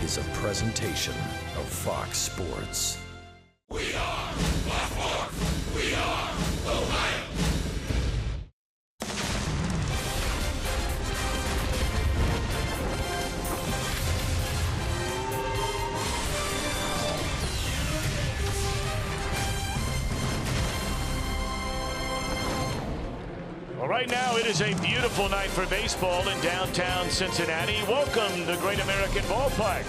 is a presentation of Fox Sports. We are Baltimore. We are Ohio. Well, right now it is a beautiful night for baseball in downtown Cincinnati. Welcome to Great American Ballpark.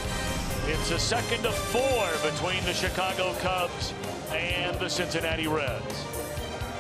It's a second of 4 between the Chicago Cubs and the Cincinnati Reds.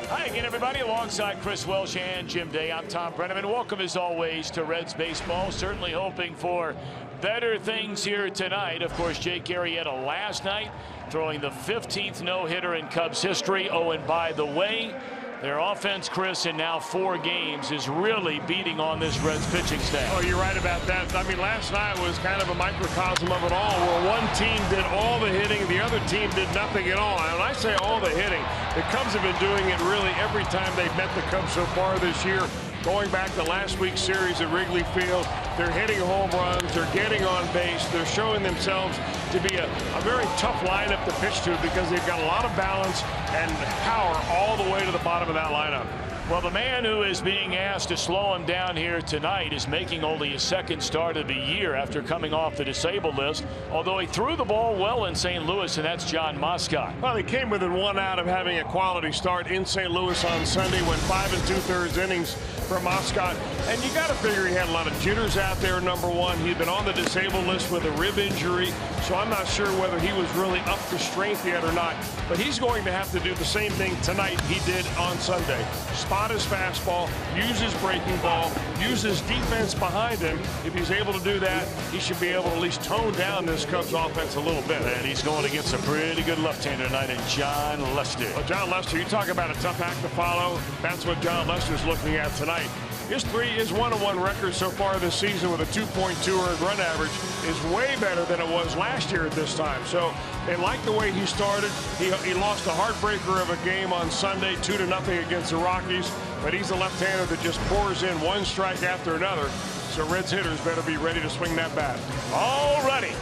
Hi again, everybody. Alongside Chris Welsh and Jim Day, I'm Tom Brenneman. Welcome, as always, to Reds baseball. Certainly hoping for better things here tonight. Of course, Jake Arrieta last night throwing the 15th no-hitter in Cubs history. Oh, and by the way, their offense, Chris, in now 4 games is really beating on this Reds pitching staff. Oh, you're right about that. I mean, last night was kind of a microcosm of it all, where one team did all the hitting, the other team did nothing at all. And when I say all the hitting, the Cubs have been doing it really every time they've met the Cubs so far this year. Going back to last week's series at Wrigley Field, they're hitting home runs, they're getting on base, they're showing themselves to be a very tough lineup to pitch to because they've got a lot of balance and power all the way to the bottom of that lineup. Well, the man who is being asked to slow him down here tonight is making only his 2nd start of the year after coming off the disabled list, although he threw the ball well in St. Louis, and that's John Moscott. Well, he came within 1 out of having a quality start in St. Louis on Sunday, went 5 2/3 innings for Moscott. And you got to figure he had a lot of jitters out there, number one. He'd been on the disabled list with a rib injury, so I'm not sure whether he was really up to strength yet or not. But he's going to have to do the same thing tonight he did on Sunday. Spot his fastball, use his breaking ball, use his defense behind him. If he's able to do that, he should be able to at least tone down this Cubs offense a little bit. And he's going against a pretty good left-hander tonight in John Lester. Well, John Lester, you talk about a tough act to follow. That's what John Lester's looking at tonight. His 1-1 record so far this season with a 2.2 earned run average is way better than it was last year at this time. So they like the way he started. He lost a heartbreaker of a game on Sunday, 2-0 against the Rockies. But he's a left-hander that just pours in one strike after another. So Reds hitters better be ready to swing that bat. All righty.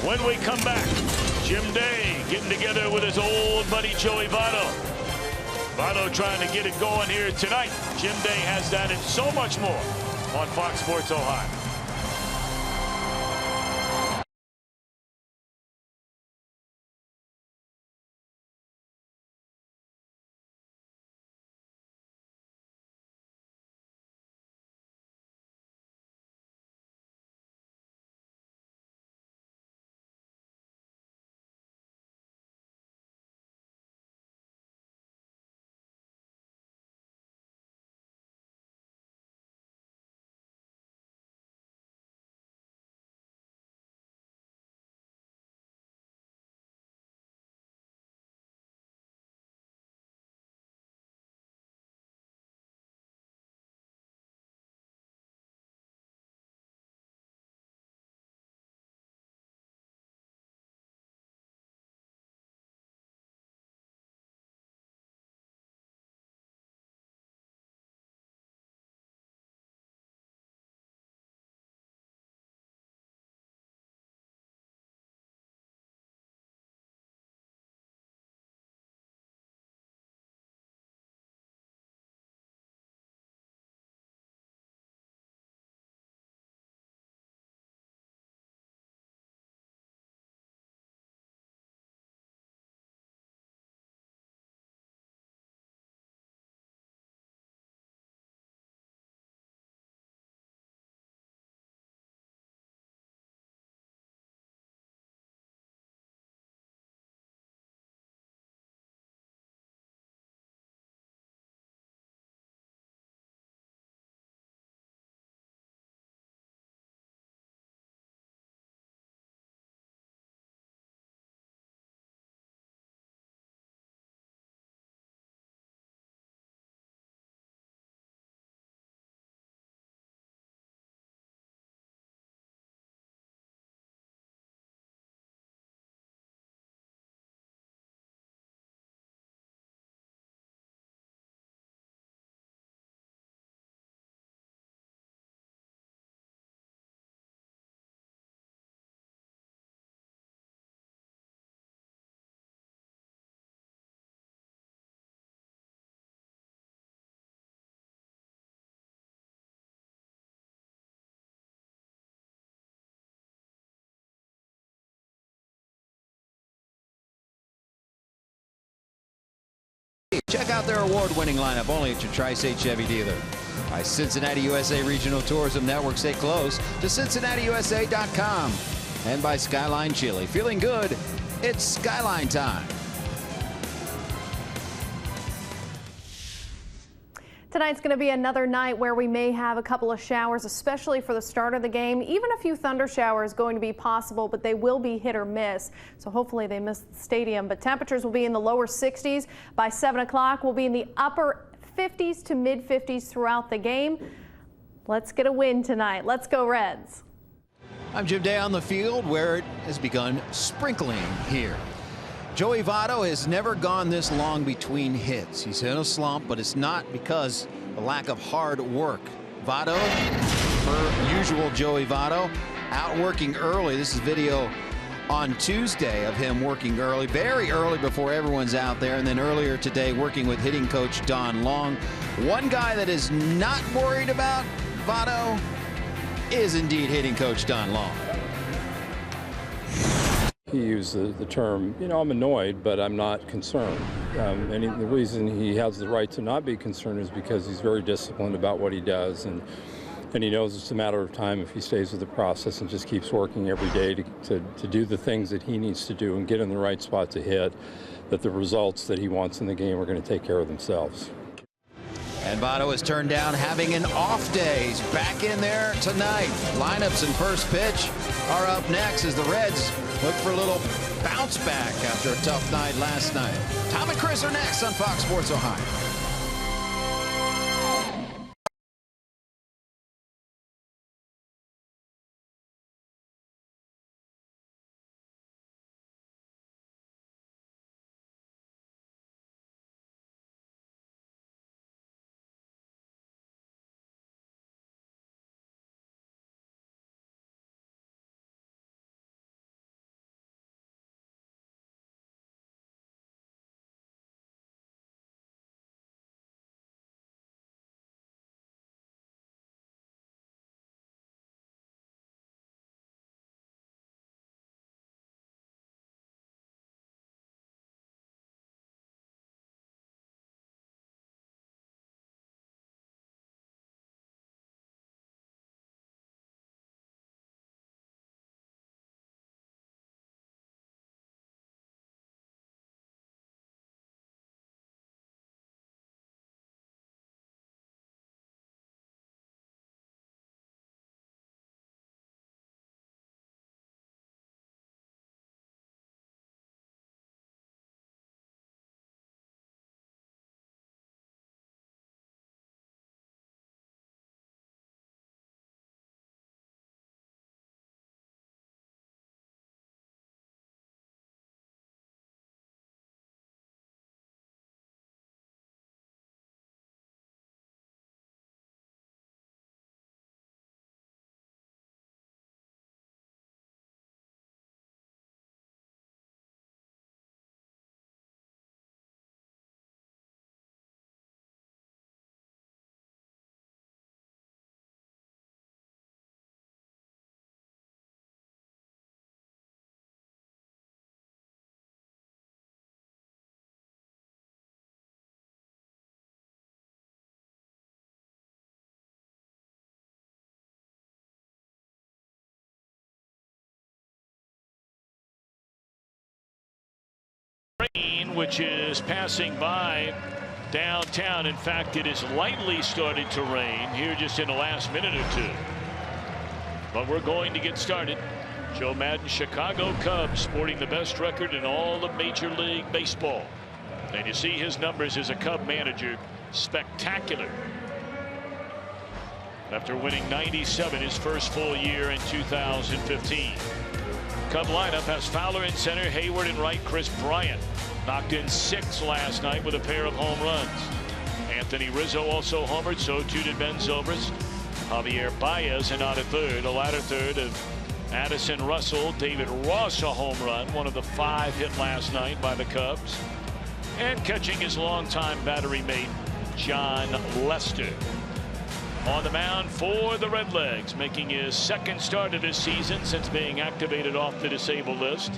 When we come back, Jim Day getting together with his old buddy Joey Votto. Votto trying to get it going here tonight. Jim Day has that and so much more on Fox Sports Ohio. Check out their award-winning lineup only at your Tri-State Chevy dealer. By Cincinnati USA Regional Tourism Network. Stay close to CincinnatiUSA.com. And by Skyline Chili. Feeling good? It's Skyline time. Tonight's going to be another night where we may have a couple of showers, especially for the start of the game. Even a few thunder showers going to be possible, but they will be hit or miss. So hopefully they miss the stadium. But temperatures will be in the lower 60s. By 7 o'clock, we'll be in the upper 50s to mid 50s throughout the game. Let's get a win tonight. Let's go Reds. I'm Jim Day on the field where it has begun sprinkling here. Joey Votto has never gone this long between hits. He's in a slump, but it's not because of lack of hard work. Votto, per usual Joey Votto, out working early. This is video on Tuesday of him working early, very early before everyone's out there, and then earlier today working with hitting coach Don Long. One guy that is not worried about Votto is indeed hitting coach Don Long. He used the term, I'm annoyed, but I'm not concerned. And the reason he has the right to not be concerned is because he's very disciplined about what he does. And he knows it's a matter of time if he stays with the process and just keeps working every day to do the things that he needs to do and get in the right spot to hit, that the results that he wants in the game are going to take care of themselves. And Votto has turned down having an off day. He's back in there tonight. Lineups and first pitch are up next as the Reds look for a little bounce back after a tough night last night. Tom and Chris are next on Fox Sports Ohio. Rain, which is passing by downtown. In fact, it has lightly started to rain here just in the last minute or two. But we're going to get started. Joe Madden, Chicago Cubs, sporting the best record in all of Major League Baseball. And you see his numbers as a Cub manager, spectacular. After winning 97 his first full year in 2015. Cub lineup has Fowler in center, Hayward in right, Chris Bryant knocked in 6 last night with a pair of home runs. Anthony Rizzo also homered, so too did Ben Zobrist. Javier Baez in on a third, a latter third of Addison Russell. David Ross a home run, one of the 5 hit last night by the Cubs. And catching his longtime battery mate, John Lester. On the mound for the Redlegs, making his second start of this season since being activated off the disabled list.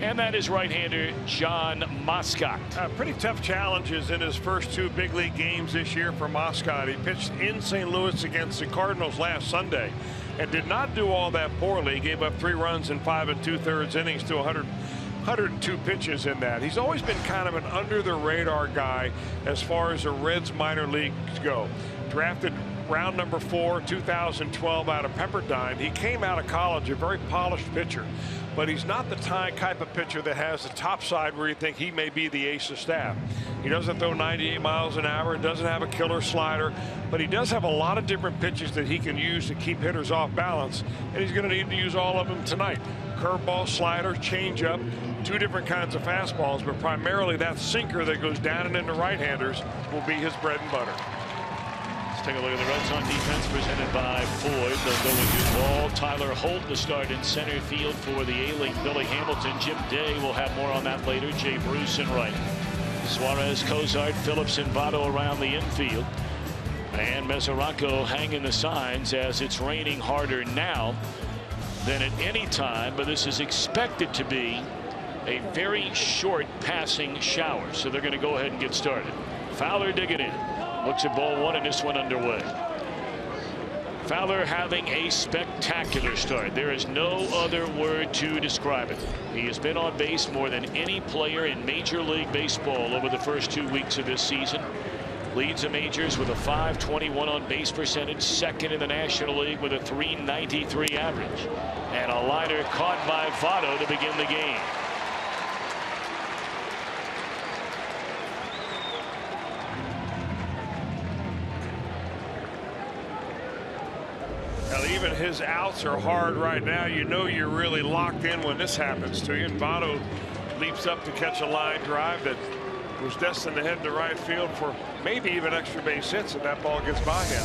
and that is right-hander Jon Moscot. Pretty tough challenges in his first 2 big league games this year for Moscot. He pitched in St. Louis against the Cardinals last Sunday and did not do all that poorly. He gave up 3 runs in 5 2/3 innings to 102 pitches in that. He's always been kind of an under-the-radar guy as far as the Reds minor leagues go. Drafted round number 4, 2012 out of Pepperdine. He came out of college a very polished pitcher, but he's not the type of pitcher that has the top side where you think he may be the ace of staff. He doesn't throw 98 miles an hour, doesn't have a killer slider, but he does have a lot of different pitches that he can use to keep hitters off balance, and he's going to need to use all of them tonight. Curveball, slider, changeup, 2 different kinds of fastballs, but primarily that sinker that goes down and into right-handers will be his bread and butter. Take a look at the Reds on defense, presented by Ford. They'll go with new ball. Tyler Holt to start in center field for the A-League. Billy Hamilton. Jim Day will have more on that later. Jay Bruce in right. Suarez, Cozart, Phillips, and Votto around the infield. And Mesoraco hanging the signs as it's raining harder now than at any time. But this is expected to be a very short passing shower. So they're going to go ahead and get started. Fowler digging in. Looks at ball 1 and this one underway. Fowler having a spectacular start. There is no other word to describe it. He has been on base more than any player in Major League Baseball over the first 2 weeks of this season. Leads the majors with a .521 on base percentage. Second in the National League with a .393 average. And a liner caught by Votto to begin the game. Even his outs are hard right now. You know you're really locked in when this happens to you. And Votto leaps up to catch a line drive that was destined to head to right field for maybe even extra base hits, and that ball gets by him.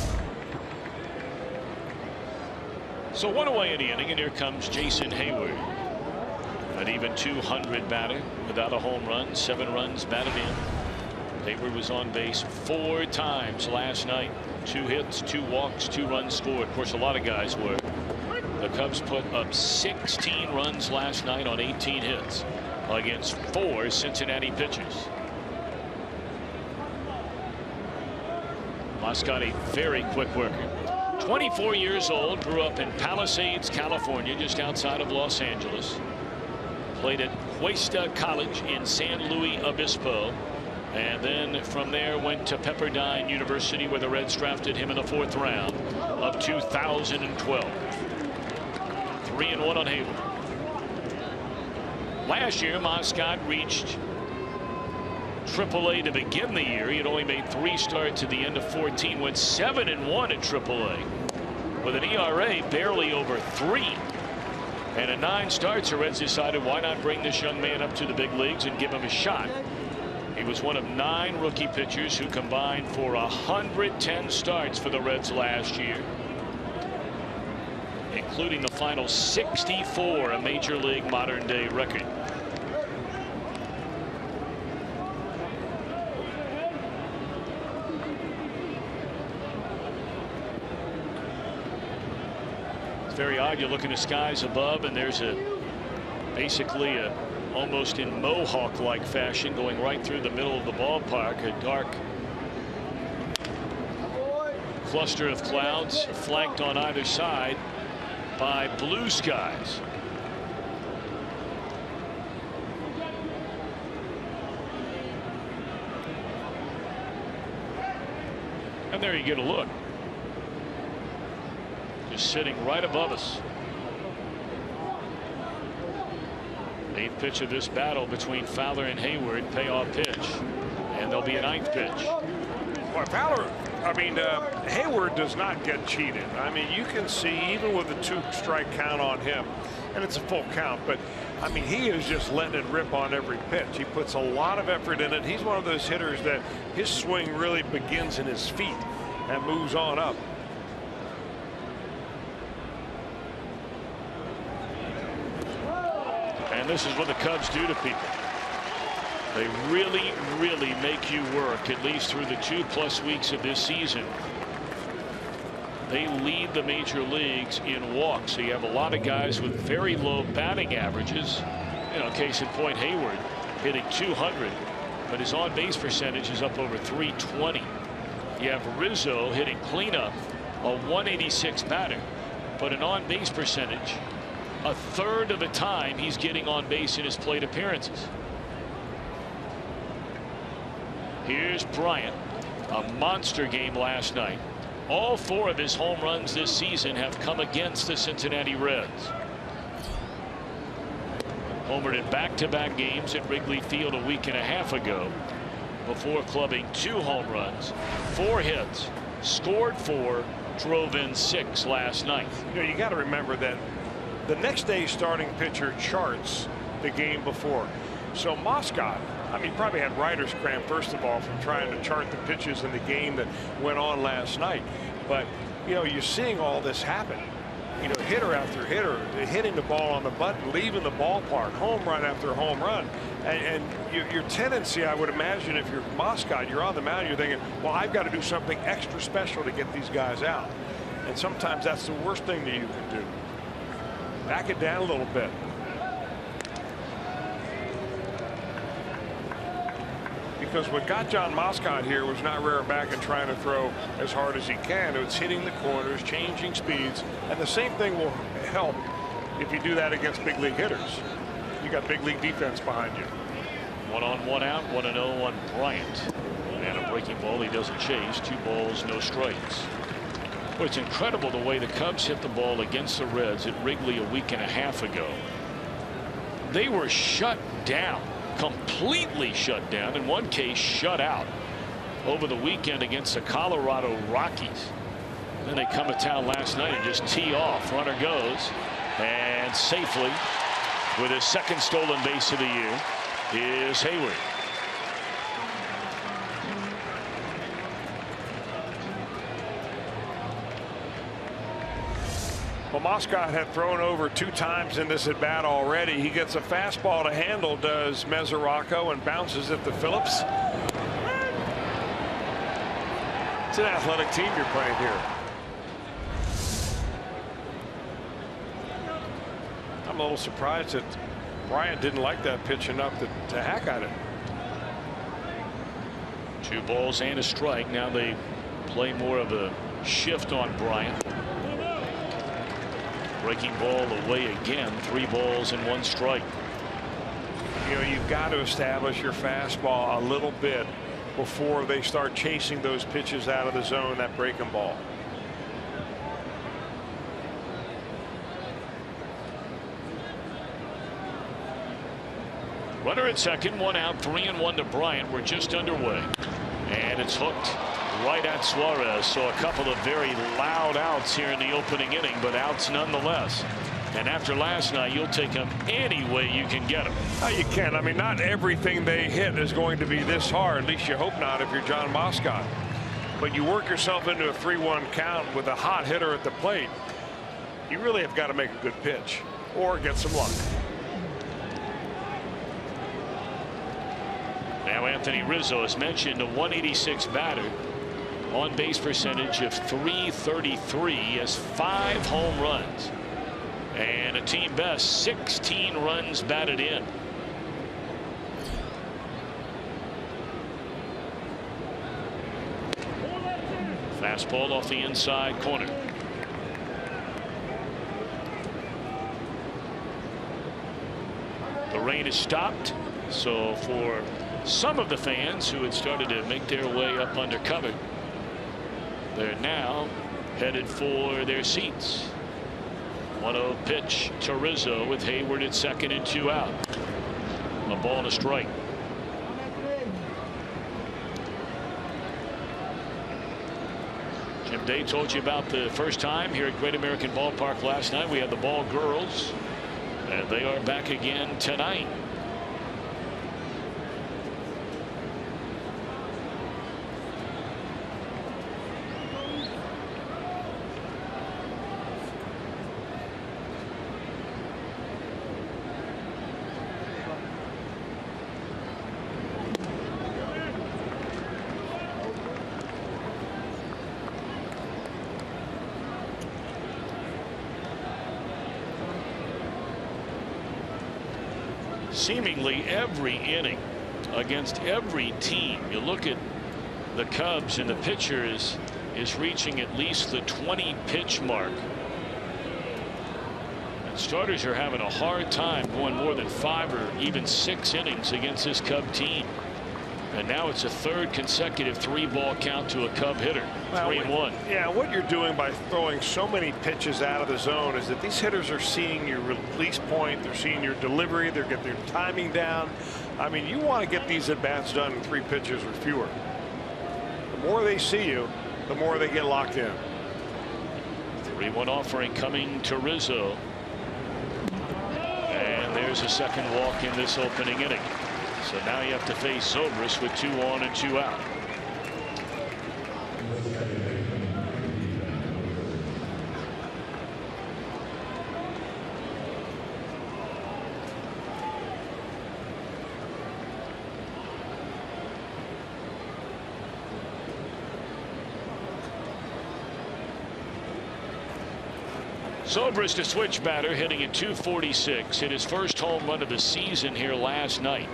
So 1 away in the inning, and here comes Jason Hayward. An even .200 batter without a home run. 7 runs batted in. Hayward was on base 4 times last night. 2 hits, 2 walks, 2 runs scored. Of course, a lot of guys were. The Cubs put up 16 runs last night on 18 hits against 4 Cincinnati pitchers. Moscot, a very quick worker. 24 years old, grew up in Palisades, California, just outside of Los Angeles. Played at Cuesta College in San Luis Obispo. And then from there went to Pepperdine University, where the Reds drafted him in the 4th round of 2012. 3-1 on Hayward. Last year, Moscot reached AAA to begin the year. He had only made 3 starts at the end of 14, went 7-1 at AAA with an ERA barely over 3. And at 9 starts, the Reds decided, why not bring this young man up to the big leagues and give him a shot. He was one of 9 rookie pitchers who combined for 110 starts for the Reds last year, including the final 64, a Major League modern day record. It's very odd. You look in the skies above, and there's basically a almost in Mohawk-like fashion going right through the middle of the ballpark. A dark cluster of clouds flanked on either side by blue skies. And there you get a look. Just sitting right above us. 8th pitch of this battle between Fowler and Hayward, payoff pitch, and there'll be a 9th pitch. Well, Fowler, Hayward does not get cheated. I mean, you can see even with the 2-strike count on him, and it's a full count, but I mean, he is just letting it rip on every pitch. He puts a lot of effort in it. He's one of those hitters that his swing really begins in his feet and moves on up. And this is what the Cubs do to people. They really, really make you work, at least through the 2+ weeks of this season. They lead the major leagues in walks. So you have a lot of guys with very low batting averages You know, case in point, Hayward hitting 200, but his on-base percentage is up over 320. You have Rizzo hitting cleanup, a 186 batter, but an on-base percentage a third of the time he's getting on base in his plate appearances. Here's Bryant, a monster game last night. All 4 of his home runs this season have come against the Cincinnati Reds. Homered in back-to-back games at Wrigley Field a week and a half ago before clubbing 2 home runs, 4 hits, scored 4, drove in 6 last night. You know, you got to remember that the next day's starting pitcher charts the game before. So Moscot, I mean, probably had writer's cramp, first of all, from trying to chart the pitches in the game that went on last night. But, you know, you're seeing all this happen. You know, hitter after hitter, hitting the ball on the button, leaving the ballpark, home run after home run. And your tendency, I would imagine, if you're Moscot, you're on the mound, you're thinking, well, I've got to do something extra special to get these guys out. And sometimes that's the worst thing that you can do. Back it down a little bit. Because what got John Moscot here was not rearing back and trying to throw as hard as he can. It's hitting the corners, changing speeds, and the same thing will help if you do that against big league hitters. You got big league defense behind you. 1 on 1 out, 1-0 on Bryant. And a breaking ball he doesn't chase. 2 balls, no strikes. Well, it's incredible the way the Cubs hit the ball against the Reds at Wrigley a week and a half ago. They were shut down, completely shut down, in one case shut out over the weekend against the Colorado Rockies. Then they come to town last night and just tee off. Runner goes, and safely, with his 2nd stolen base of the year, is Hayward. Well, Moscot had thrown over 2 times in this at bat already. He gets a fastball to handle, does Mesoraco, and bounces it to Phillips. It's an athletic team you're playing here. I'm a little surprised that Bryant didn't like that pitch enough to hack at it. 2 balls and a strike. Now they play more of a shift on Bryant. Breaking ball away again. 3 balls and 1 strike. You know, you've got to establish your fastball a little bit before they start chasing those pitches out of the zone, that breaking ball. Runner at second, 1 out, 3-1 to Bryant. We're just underway, and it's hooked right at Suarez. So a couple of very loud outs here in the opening inning, but outs nonetheless. And after last night, you'll take them any way you can get them. You can. I mean, not everything they hit is going to be this hard. At least you hope not if you're John Moscot. But you work yourself into a 3-1 count with a hot hitter at the plate. You really have got to make a good pitch or get some luck. Now Anthony Rizzo, as mentioned, a 186 batter, on base percentage of .333, has 5 home runs and a team best 16 runs batted in. Fastball off the inside corner. The rain has stopped, so for some of the fans who had started to make their way up under cover, they're now headed for their seats. 1-0 pitch to Rizzo with Hayward at second and 2 out. A ball and a strike. Jim Day told you about the first time here at Great American Ballpark last night. We had the Ball girls, and they are back again tonight. seemingly every inning against every team. You look at the Cubs, and the pitcher is reaching at least the 20 pitch mark. And starters are having a hard time going more than 5 or even 6 innings against this Cub team. And now it's a third consecutive 3-ball count to a Cub hitter. 3-1. Yeah, what you're doing by throwing so many pitches out of the zone is that these hitters are seeing your release point, they're seeing your delivery, they're getting their timing down. I mean, you want to get these at bats done in 3 pitches or fewer. The more they see you, the more they get locked in. 3-1 offering coming to Rizzo. And there's a second walk in this opening inning. So now you have to face Zobrist with 2 on and 2 out. Zobrist, a switch batter, hitting at .246. Hit his first home run of the season here last night.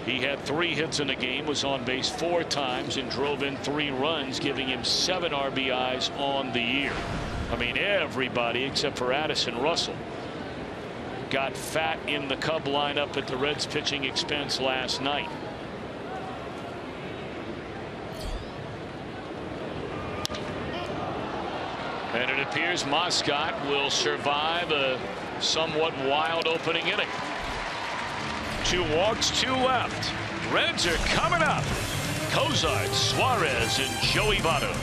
He had 3 hits in the game, was on base 4 times, and drove in 3 runs, giving him 7 RBIs on the year. I mean, everybody except for Addison Russell got fat in the Cub lineup at the Reds' pitching expense last night. And it appears Moscott will survive a somewhat wild opening inning. 2 walks, 2 left. Reds are coming up. Cozart, Suarez, and Joey Votto.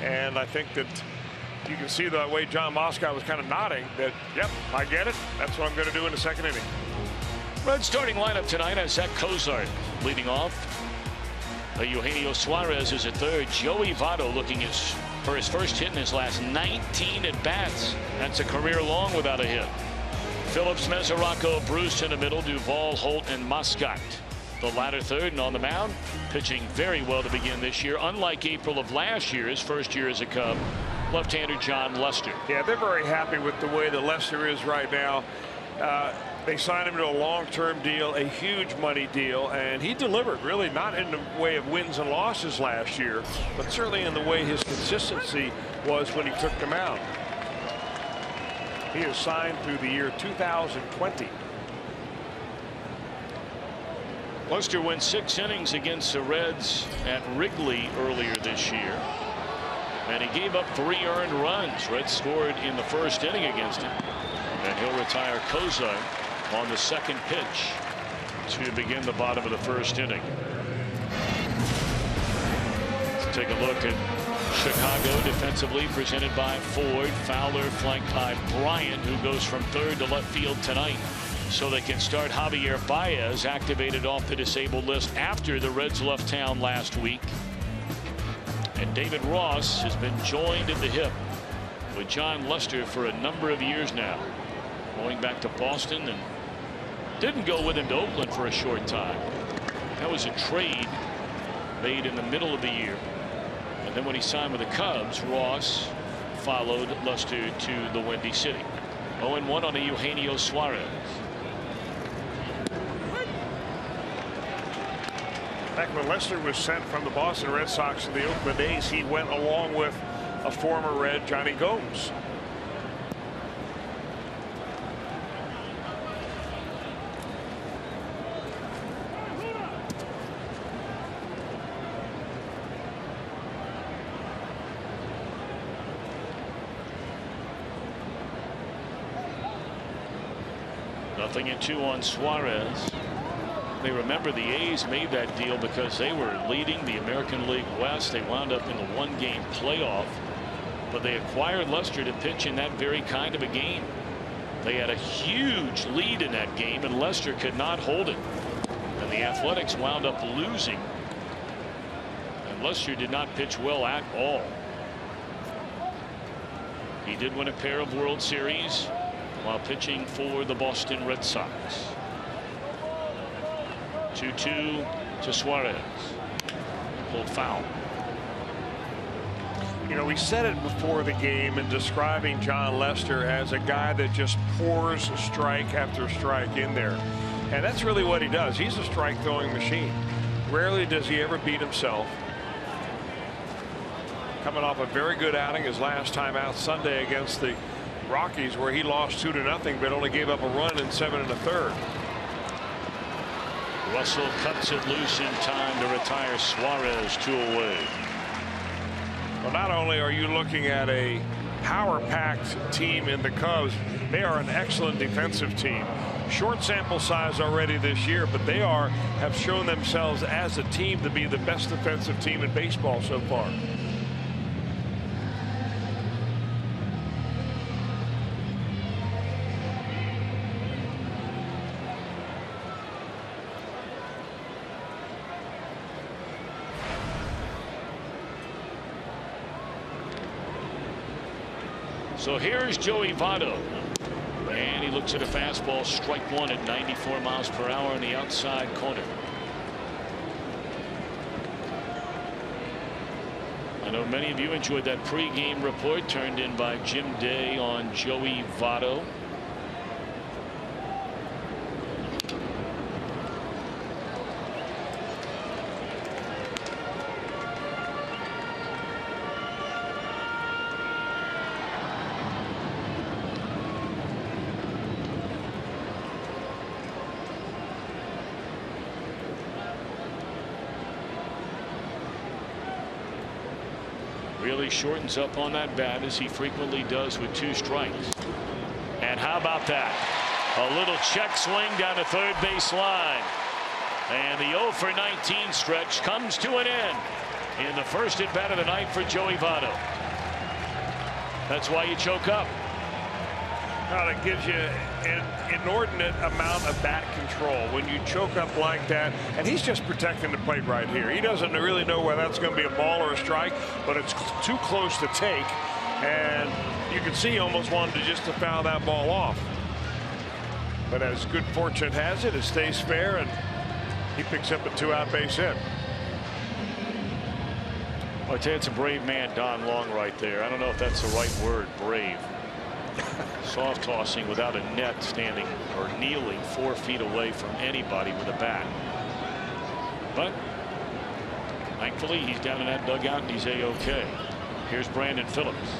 And I think that you can see the way John Moscott was kind of nodding that, yep, I get it. That's what I'm going to do in the second inning. Red starting lineup tonight has Zach Cozart leading off. Eugenio Suarez is at third. Joey Votto looking for his first hit in his last 19 at bats. That's a career long without a hit. Phillips, Mesoraco, Bruce in the middle. Duvall, Holt, and Moscott. The latter third, and on the mound, pitching very well to begin this year. Unlike April of last year, his first year as a Cub, left-hander John Lester. Yeah, they're very happy with the way that Lester is right now. They signed him to a long-term deal, a huge money deal, and he delivered, really not in the way of wins and losses last year, but certainly in the way his consistency was when he took the mound. He is signed through the year 2020. Lester went 6 innings against the Reds at Wrigley earlier this year, and he gave up 3 earned runs. Reds scored in the first inning against him, and he'll retire Cozart on the second pitch to begin the bottom of the first inning. Let's take a look at Chicago defensively presented by Ford. Fowler flanked by Bryant, who goes from third to left field tonight. So they can start Javier Baez, activated off the disabled list after the Reds left town last week. And David Ross has been joined at the hip with John Lester for a number of years now, going back to Boston, and didn't go with him to Oakland for a short time. That was a trade made in the middle of the year. And then when he signed with the Cubs, Ross followed Lester to the Windy City. 0-1 on a Eugenio Suarez. Back when Lester was sent from the Boston Red Sox to the Oakland A's, he went along with a former Red, Johnny Gomes. Nothing in 2 on Suarez. They remember the A's made that deal because they were leading the American League West. They wound up in the 1-game playoff, but they acquired Lester to pitch in that very kind of a game. They had a huge lead in that game, and Lester could not hold it. And the Athletics wound up losing. And Lester did not pitch well at all. He did win a pair of World Series while pitching for the Boston Red Sox. 2-2 to Suarez. Pulled foul. You know, we said it before the game in describing John Lester as a guy that just pours strike after strike in there. And that's really what he does. He's a strike throwing machine. Rarely does he ever beat himself. Coming off a very good outing his last time out Sunday against the Rockies, where he lost 2-0 but only gave up a run in 7 1/3. Russell cuts it loose in time to retire Suarez 2 away. Well, not only are you looking at a power-packed team in the Cubs, they are an excellent defensive team. Short sample size already this year, but they have shown themselves as a team to be the best defensive team in baseball so far. So here's Joey Votto, and he looks at a fastball, strike 1 at 94 miles per hour in the outside corner. I know many of you enjoyed that pregame report turned in by Jim Day on Joey Votto. Really shortens up on that bat, as he frequently does with 2 strikes. And how about that? A little check swing down the third base line. And the 0 for 19 stretch comes to an end in the first at bat of the night for Joey Votto. That's why you choke up. Well, it gives you an inordinate amount of bat control when you choke up like that. And he's just protecting the plate right here. He doesn't really know whether that's going to be a ball or a strike, but it's too close to take. And you can see he almost wanted to foul that ball off. But as good fortune has it, it stays fair, and he picks up a 2-out base hit. Well, I tell you, it's a brave man, Don Long, right there. I don't know if that's the right word, brave. Soft tossing without a net, standing or kneeling 4 feet away from anybody with a bat. But thankfully he's down in that dugout and he's a-okay. Here's Brandon Phillips.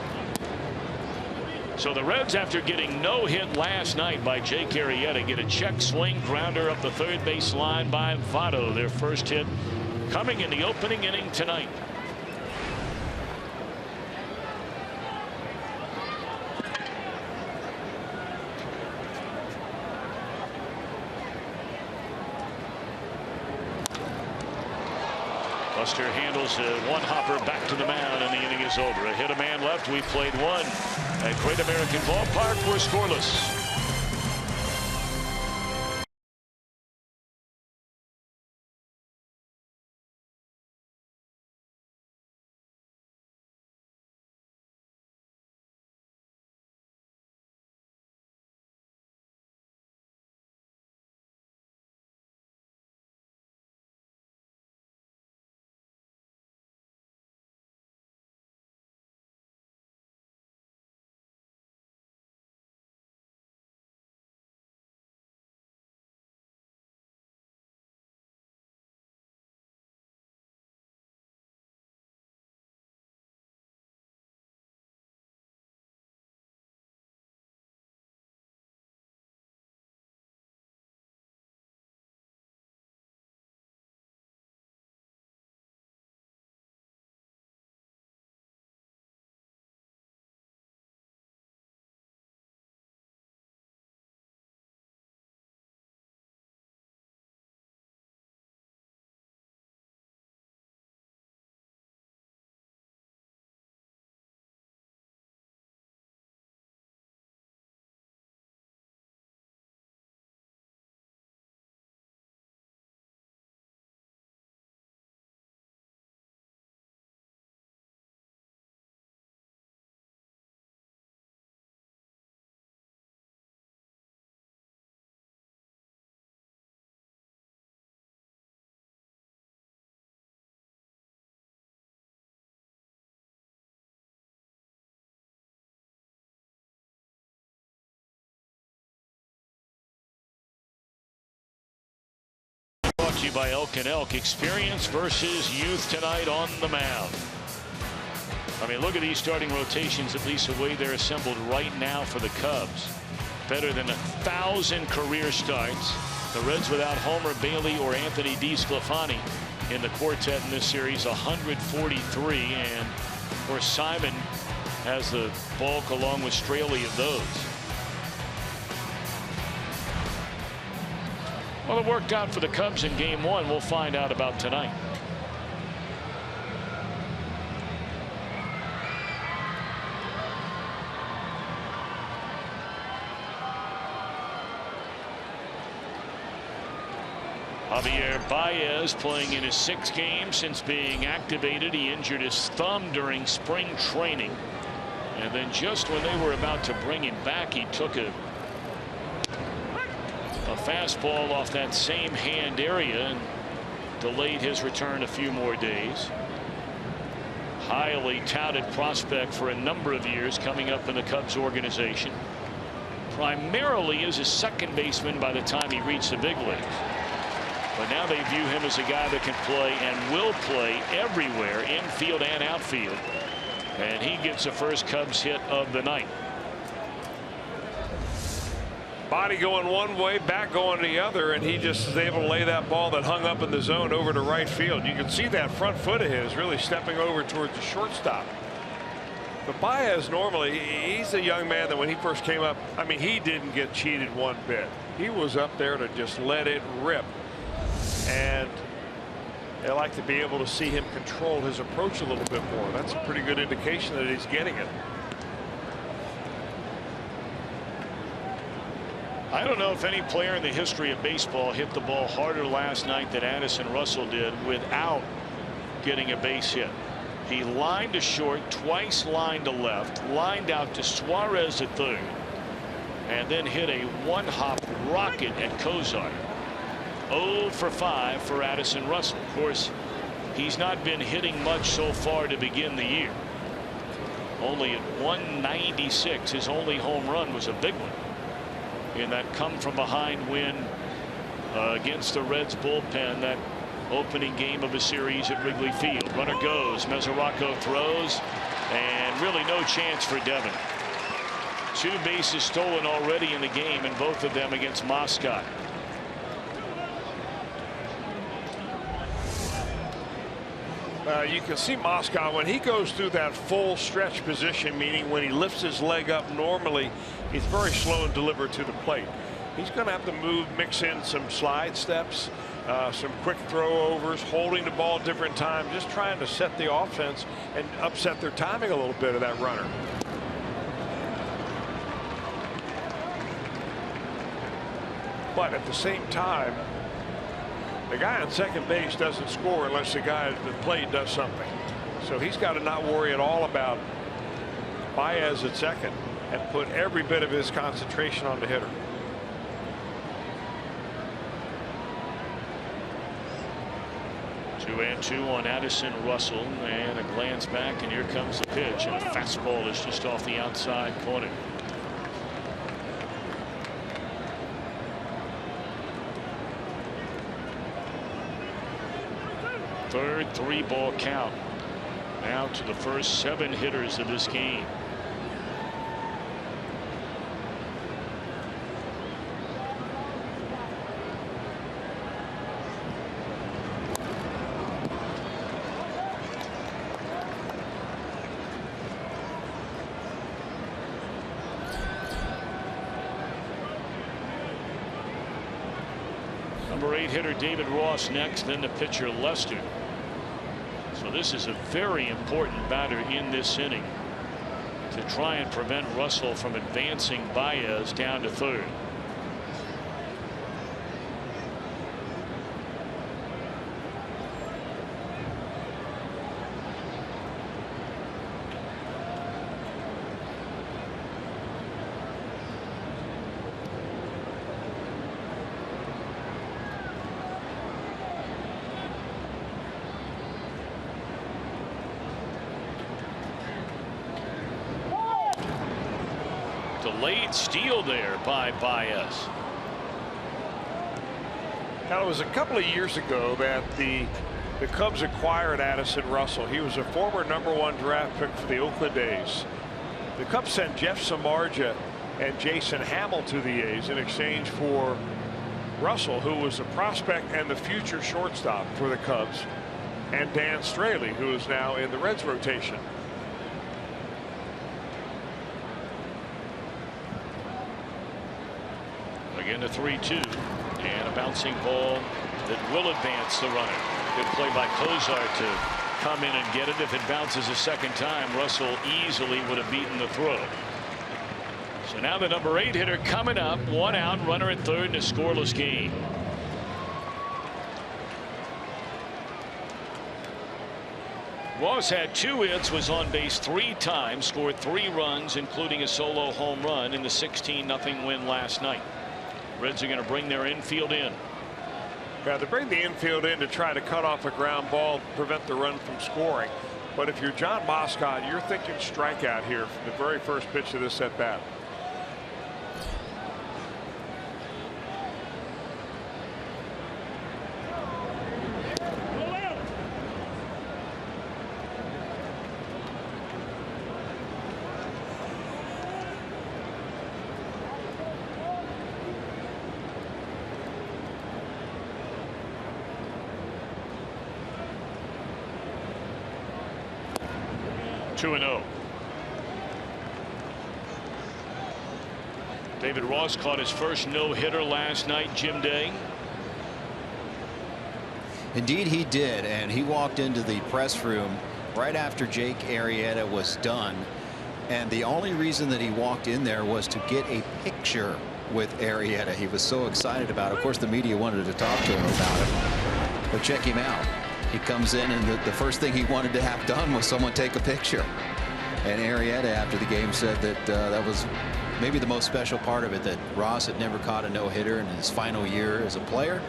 So the Reds, after getting no hit last night by Jake Arrieta, get a check swing grounder up the third base line by Votto. Their first hit coming in the opening inning tonight. Buster handles one hopper back to the mound, and the inning is over. A hit, a man left. We've played one at Great American Ballpark. We're scoreless. Brought to you by Elk and Elk. Experience versus youth tonight on the mound. I mean, look at these starting rotations, at least the way they're assembled right now for the Cubs. Better than 1,000 career starts. The Reds without Homer Bailey or Anthony DeSclafani in the quartet in this series, 143. And of course, Simon has the bulk along with Straley of those. Well, it worked out for the Cubs in game one. We'll find out about tonight. Javier Baez playing in his 6th game since being activated. He injured his thumb during spring training. And then just when they were about to bring him back, he took a fastball off that same hand area and delayed his return a few more days. Highly touted prospect for a number of years coming up in the Cubs organization. Primarily as a second baseman by the time he reached the big leagues. But now they view him as a guy that can play and will play everywhere, infield and outfield. And he gets the first Cubs hit of the night. Body going one way, back going the other, and he just is able to lay that ball that hung up in the zone over to right field. You can see that front foot of his really stepping over towards the shortstop. But Baez, normally, he's a young man that when he first came up, I mean, he didn't get cheated one bit. He was up there to just let it rip. And they like to be able to see him control his approach a little bit more. That's a pretty good indication that he's getting it. I don't know if any player in the history of baseball hit the ball harder last night than Addison Russell did without getting a base hit. He lined to short, twice lined to left, lined out to Suarez at third, and then hit a one-hop rocket at Kozar. 0 for 5 for Addison Russell. Of course, he's not been hitting much so far to begin the year. Only at 196, his only home run was a big one in that come from behind win against the Reds bullpen, that opening game of a series at Wrigley Field. Runner goes, Mesoraco throws, and really no chance for Devin. 2 bases stolen already in the game, and both of them against Moscot. You can see Moscot when he goes through that full stretch position, meaning when he lifts his leg up normally, he's very slow and deliberate to the plate. He's going to have to mix in some slide steps some quick throwovers, holding the ball at different times, just trying to set the offense and upset their timing a little bit of that runner. But at the same time, the guy on second base doesn't score unless the guy at the plate does something. So he's got to not worry at all about Baez at second and put every bit of his concentration on the hitter. Two and two on Addison Russell, and a glance back, and here comes the pitch, and a fastball is just off the outside corner. Third 3-ball count. Now to the first 7 hitters of this game. Number 8 hitter David Ross next, then the pitcher Lester. So this is a very important batter in this inning to try and prevent Russell from advancing Baez down to third. Delayed steal there by Baez. Now, it was a couple of years ago that the Cubs acquired Addison Russell. He was a former #1 draft pick for the Oakland A's. The Cubs sent Jeff Samardzija and Jason Hamill to the A's in exchange for Russell, who was a prospect and the future shortstop for the Cubs, and Dan Straley, who is now in the Reds rotation. Again, the 3-2, and a bouncing ball that will advance the runner. Good play by Kozar to come in and get it. If it bounces a second time, Russell easily would have beaten the throw. So now the number 8 hitter coming up, 1 out, runner at third in a scoreless game. Ross had 2 hits, was on base 3 times, scored 3 runs, including a solo home run in the 16-0 win last night. Reds are going to bring their infield in. Yeah, they bring the infield in to try to cut off a ground ball, prevent the run from scoring. But if you're John Moscott, you're thinking strikeout here from the very first pitch of this at bat. David Ross caught his first no-hitter last night, Jim Day. Indeed he did, and he walked into the press room right after Jake Arrieta was done, and the only reason that he walked in there was to get a picture with Arrieta. He was so excited about it. Of course the media wanted to talk to him about it, but check him out. He comes in, and the first thing he wanted to have done was someone take a picture. And Arrieta after the game said that that was maybe the most special part of it, that Ross had never caught a no-hitter in his final year as a player.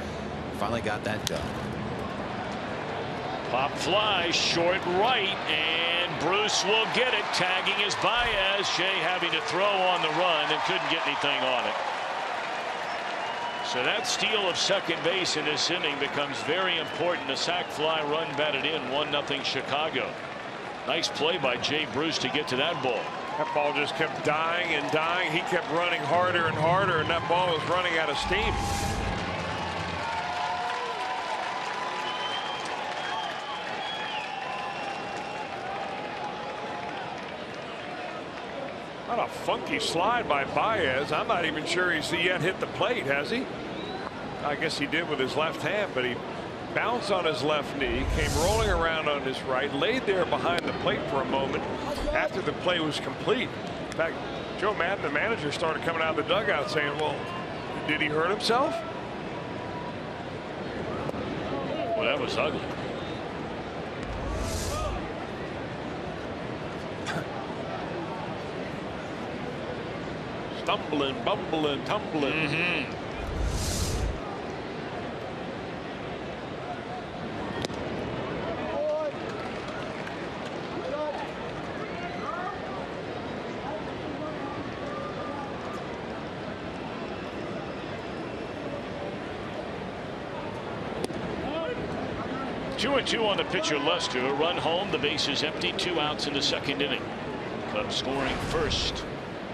Finally got that done. Pop fly short right, and Bruce will get it. Tagging is Baez. Shea having to throw on the run and couldn't get anything on it. So that steal of second base in this inning becomes very important. A sac fly run batted in, 1-0 Chicago. Nice play by Jay Bruce to get to that ball. That ball just kept dying and dying. He kept running harder and harder, and that ball was running out of steam. What a funky slide by Baez. I'm not even sure he's yet hit the plate, has he? I guess he did with his left hand, but he bounced on his left knee, came rolling around on his right, laid there behind the plate for a moment after the play was complete. In fact, Joe Madden, the manager, started coming out of the dugout saying, well, did he hurt himself? Well, that was ugly. Stumbling, bumbling, tumbling. 2-2 on the pitcher Lester. A run home. The base is empty. 2 outs in the second inning. Cubs scoring first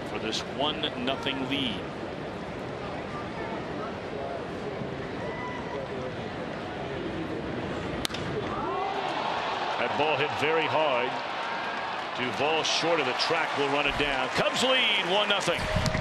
for this 1-0 lead. That ball hit very hard. Duvall short of the track will run it down. Cubs lead 1-0.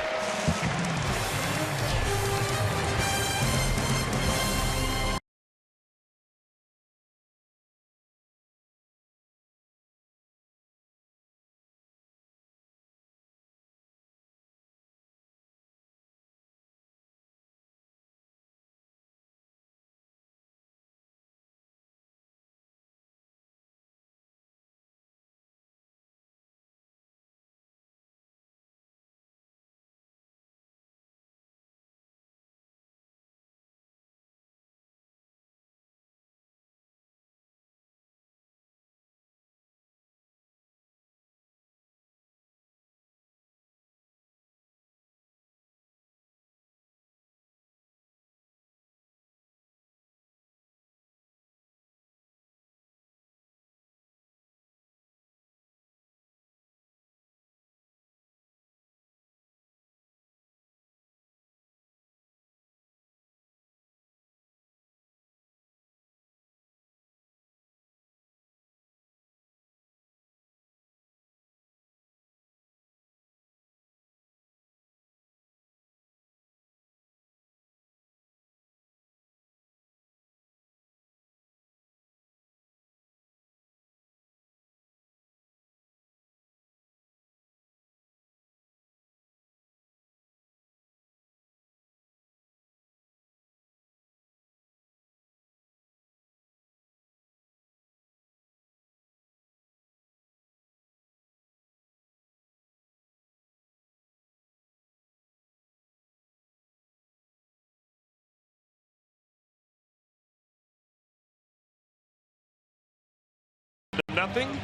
Nothing.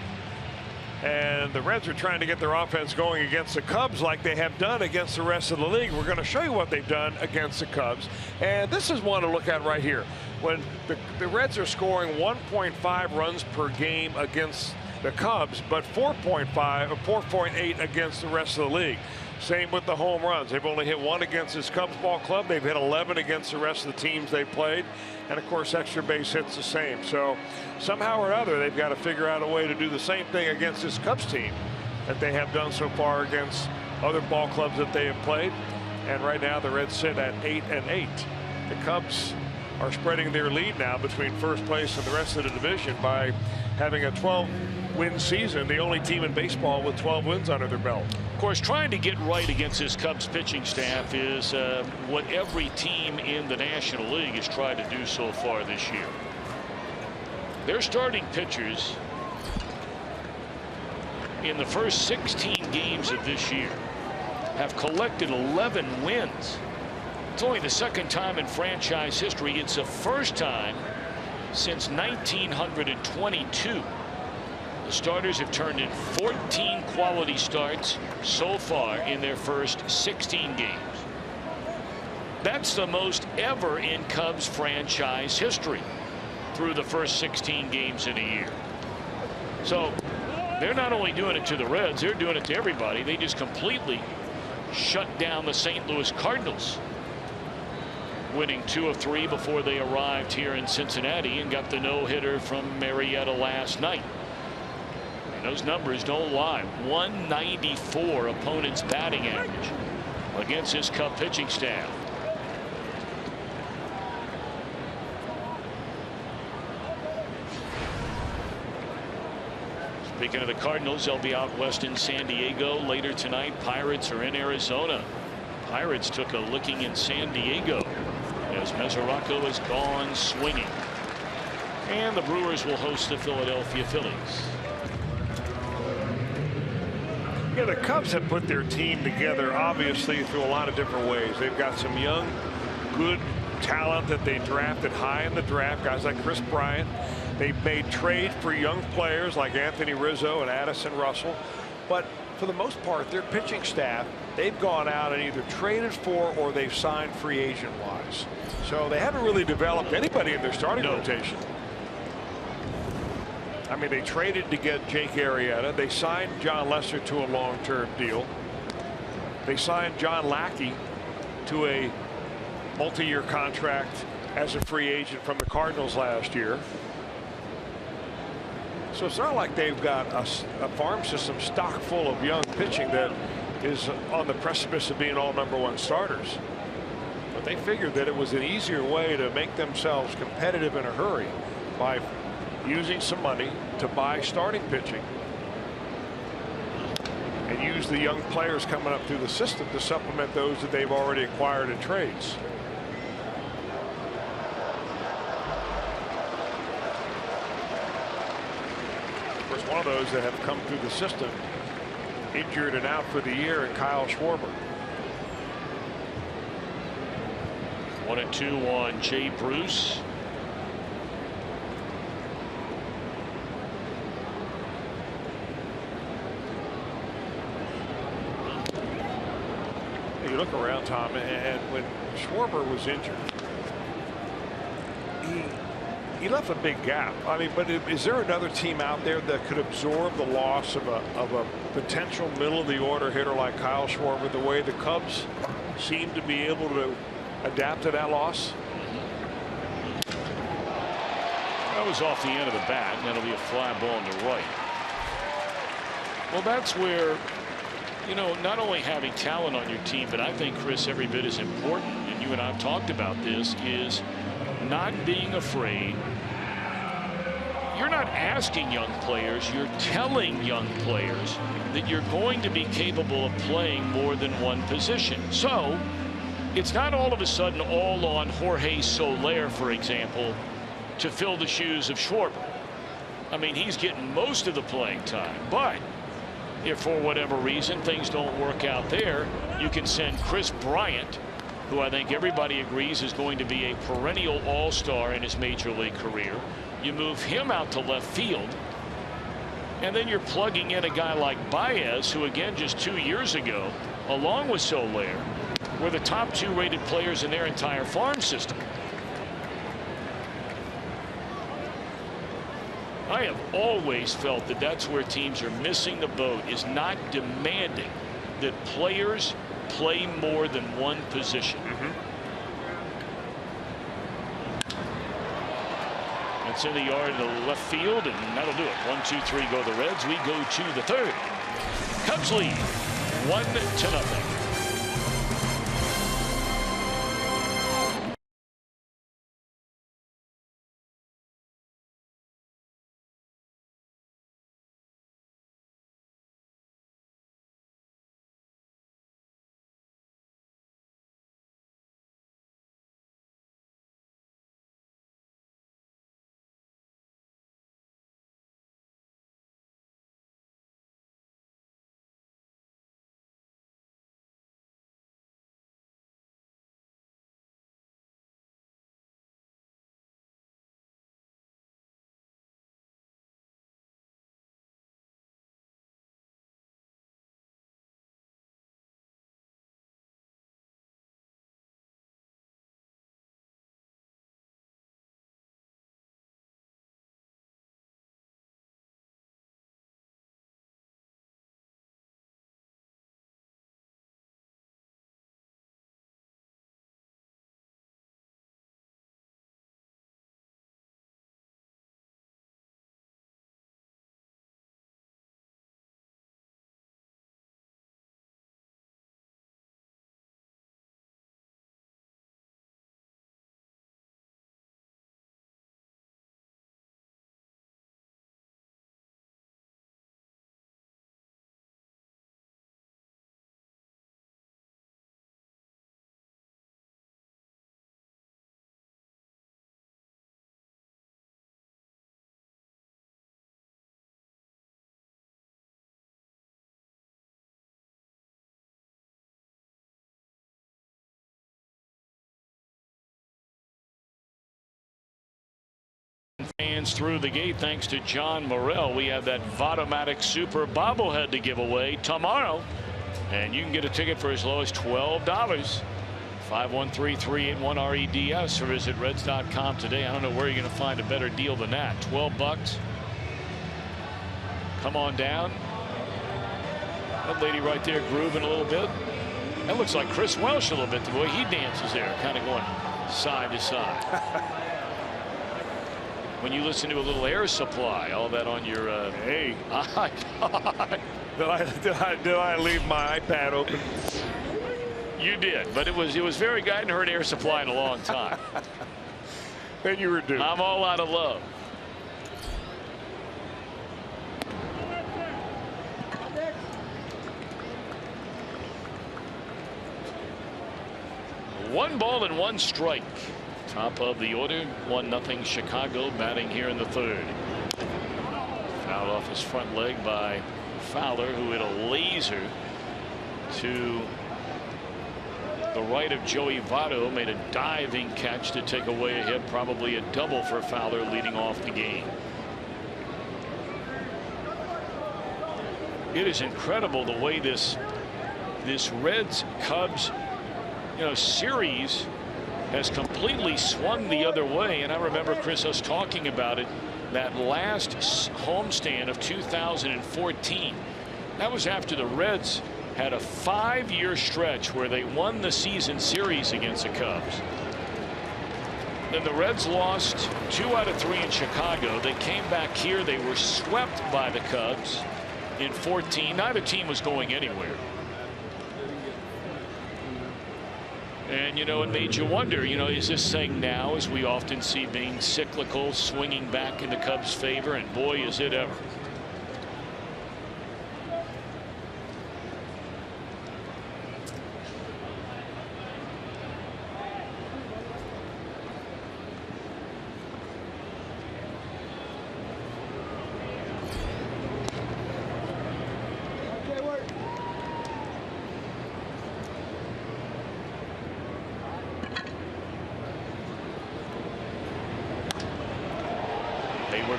And the Reds are trying to get their offense going against the Cubs like they have done against the rest of the league. We're going to show you what they've done against the Cubs. And this is one to look at right here. When the Reds are scoring 1.5 runs per game against the Cubs, but 4.5 or 4.8 against the rest of the league. Same with the home runs. They've only hit 1 against this Cubs ball club. They've hit 11 against the rest of the teams they played. And of course, extra base hits the same. So somehow or other, they've got to figure out a way to do the same thing against this Cubs team that they have done so far against other ball clubs that they have played. And right now, the Reds sit at 8-8. The Cubs are spreading their lead now between first place and the rest of the division by having a 12-win season, the only team in baseball with 12 wins under their belt. Of course, trying to get right against this Cubs pitching staff is what every team in the National League has tried to do so far this year. Their starting pitchers in the first 16 games of this year have collected 11 wins. It's only the second time in franchise history. It's the first time since 1922. The starters have turned in 14 quality starts so far in their first 16 games. That's the most ever in Cubs franchise history through the first 16 games in a year. So they're not only doing it to the Reds, they're doing it to everybody. They just completely shut down the St. Louis Cardinals, winning 2 of 3 before they arrived here in Cincinnati and got the no-hitter from Marietta last night. And those numbers don't lie. 194 opponents batting average against this Cub pitching staff. Speaking of the Cardinals, they'll be out west in San Diego later tonight. Pirates are in Arizona. Pirates took a licking in San Diego as Mesoraco is gone swinging. And the Brewers will host the Philadelphia Phillies. Yeah, the Cubs have put their team together obviously through a lot of different ways. They've got some young, good talent that they drafted high in the draft, guys like Chris Bryant. They've made trades for young players like Anthony Rizzo and Addison Russell. But for the most part, their pitching staff, they've gone out and either traded for or they've signed free agent wise. So they haven't really developed anybody in their starting rotation. I mean, they traded to get Jake Arrieta. They signed John Lester to a long-term deal. They signed John Lackey to a multi-year contract as a free agent from the Cardinals last year. So it's not like they've got a farm system stock full of young pitching that is on the precipice of being all #1 starters. But they figured that it was an easier way to make themselves competitive in a hurry by using some money to buy starting pitching and use the young players coming up through the system to supplement those that they've already acquired in trades. One of those that have come through the system injured and out for the year, and Kyle Schwarber. 1-2 on Jay Bruce. You look around, Tom, and when Schwarber was injured, he left a big gap. I mean, but is there another team out there that could absorb the loss of a potential middle of the order hitter like Kyle Schwarber the way the Cubs seem to be able to adapt to that loss? That was off the end of the bat, and that'll be a fly ball to right. Well, that's where, you know, not only having talent on your team, but I think, Chris, every bit as important, and you and I have talked about this, is not being afraid. You're not asking young players, you're telling young players that you're going to be capable of playing more than one position. So it's not all of a sudden all on Jorge Soler, for example, to fill the shoes of Schwarber. I mean, he's getting most of the playing time, but if for whatever reason things don't work out there, you can send Chris Bryant, who I think everybody agrees is going to be a perennial all-star in his major league career. You move him out to left field, and then you're plugging in a guy like Baez, who again just 2 years ago, along with Soler, were the top 2 rated players in their entire farm system. I have always felt that that's where teams are missing the boat, is not demanding that players play more than one position. It's in the yard to left field, and that'll do it. 1, 2, 3 go the Reds. We go to the 3rd. Cubs lead 1-0. Fans through the gate thanks to John Morrell. We have that Votomatic Super bobblehead to give away tomorrow, and you can get a ticket for as low as $12. 513-381-REDS or visit Reds.com today. I don't know where you're going to find a better deal than that. $12. Come on down. That lady right there grooving a little bit. That looks like Chris Welsh a little bit, the way he dances there, kind of going side to side. When you listen to a little Air Supply, all that on your hey, iPod. did I leave my iPad open? You did, but it was very good. I hadn't heard Air Supply in a long time. Then you were due. I'm all out of love. One ball and one strike. Top of the order, 1-0 Chicago, batting here in the third. Fouled off his front leg by Fowler, who hit a laser to the right of Joey Votto, made a diving catch to take away a hit, probably a double for Fowler leading off the game. It is incredible the way this Reds Cubs series has completely swung the other way. And I remember, Chris, us talking about it, that last homestand of 2014. That was after the Reds had a 5-year stretch where they won the season series against the Cubs. Then the Reds lost 2 out of 3 in Chicago. They came back here. They were swept by the Cubs in 14. Neither team was going anywhere. And, it made you wonder, is this thing now, as we often see, being cyclical, swinging back in the Cubs' favor? And boy, is it ever.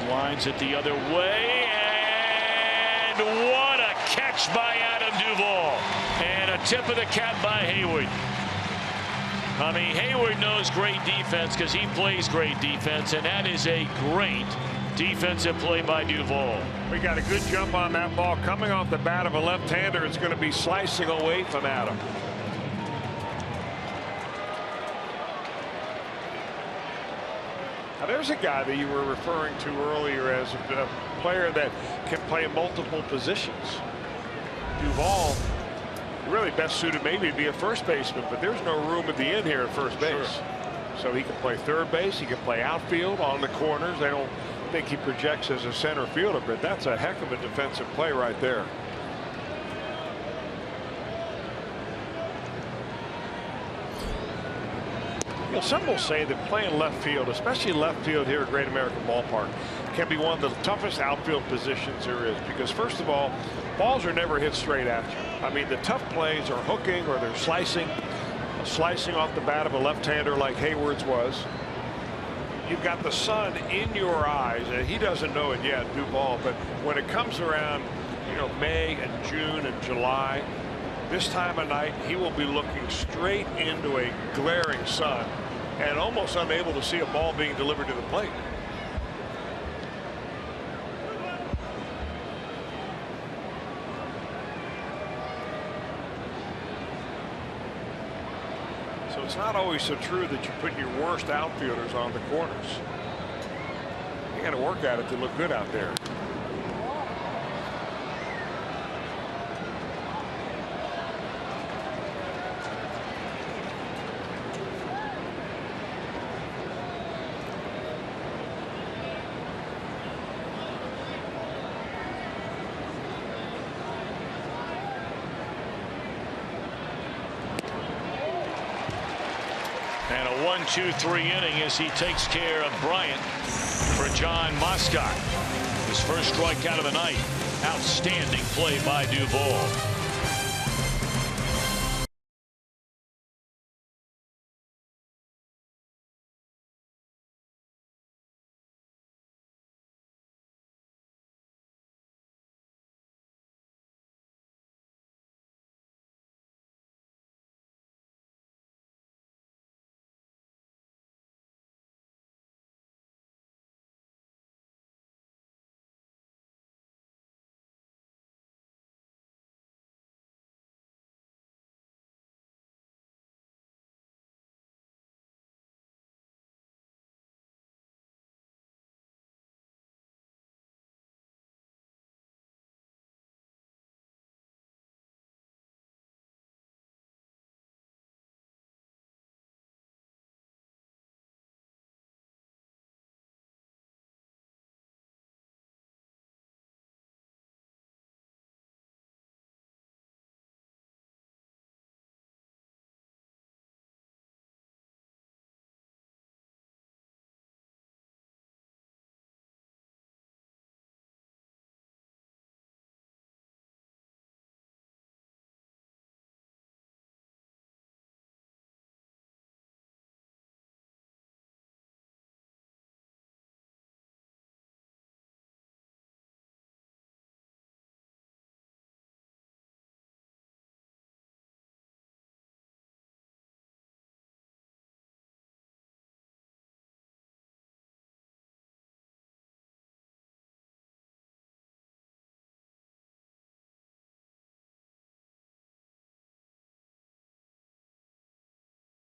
Lines it the other way, and what a catch by Adam Duvall, and a tip of the cap by Hayward. I mean, Hayward knows great defense because he plays great defense, and that is a great defensive play by Duvall. We got a good jump on that ball coming off the bat of a left-hander. It's going to be slicing away from Adam. Now, there's a guy that you were referring to earlier as a player that can play multiple positions. Duvall, really best suited maybe to be a first baseman, but there's no room at the end here at first base. Sure. So he can play third base, he can play outfield on the corners. They don't think he projects as a center fielder, but that's a heck of a defensive play right there. Some will say that playing left field, especially left field here at Great American Ballpark, can be one of the toughest outfield positions there is, because first of all, balls are never hit straight at you. I mean, the tough plays are hooking or they're slicing off the bat of a left-hander like Hayward's was. You've got the sun in your eyes, and he doesn't know it yet, Duvall, but when it comes around, May and June and July, this time of night, he will be looking straight into a glaring sun and almost unable to see a ball being delivered to the plate. So it's not always so true that you put your worst outfielders on the corners. You got to work at it to look good out there. And a 1-2-3 inning as he takes care of Bryant for John Moscott. His first strikeout of the night. Outstanding play by Duvall.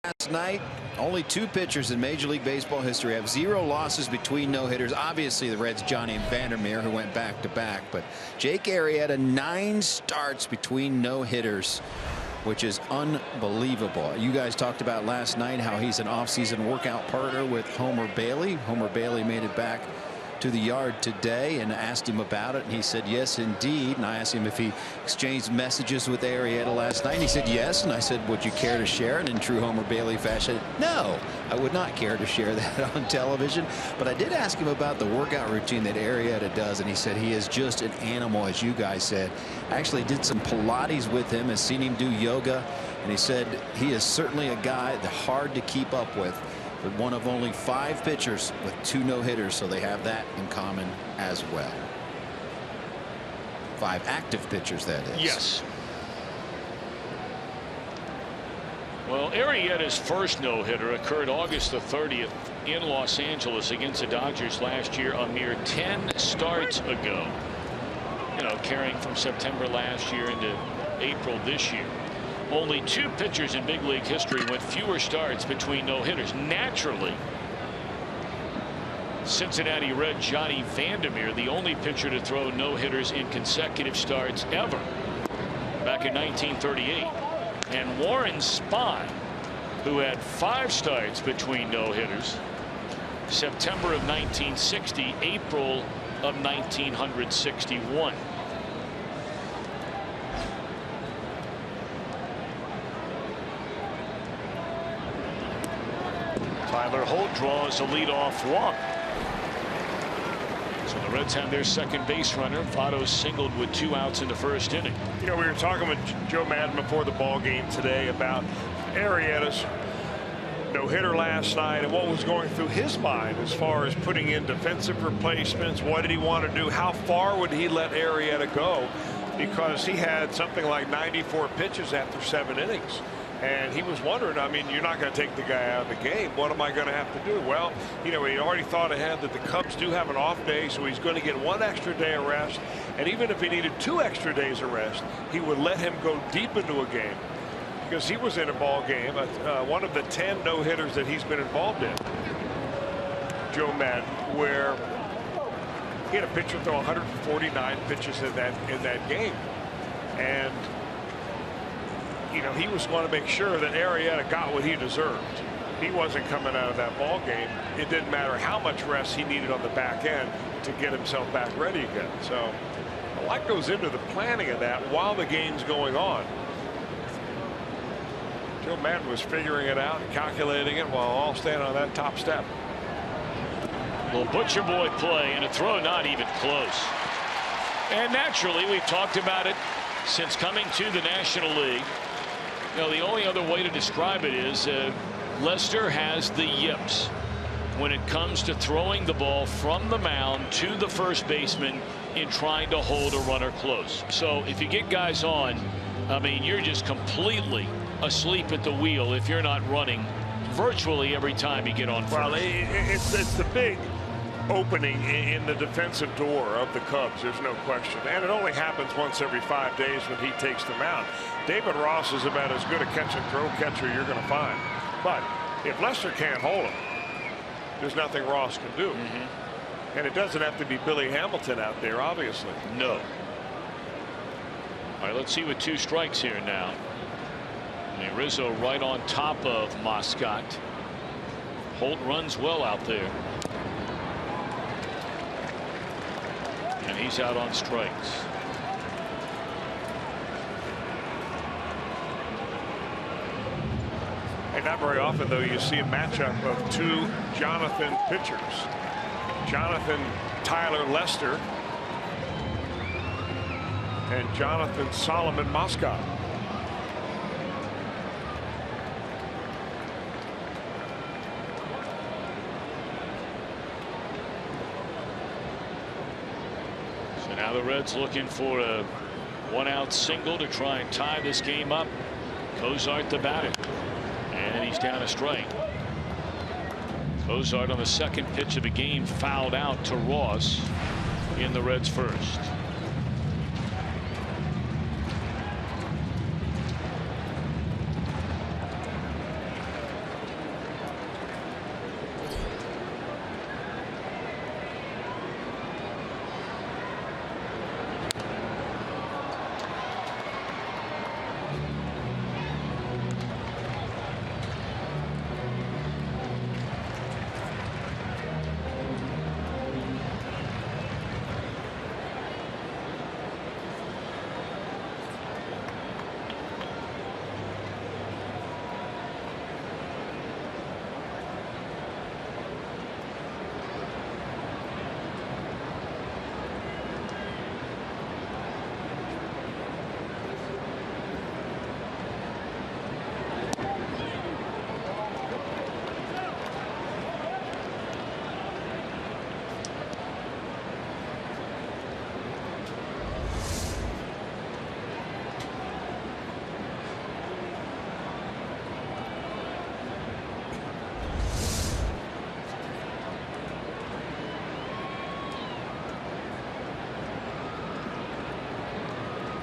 Last night, only 2 pitchers in Major League Baseball history have 0 losses between no-hitters. Obviously, the Reds' Johnny Vandermeer, who went back-to-back, but Jake Arrieta, 9 starts between no-hitters, which is unbelievable. You guys talked about last night how he's an off-season workout partner with Homer Bailey. Homer Bailey made it back to the yard today and asked him about it, and he said yes indeed. And I asked him if he exchanged messages with Arrieta last night, and he said yes. And I said, would you care to share it? In true Homer Bailey fashion, no, I would not care to share that on television. But I did ask him about the workout routine that Arrieta does, and he said he is just an animal, as you guys said. I actually did some Pilates with him, has seen him do yoga, and he said he is certainly a guy that's hard to keep up with. But one of only 5 pitchers with 2 no-hitters, so they have that in common as well. 5 active pitchers, that is. Yes. Well, Arrieta's first no-hitter occurred August the 30th in Los Angeles against the Dodgers last year, a mere 10 starts ago. You know, carrying from September last year into April this year. Only 2 pitchers in big league history went fewer starts between no-hitters. Naturally, Cincinnati Red Johnny Vandermeer, the only pitcher to throw no-hitters in consecutive starts ever, back in 1938. And Warren Spahn, who had 5 starts between no-hitters, September of 1960, April of 1961. Tyler Holt draws a leadoff walk. So the Reds have their second base runner. Votto singled with 2 outs in the first inning. You know, we were talking with Joe Madden before the ball game today about Arrieta's no-hitter last night and what was going through his mind as far as putting in defensive replacements. What did he want to do? How far would he let Arrieta go? Because he had something like 94 pitches after 7 innings. And he was wondering, I mean, you're not going to take the guy out of the game. What am I going to have to do? Well, you know, he already thought ahead that the Cubs do have an off day, so he's going to get 1 extra day of rest. And even if he needed 2 extra days of rest, he would let him go deep into a game. Because he was in a ball game, one of the 10 no-hitters that he's been involved in, Joe Madden, where he had a pitcher throw 149 pitches in that game. And you know, he was going to make sure that Arrieta got what he deserved. He wasn't coming out of that ball game. It didn't matter how much rest he needed on the back end to get himself back ready again. So a lot goes into the planning of that while the game's going on. Joe Madden was figuring it out and calculating it while all standing on that top step. Little Butcher Boy play and a throw not even close. And naturally, we've talked about it since coming to the National League. You know, the only other way to describe it is Lester has the yips when it comes to throwing the ball from the mound to the first baseman in trying to hold a runner close. So if you get guys on, I mean, you're just completely asleep at the wheel if you're not running virtually every time you get on first. Well, it's the big opening in the defensive door of the Cubs. There's no question. And it only happens once every 5 days when he takes them out. David Ross is about as good a catch and throw catcher you're going to find. But if Lester can't hold him, there's nothing Ross can do. And it doesn't have to be Billy Hamilton out there, obviously. No. All right, let's see with 2 strikes here now. And Rizzo right on top of Moscot. Holt runs well out there. And he's out on strikes. And not very often, though, you see a matchup of 2 Jonathan pitchers. Jonathan Tyler Lester and Jonathan Solomon Moscot. So now the Reds looking for a 1-out single to try and tie this game up. Cozart the batter. And he's down a strike. Cozart on the second pitch of the game fouled out to Ross in the Reds' first.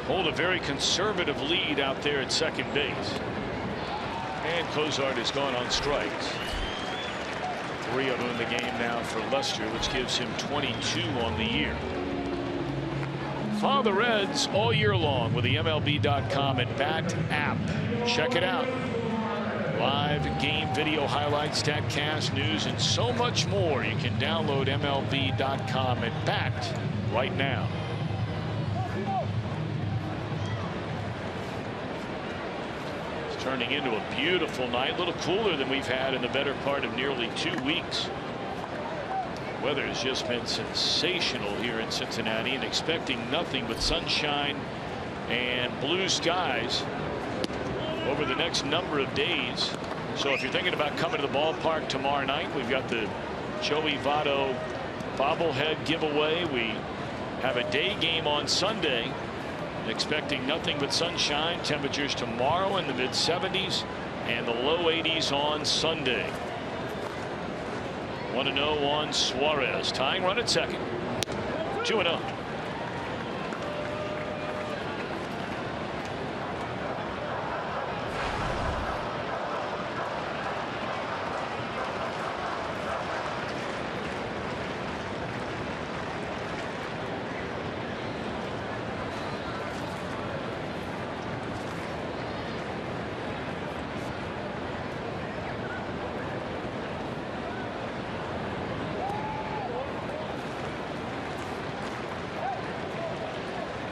hold a very conservative lead out there at second base. And Cozart has gone on strikes. 3 of them in the game now for Lester, which gives him 22 on the year. Follow the Reds all year long with the MLB.com at Bat app. Check it out. Live game video highlights, StatCast, news, and so much more. You can download MLB.com at Bat right now. It's turning into a beautiful night, a little cooler than we've had in the better part of nearly 2 weeks. Weather has just been sensational here in Cincinnati, and expecting nothing but sunshine and blue skies over the next number of days. So if you're thinking about coming to the ballpark tomorrow night, we've got the Joey Votto bobblehead giveaway. We have a day game on Sunday. Expecting nothing but sunshine. Temperatures tomorrow in the mid-70s and the low 80s on Sunday. 1-0 on Suarez. Tying run at second. 2-0.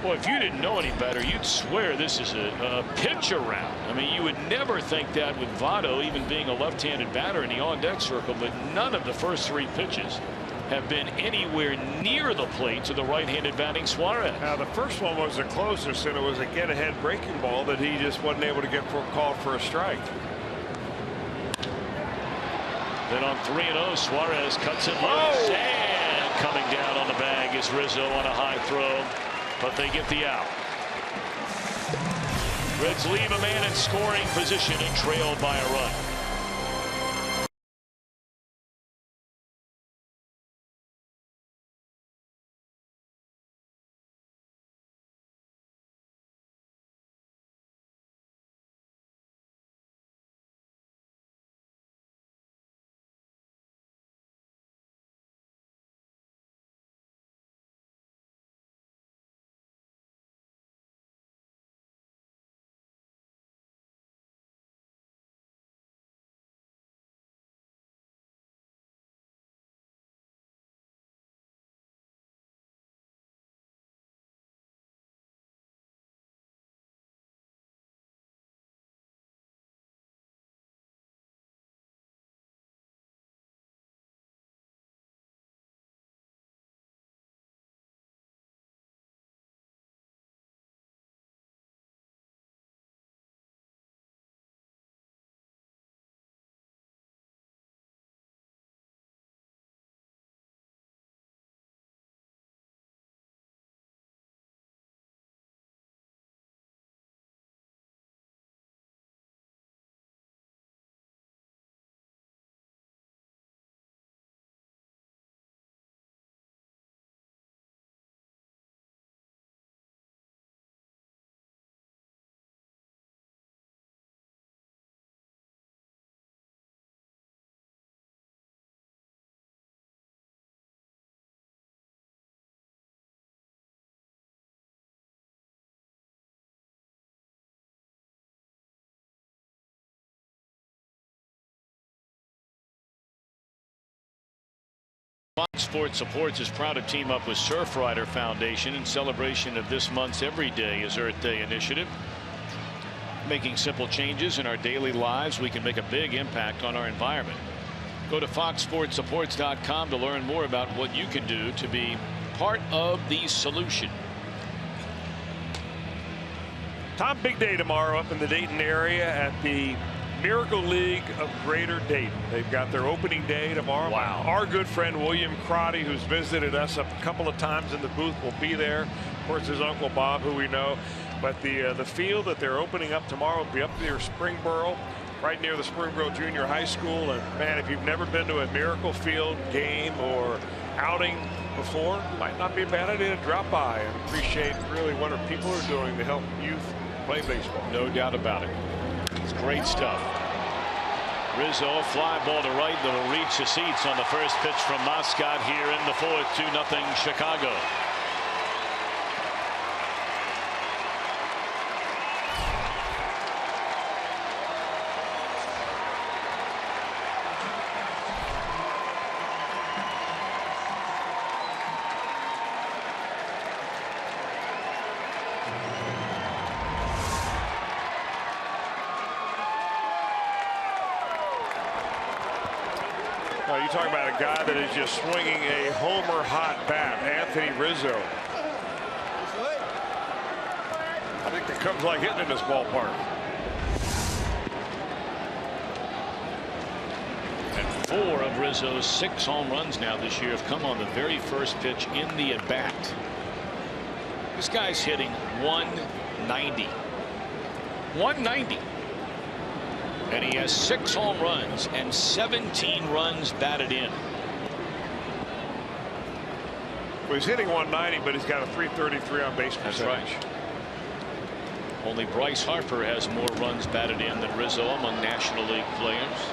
Boy, if you didn't know any better, you'd swear this is a pitch around. I mean, you would never think that with Votto even being a left-handed batter in the on-deck circle, but none of the first 3 pitches have been anywhere near the plate to the right-handed batting Suarez. Now, the first one was the closest, and it was a get-ahead breaking ball that he just wasn't able to get called for a strike. Then on 3-0, Suarez cuts it loose, and coming down on the bag is Rizzo on a high throw. But they get the out. Reds leave a man in scoring position and trail by a run. Fox Sports Supports is proud to team up with Surfrider Foundation in celebration of this month's Every Day is Earth Day initiative. Making simple changes in our daily lives, we can make a big impact on our environment. Go to foxsportsupports.com to learn more about what you can do to be part of the solution. Tom, big day tomorrow up in the Dayton area at the Miracle League of Greater Dayton. They've got their opening day tomorrow. Wow. Our good friend William Crotty, who's visited us a couple of times in the booth, will be there. Of course, his Uncle Bob, who we know. But the field that they're opening up tomorrow will be up near Springboro, right near the Springboro Junior High School. And man, if you've never been to a Miracle Field game or outing, before, might not be a bad idea to drop by and appreciate really what our people are doing to help youth play baseball. No doubt about it. It's great stuff. Rizzo, fly ball to right, that'll reach the seats on the first pitch from Moscot here in the fourth. 2-0 Chicago. You talk about a guy that is just swinging a homer hot bat, Anthony Rizzo. I think the Cubs like hitting in this ballpark. And 4 of Rizzo's 6 home runs now this year have come on the very first pitch in the at bat. This guy's hitting 190. 190. And he has 6 home runs and 17 runs batted in. Well, he's hitting 190, but he's got a 333 on base percentage. That's right. Only Bryce Harper has more runs batted in than Rizzo among National League players.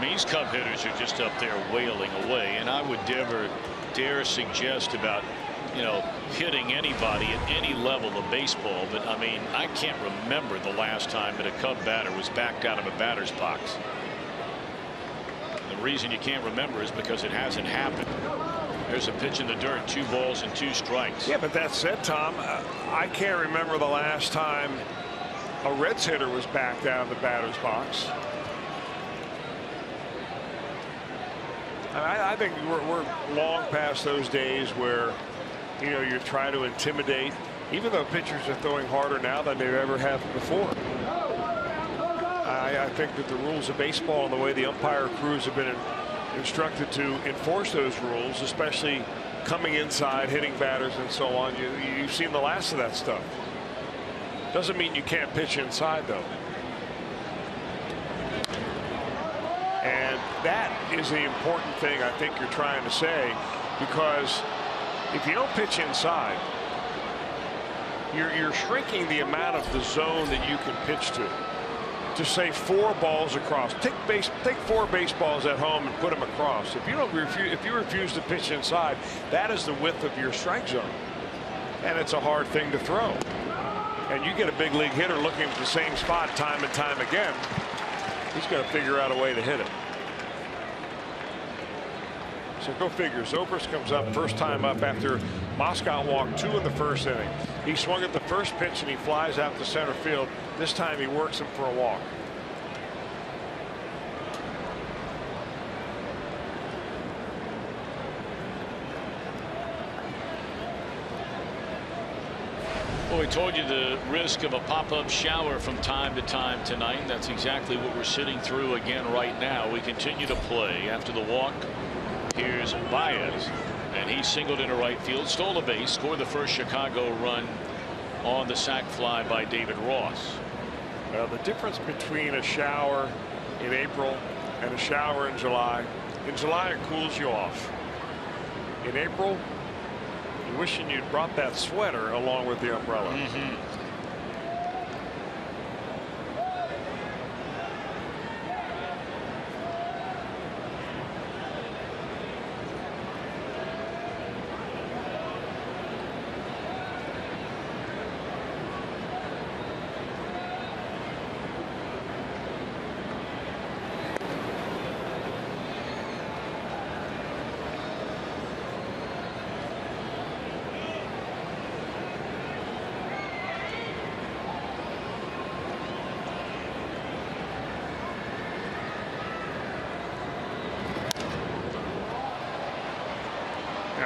These Cub hitters are just up there wailing away, and I would never dare suggest about, you know, hitting anybody at any level of baseball, but I mean, I can't remember the last time that a Cub batter was backed out of a batter's box. The reason you can't remember is because it hasn't happened. There's a pitch in the dirt, 2 balls and 2 strikes. Yeah, but that said, Tom, I can't remember the last time a Reds hitter was backed out of the batter's box. I think we're long past those days where, you know, you're trying to intimidate, even though pitchers are throwing harder now than they've ever have before. I think that the rules of baseball and the way the umpire crews have been instructed to enforce those rules, especially coming inside, hitting batters and so on, you've seen the last of that stuff. Doesn't mean you can't pitch inside, though. And that is the important thing I think you're trying to say, because if you don't pitch inside, you're shrinking the amount of the zone that you can pitch to say 4 balls across. Take 4 baseballs at home and put them across. If you refuse to pitch inside, that is the width of your strike zone, and it's a hard thing to throw. And you get a big league hitter looking at the same spot time and time again, he's going to figure out a way to hit it. So go figure. Zobrist comes up first time up after Moscot walked 2 in the first inning. He swung at the first pitch and he flies out to center field. This time he works him for a walk. Well, we told you the risk of a pop-up shower from time to time tonight. That's exactly what we're sitting through again right now. We continue to play after the walk. Here's Baez, and he singled into right field, stole a base, scored the first Chicago run on the sac fly by David Ross. The difference between a shower in April and a shower in July it cools you off. In April, you're wishing you'd brought that sweater along with the umbrella.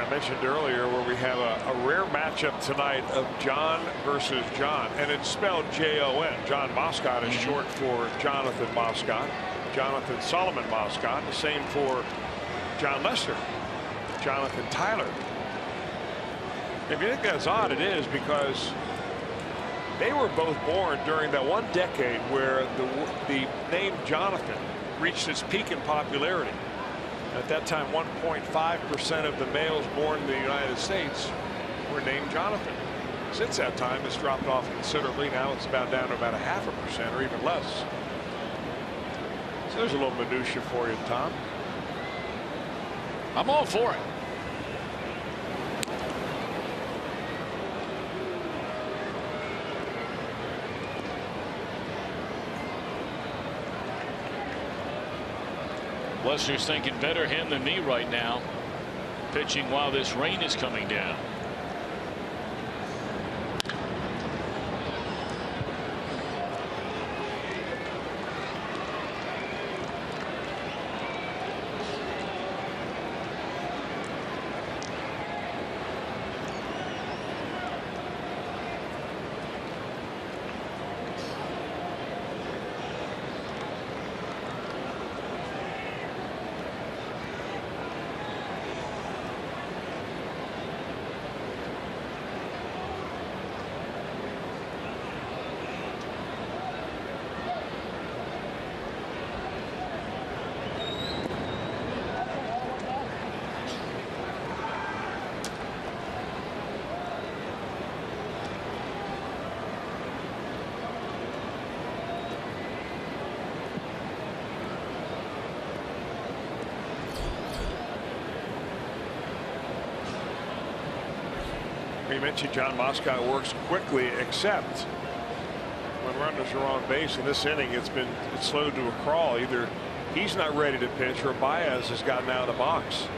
I mentioned earlier where we have a rare matchup tonight of John versus John, and it's spelled J-O-N. John Moscott is short for Jonathan Moscott. Jonathan Solomon Moscott. The same for John Lester. Jonathan Tyler. If you think that's odd, it is, because they were both born during that one decade where the name Jonathan reached its peak in popularity. At that time, 1.5% of the males born in the United States were named Jonathan. Since that time, it's dropped off considerably. Now it's about down to about 0.5% or even less. So there's a little minutia for you, Tom. I'm all for it. Lester's thinking better him than me right now, pitching while this rain is coming down. You mentioned John Moscott works quickly, except when runners are on base. In this inning, it's slowed to a crawl. Either he's not ready to pitch or Baez has gotten out of the box.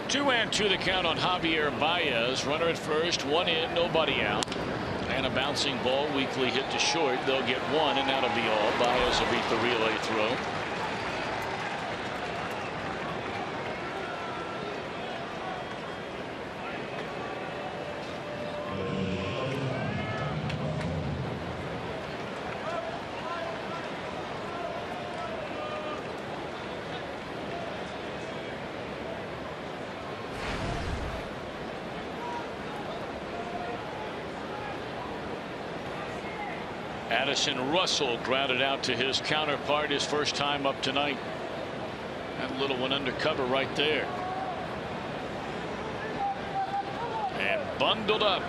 Two and two the count on Javier Baez. Runner at first, one in, nobody out. And a bouncing ball, weakly hit to short. They'll get one, and that'll be all. Baez will beat the relay throw. Addison Russell grounded out to his counterpart, his first time up tonight. That little one under cover right there. And bundled up.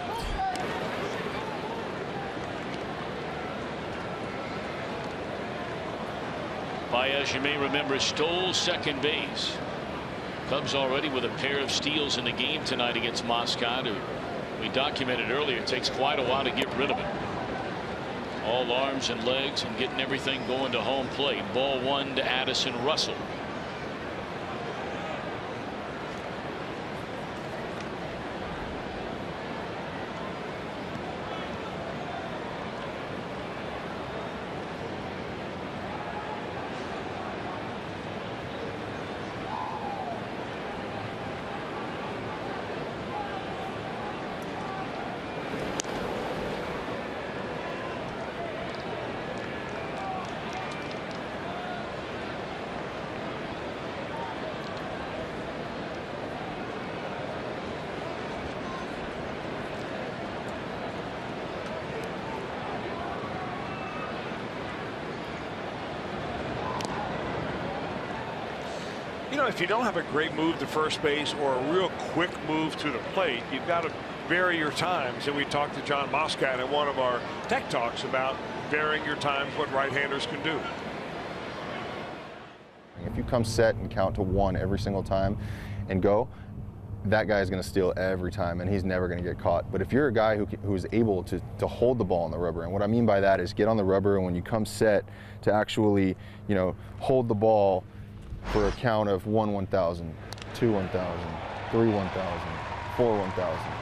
Baez, you may remember, stole second base. Cubs already with a pair of steals in the game tonight against Moscott, who we documented earlier. It takes quite a while to get rid of it. All arms and legs and getting everything going to home plate. Ball one to Addison Russell. If you don't have a great move to first base or a real quick move to the plate, you've got to vary your times. And we talked to John Moscott in one of our tech talks about varying your times, what right-handers can do. If you come set and count to 1 every single time and go, that guy is going to steal every time, and he's never going to get caught. But if you're a guy who's able to hold the ball on the rubber, and what I mean by that is get on the rubber, and when you come set to actually, you know, hold the ball for a count of 1 1,000, 2 1,000, 3 1,000, 4 1,000,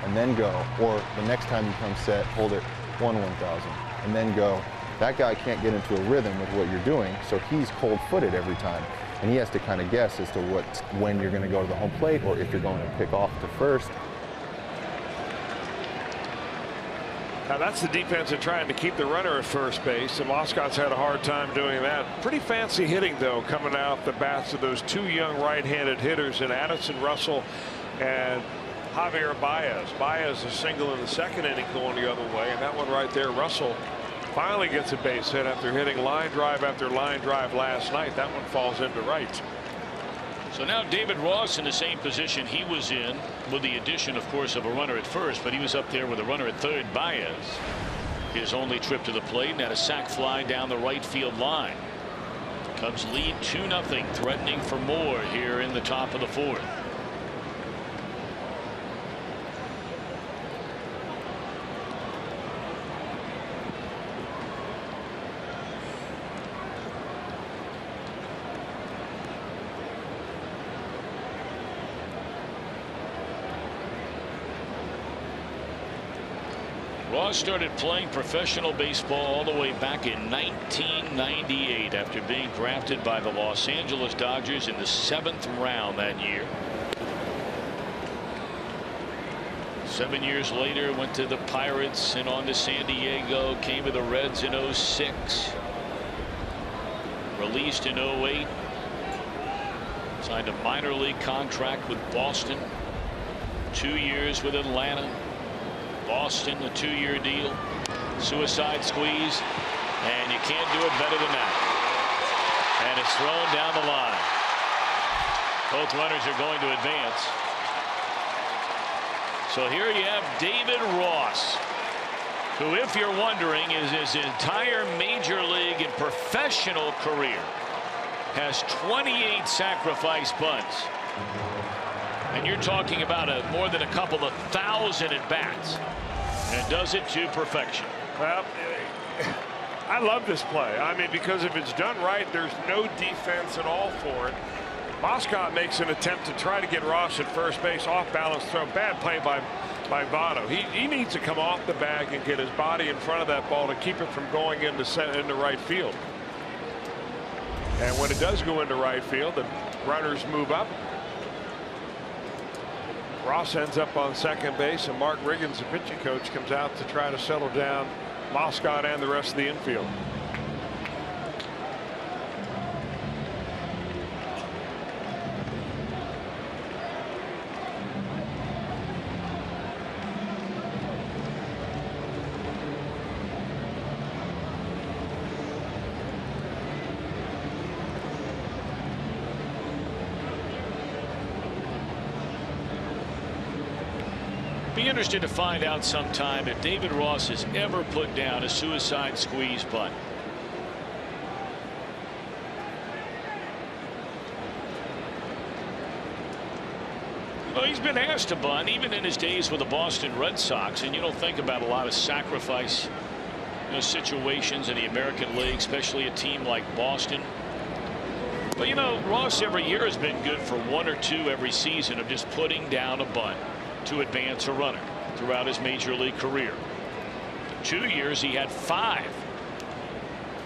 and then go. Or the next time you come set, hold it 1 1,000, and then go. That guy can't get into a rhythm with what you're doing, so he's cold-footed every time. And he has to kind of guess as to when you're going to go to the home plate or if you're going to pick off to first. Now that's the defense of trying to keep the runner at first base, and Moscott's had a hard time doing that. Pretty fancy hitting, though, coming out the bats of those 2 young right-handed hitters in Addison Russell and Javier Baez. Baez a single in the 2nd inning going the other way, and that one right there, Russell finally gets a base hit after hitting line drive after line drive last night. That one falls into right. So now David Ross in the same position he was in, with the addition, of course, of a runner at first, but he was up there with a runner at third. Baez, his only trip to the plate, and had a sac fly down the right field line. Cubs lead 2-0, threatening for more here in the top of the 4th. Ross started playing professional baseball all the way back in 1998 after being drafted by the Los Angeles Dodgers in the 7th round that year. 7 years later went to the Pirates and on to San Diego, came to the Reds in 06, released in 08, signed a minor league contract with Boston, 2 years with Atlanta, Boston, a 2-year deal, suicide squeeze, and you can't do it better than that. And it's thrown down the line. Both runners are going to advance. So here you have David Ross, who, if you're wondering, is his entire major league and professional career has 28 sacrifice bunts. And you're talking about more than a couple of thousand at bats, and does it to perfection. Well, I love this play. I mean, because if it's done right, there's no defense at all for it. Moscott makes an attempt to try to get Ross at first base, off balance throw. Bad play by Votto. He needs to come off the bag and get his body in front of that ball to keep it from going into right field. And when it does go into right field, the runners move up. Ross ends up on second base, and Mark Riggins, the pitching coach, comes out to try to settle down Moscott and the rest of the infield. Be interested to find out sometime if David Ross has ever put down a suicide squeeze bunt. Well, he's been asked to bunt even in his days with the Boston Red Sox, and you don't think about a lot of sacrifice situations in the American League, especially a team like Boston. But you know, Ross every year has been good for 1 or 2 every season of just putting down a bunt to advance a runner throughout his major league career. 2 years he had 5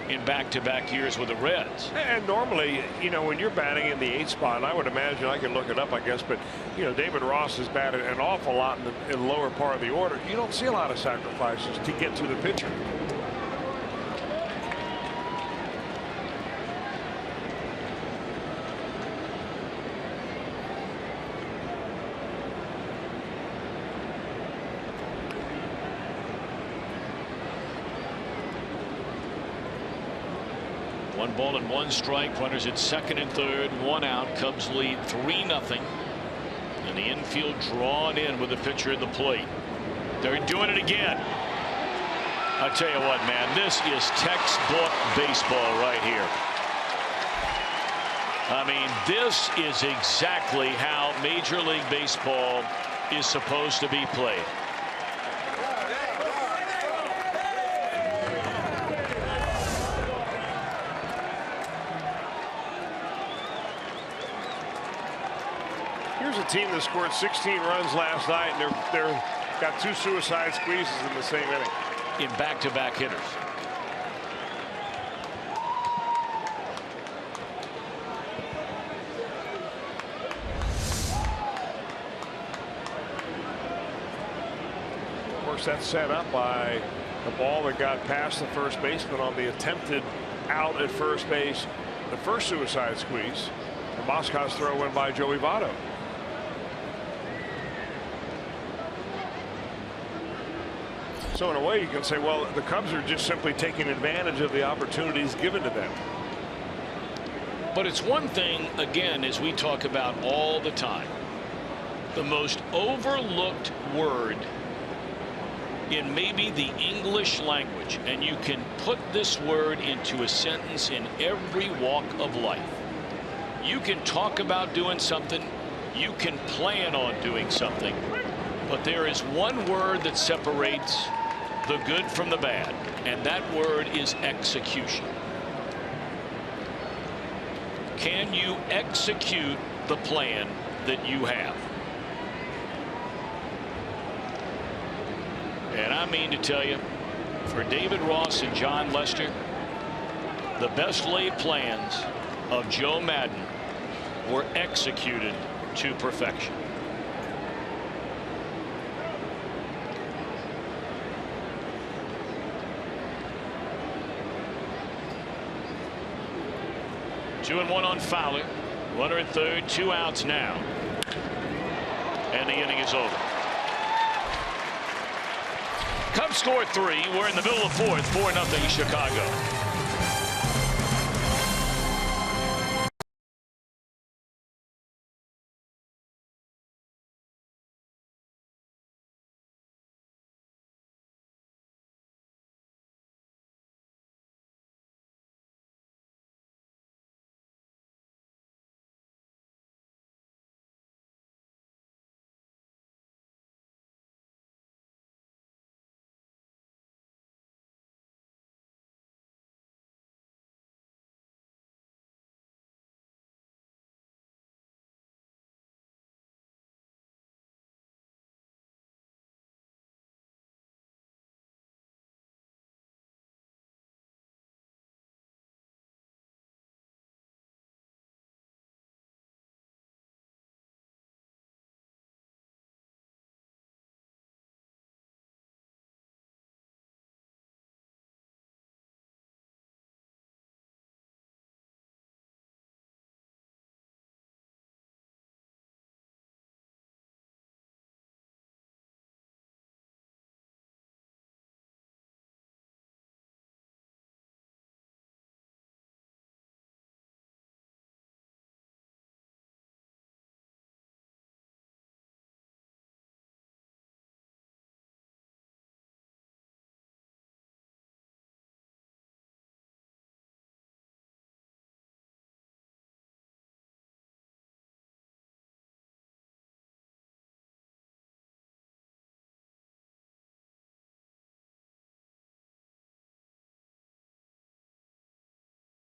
in back-to-back years with the Reds. And normally, you know, when you're batting in the 8th spot, and I would imagine, I can look it up, I guess, but you know, David Ross has batted an awful lot in the lower part of the order. You don't see a lot of sacrifices to get to the pitcher. One ball and 1 strike. Runners at second and third. 1 out. Cubs lead 3-0. And the infield drawn in with the pitcher at the plate. They're doing it again. I tell you what, man, this is textbook baseball right here. I mean, this is exactly how Major League Baseball is supposed to be played. Here's a team that scored 16 runs last night, and they're got 2 suicide squeezes in the same inning. In back-to-back hitters. Of course, that's set up by the ball that got past the first baseman on the attempted out at first base, the first suicide squeeze. And Moscow's throw in by Joey Votto. So in a way you can say, well, the Cubs are just simply taking advantage of the opportunities given to them. But it's one thing, again, as we talk about all the time, the most overlooked word in maybe the English language, and you can put this word into a sentence in every walk of life. You can talk about doing something, you can plan on doing something, but there is one word that separates the good from the bad, and that word is execution. Can you execute the plan that you have? And I mean to tell you, for David Ross and John Lester, the best laid plans of Joe Madden were executed to perfection. Two and one on Fowler. Runner at third, 2 outs now. And the inning is over. Cubs score 3. We're in the middle of 4th, 4-0 Chicago.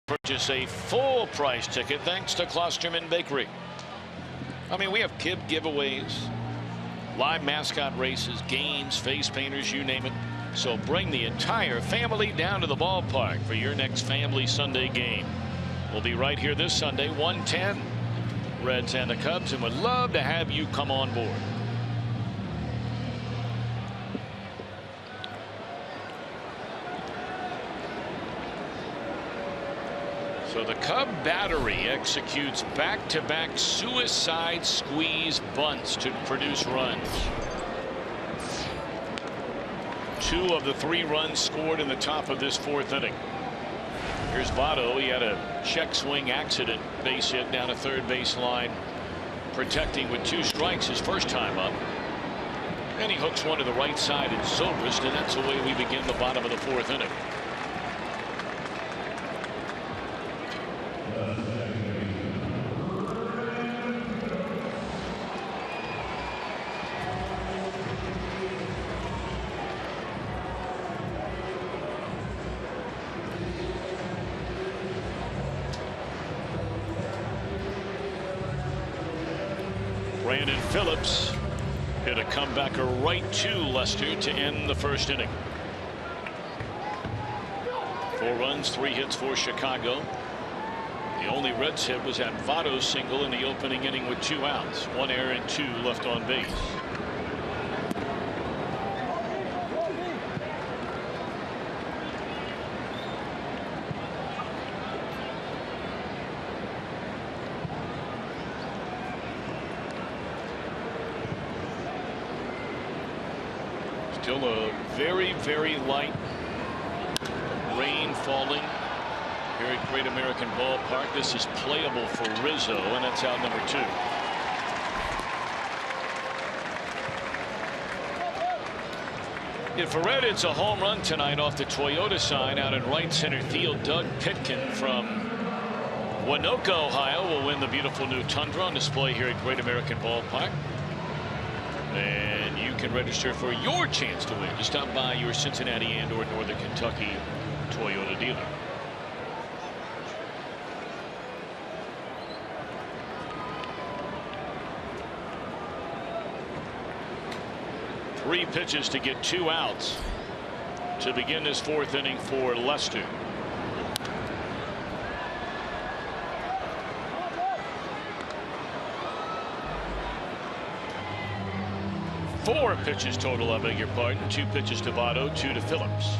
Purchase a full price ticket thanks to Klosterman Bakery. I mean, we have kid giveaways, live mascot races, games, face painters, you name it. So bring the entire family down to the ballpark for your next family Sunday game. We'll be right here this Sunday, 1:10, Reds and the Cubs, and would love to have you come on board. So the Cub battery executes back-to-back suicide squeeze bunts to produce runs. 2 of the 3 runs scored in the top of this 4th inning. Here's Votto. He had a check swing accident, base hit down a third base line, protecting with 2 strikes his first time up. And he hooks one to the right side at Zobrist, and that's the way we begin the bottom of the 4th inning. Brandon Phillips hit a comebacker right to Lester to end the first inning. 4 runs, 3 hits for Chicago. The only Reds hit was at Votto's single in the opening inning with 2 outs, 1 error and 2 left on base. Still a very, very light rain falling here at Great American Ballpark. This is playable for Rizzo, and that's out number 2. Yeah, for Red, it's a home run tonight off the Toyota sign out in right center field. Doug Pitkin from Winoka, Ohio, will win the beautiful new Tundra on display here at Great American Ballpark. And you can register for your chance to win. Just stop by your Cincinnati and or Northern Kentucky Toyota dealer. Three pitches to get 2 outs to begin this 4th inning for Lester. Four pitches total, I beg your pardon. 2 pitches to Votto, 2 to Phillips.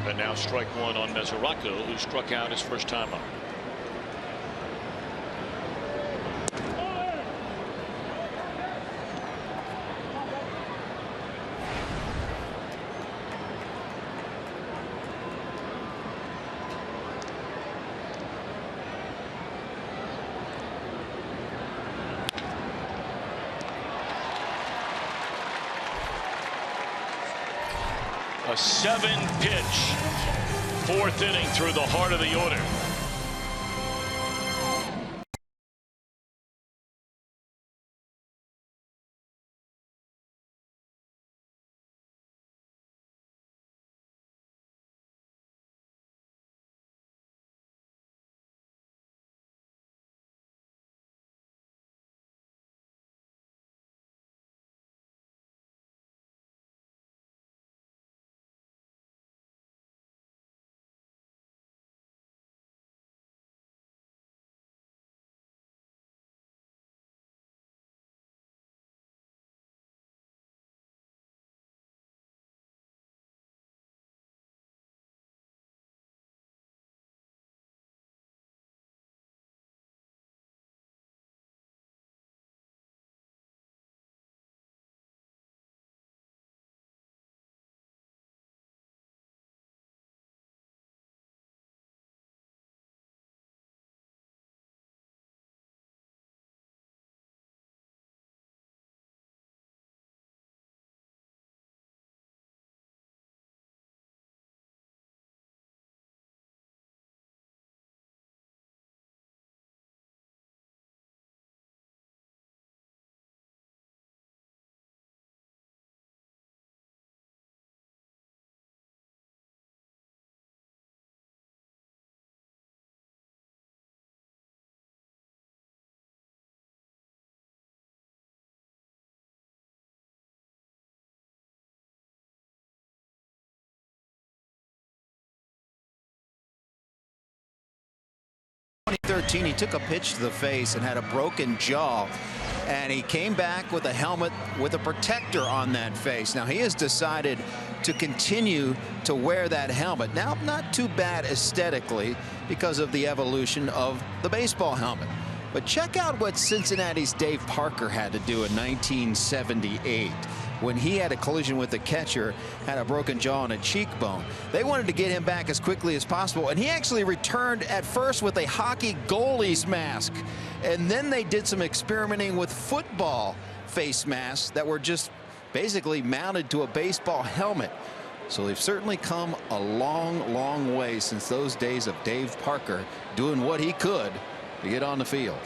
And now strike 1 on Mesoraco, who struck out his first time up. A 7-pitch 4th inning through the heart of the order. In 2013, he took a pitch to the face and had a broken jaw, and he came back with a helmet with a protector on that face. Now he has decided to continue to wear that helmet. Now, not too bad aesthetically because of the evolution of the baseball helmet. But check out what Cincinnati's Dave Parker had to do in 1978 when he had a collision with the catcher, had a broken jaw and a cheekbone. They wanted to get him back as quickly as possible, and he actually returned at first with a hockey goalie's mask. And then they did some experimenting with football face masks that were just basically mounted to a baseball helmet. So they've certainly come a long, long way since those days of Dave Parker doing what he could to get on the field.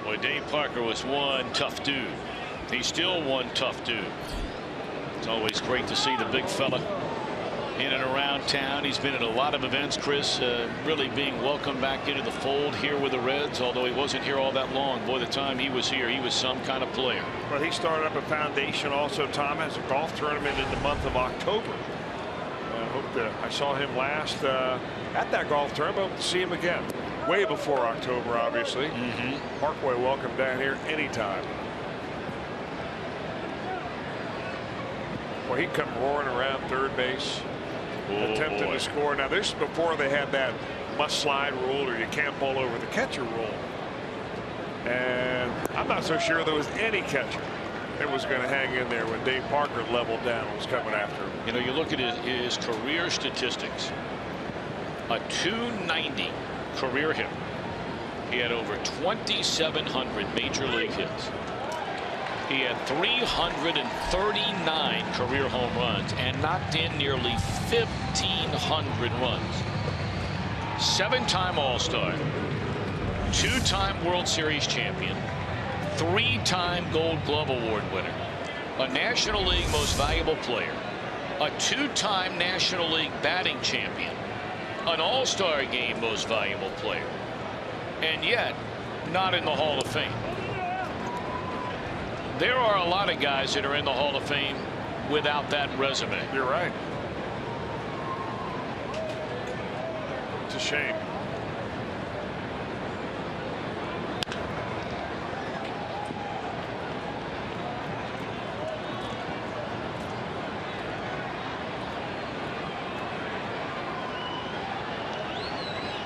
Boy, Dave Parker was one tough dude. He's still one tough dude. It's always great to see the big fella in and around town. He's been at a lot of events, Chris, really being welcomed back into the fold here with the Reds, although he wasn't here all that long. Boy, the time he was here, he was some kind of player. Well, he started up a foundation also, Tom, has a golf tournament in the month of October. I saw him last at that golf tournament. Hope to see him again. Way before October, obviously. Parkway, welcome down here anytime. Well, he'd come roaring around third base, attempting to score. Now, this is before they had that must slide rule or you can't bowl over the catcher rule. And I'm not so sure there was any catcher that was going to hang in there when Dave Parker leveled down and was coming after him. You know, you look at his career statistics. A .290 career hit. He had over 2,700 major league hits. He had 339 career home runs and knocked in nearly 1,500 runs. 7-time All-Star, 2-time World Series champion, 3-time Gold Glove Award winner, a National League Most Valuable Player, a 2-time National League batting champion, an All-Star Game Most Valuable Player, and yet not in the Hall of Fame. There are a lot of guys that are in the Hall of Fame without that resume. You're right. It's a shame.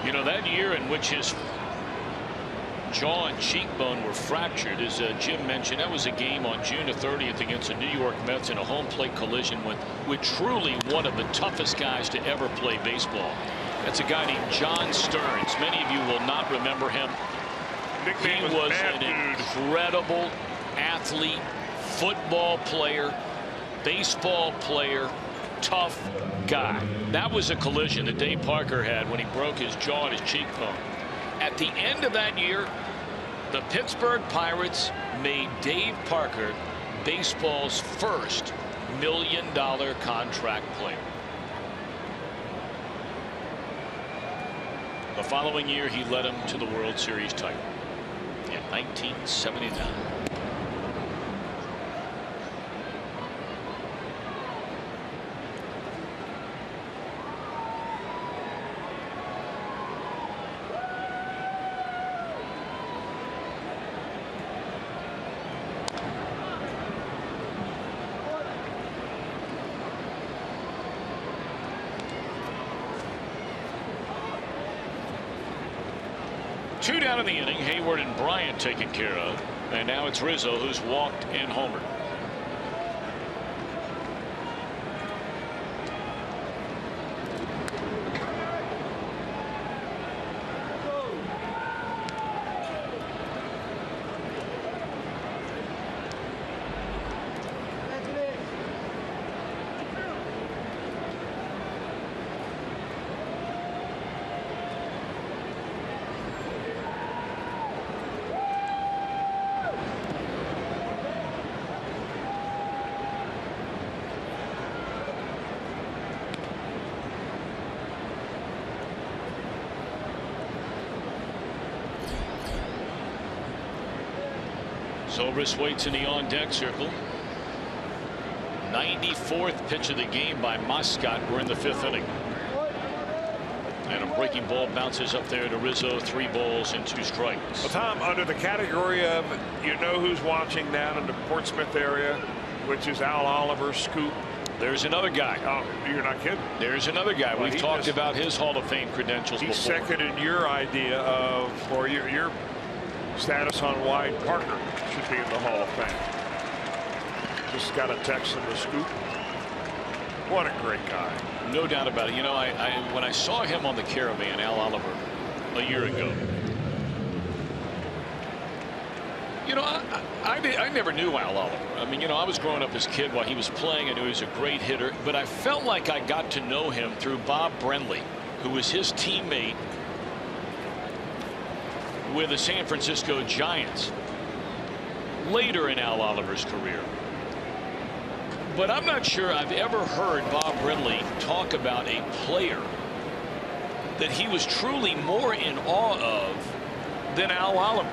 You know, that year in which his jaw and cheekbone were fractured, as Jim mentioned, that was a game on June the 30th against the New York Mets in a home plate collision with truly one of the toughest guys to ever play baseball. That's a guy named John Stearns. Many of you will not remember him. He was an incredible athlete, football player, baseball player, tough guy. That was a collision that Dave Parker had when he broke his jaw and his cheekbone. At the end of that year, the Pittsburgh Pirates made Dave Parker baseball's first $1 million contract player. The following year, he led them to the World Series title in 1979. Two down in the inning. Hayward and Bryant taken care of, and now it's Rizzo who's walked and homered. Zobrist waits in the on-deck circle. 94th pitch of the game by Muscat. We're in the 5th inning. And a breaking ball bounces up there to Rizzo. 3 balls and 2 strikes. Well, Tom, under the category of you know who's watching down in the Portsmouth area, which is Al Oliver's scoop. There's another guy. Oh, you're not kidding. There's another guy. Well, we've talked about his Hall of Fame credentials he's before. Second in your idea of, or your status on why Parker should be in the Hall of Fame. Just got a text in the scoop. What a great guy. No doubt about it. You know, when I saw him on the Caravan, Al Oliver, a year ago, you know, I never knew Al Oliver. I mean, you know, I was growing up as a kid while he was playing. I knew he was a great hitter, but I felt like I got to know him through Bob Brenly, who was his teammate with the San Francisco Giants later in Al Oliver's career. But I'm not sure I've ever heard Bob Brindley talk about a player that he was truly more in awe of than Al Oliver,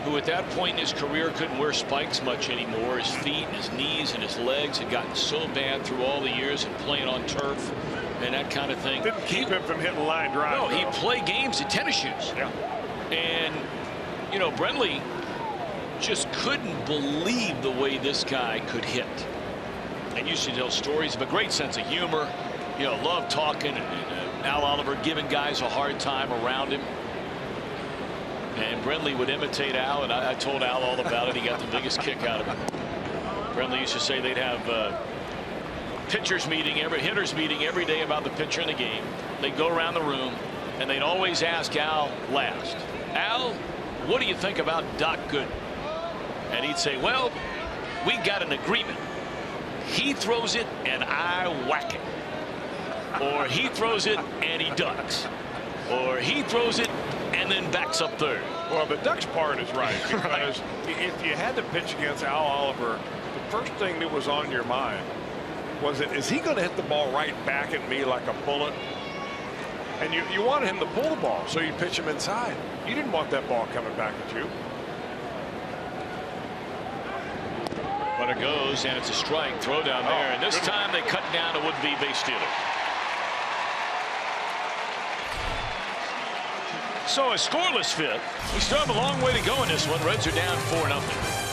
who at that point in his career couldn't wear spikes much anymore. His feet and his knees and his legs had gotten so bad through all the years of playing on turf and that kind of thing. Didn't keep him from hitting line drive. No, he'd play games in tennis shoes. Yeah. And, you know, Brindley just couldn't believe the way this guy could hit. And used to tell stories of a great sense of humor. You know, loved talking, and Al Oliver giving guys a hard time around him. And Brindley would imitate Al, and I told Al all about it. He got the biggest kick out of it. Brindley used to say they'd have hitters meeting every day about the pitcher in the game. They'd go around the room, and they'd always ask Al last, Al, what do you think about Doc Gooden? And he'd say, well, we got an agreement. He throws it and I whack it. Or he throws it and he ducks. Or he throws it and then backs up third. Well, the ducks part is right, because if you had to pitch against Al Oliver, the first thing that was on your mind was that, is he going to hit the ball right back at me like a bullet? And you wanted him to pull the ball, so you pitch him inside. You didn't want that ball coming back at you. Runner goes, and it's a strike. Throw down there, and this time they cut down a would-be base stealer. So a scoreless fifth. We still have a long way to go in this one. Reds are down 4-0.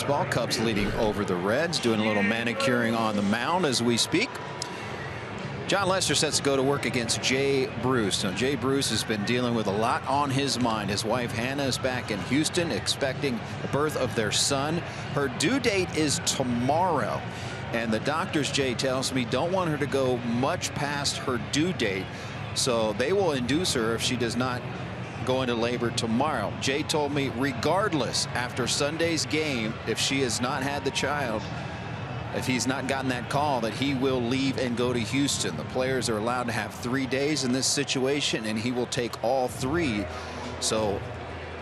Baseball, Cubs leading over the Reds, doing a little manicuring on the mound as we speak. John Lester sets to go to work against Jay Bruce. Now, Jay Bruce has been dealing with a lot on his mind. His wife Hannah is back in Houston expecting the birth of their son. Her due date is tomorrow, and the doctors, Jay tells me, don't want her to go much past her due date, so they will induce her if she does not go into labor tomorrow. Jay told me regardless, after Sunday's game, if she has not had the child, if he's not gotten that call, that he will leave and go to Houston. The players are allowed to have 3 days in this situation, and he will take all 3. So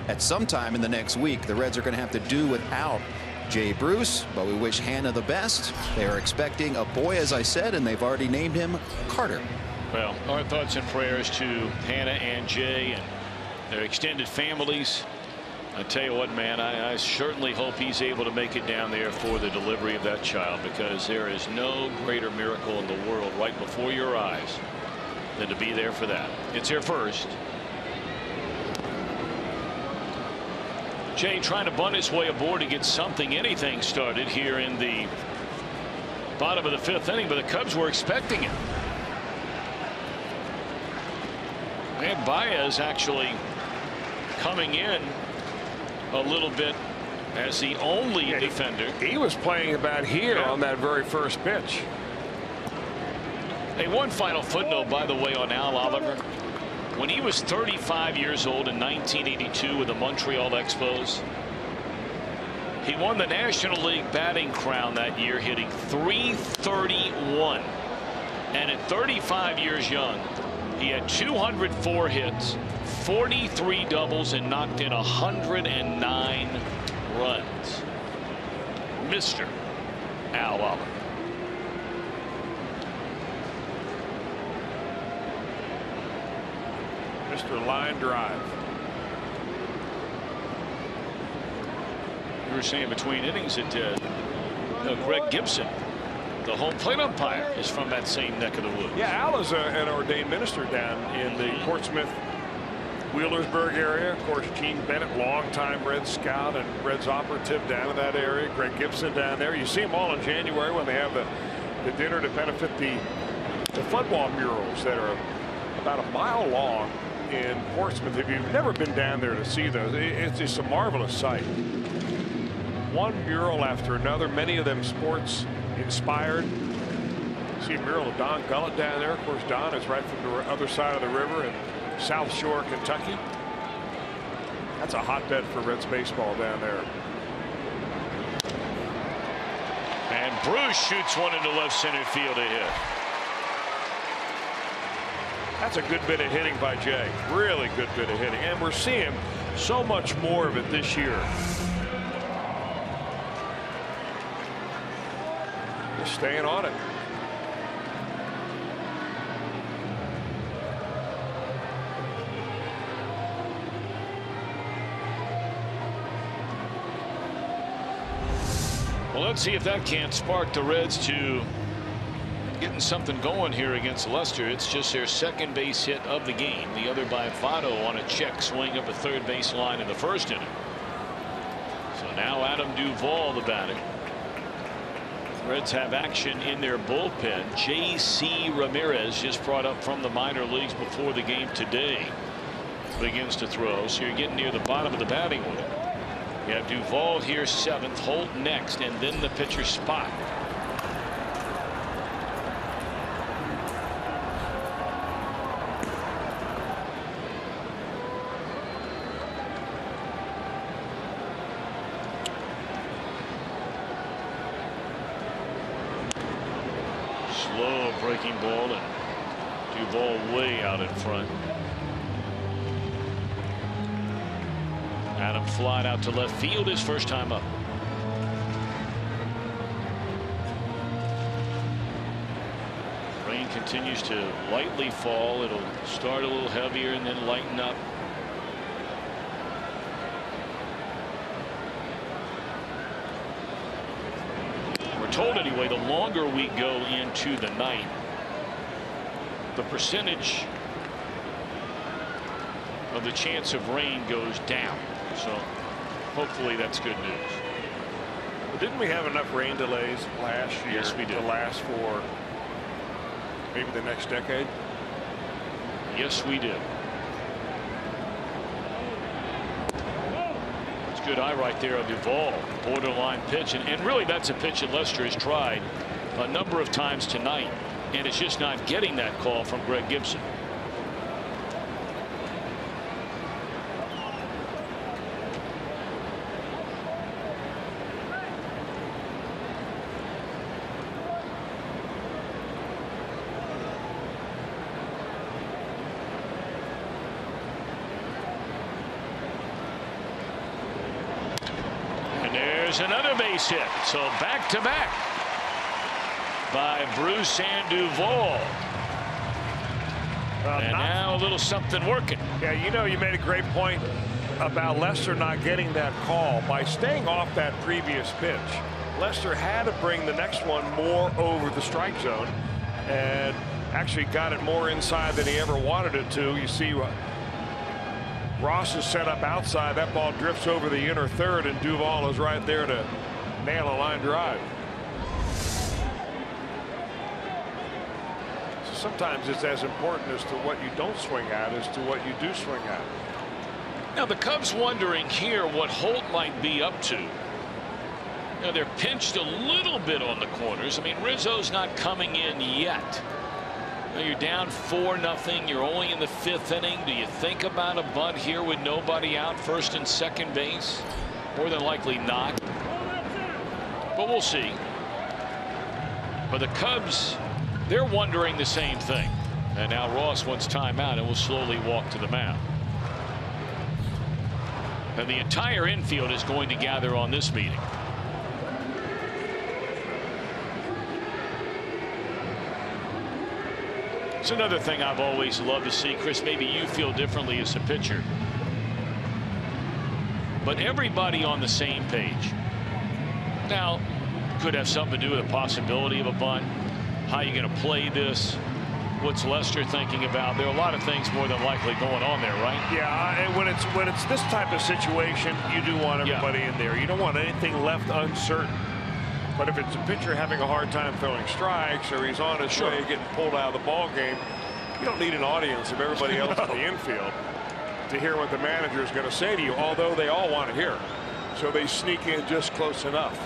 at some time in the next week, the Reds are going to have to do without Jay Bruce, but we wish Hannah the best. They are expecting a boy, as I said, and they've already named him Carter. Well, our thoughts and prayers to Hannah and Jay and their extended families. I tell you what, man, I certainly hope he's able to make it down there for the delivery of that child, because there is no greater miracle in the world right before your eyes than to be there for that. It's here first. Jay trying to bunt his way aboard to get anything started here in the bottom of the 5th inning, but the Cubs were expecting it. And Baez actually coming in a little bit as the only defender. He was playing about here on that very first pitch. Hey, one final footnote, by the way, on Al Oliver. When he was 35 years old in 1982 with the Montreal Expos, he won the National League batting crown that year, hitting .331. And at 35 years young, he had 204 hits, 43 doubles, and knocked in 109 runs. Mr. Al Oliver. Mr. Line Drive. You were saying between innings that Greg Gibson, the home plate umpire, is from that same neck of the woods. Yeah, Al is an ordained minister down in the Portsmouth, Wheelersburg area. Of course, Gene Bennett, longtime Reds scout and Reds operative down in that area. Greg Gibson down there. You see them all in January when they have the dinner to benefit the football murals that are about a mile long in Portsmouth. If you've never been down there to see those, it's just a marvelous sight. One mural after another, many of them sports inspired. See a mural of Don Gullett down there. Of course, Don is right from the other side of the river in South Shore, Kentucky. That's a hotbed for Reds baseball down there. And Bruce shoots one into left center field to hit. That's a good bit of hitting by Jay. Really good bit of hitting. And we're seeing so much more of it this year. Just staying on it. Well, let's see if that can't spark the Reds to getting something going here against Lester. It's just their second base hit of the game. The other by Votto on a check swing up a third base line in the first inning. So now Adam Duvall, the batter. Reds have action in their bullpen. J.C. Ramirez, just brought up from the minor leagues before the game today, begins to throw. So you're getting near the bottom of the batting order. You have Duvall here seventh, Holt next, and then the pitcher spot. Slow breaking ball, and Duvall way out in front. Adam flied out to left field his first time up. Rain continues to lightly fall. It'll start a little heavier and then lighten up. We're told anyway, the longer we go into the night, the percentage of the chance of rain goes down. So hopefully that's good news. Well, didn't we have enough rain delays last year? Yes, we did. To last for maybe the next decade? Yes, we did. It's a good eye right there on Duvall. Borderline pitch. And really that's a pitch that Lester has tried a number of times tonight. And it's just not getting that call from Greg Gibson. Another base hit. So back to back by Bruce and Duvall. And now a little something working. Yeah, you know, you made a great point about Lester not getting that call. By staying off that previous pitch, Lester had to bring the next one more over the strike zone and actually got it more inside than he ever wanted it to. You see Ross is set up outside. That ball drifts over the inner third, and Duvall is right there to nail a line drive. sometimes it's as important as to what you don't swing at as to what you do swing at. Now the Cubs wondering here what Holt might be up to. Now they're pinched a little bit on the corners. I mean, Rizzo's not coming in yet. Now you're down 4-0. You're only in the 5th inning. Do you think about a bunt here with nobody out, first and second base? More than likely not. But we'll see. But the Cubs, they're wondering the same thing. And now Ross wants timeout and will slowly walk to the mound. And the entire infield is going to gather on this meeting. It's another thing I've always loved to see. Chris, maybe you feel differently as a pitcher. But everybody on the same page. Now, could have something to do with the possibility of a bunt. How are you going to play this? What's Lester thinking about? There are a lot of things more than likely going on there, right? Yeah, and when it's this type of situation, you do want everybody in there. You don't want anything left uncertain. But if it's a pitcher having a hard time throwing strikes, or he's on his way getting pulled out of the ball game, you don't need an audience of everybody else in the infield to hear what the manager is going to say to you, although they all want to hear. So they sneak in just close enough.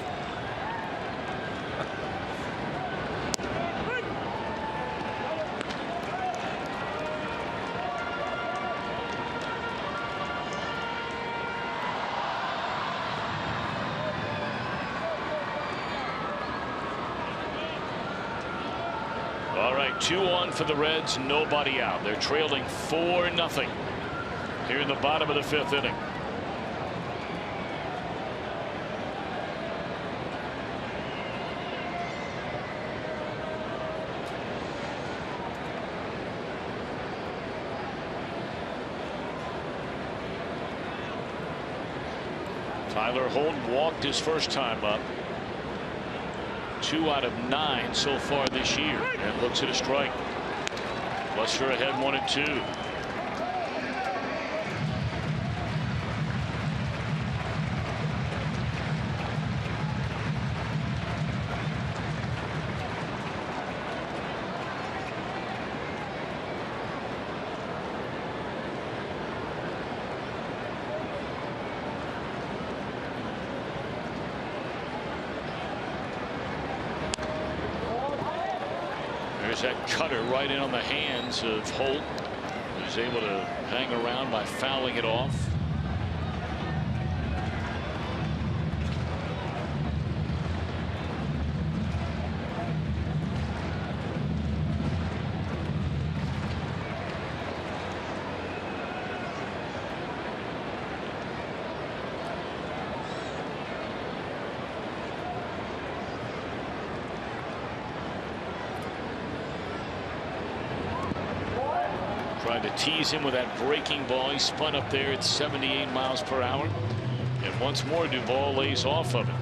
All right, 2 on for the Reds, nobody out. They're trailing 4-0 here in the bottom of the 5th inning. Tyler Holt walked his first time up. 2 out of 9 so far this year, and looks at a strike. Lester ahead 1-2. There's that cutter right in on the hands of Holt, who's able to hang around by fouling it off. Trying to tease him with that breaking ball. He spun up there at 78 miles per hour. And once more, Duvall lays off of it.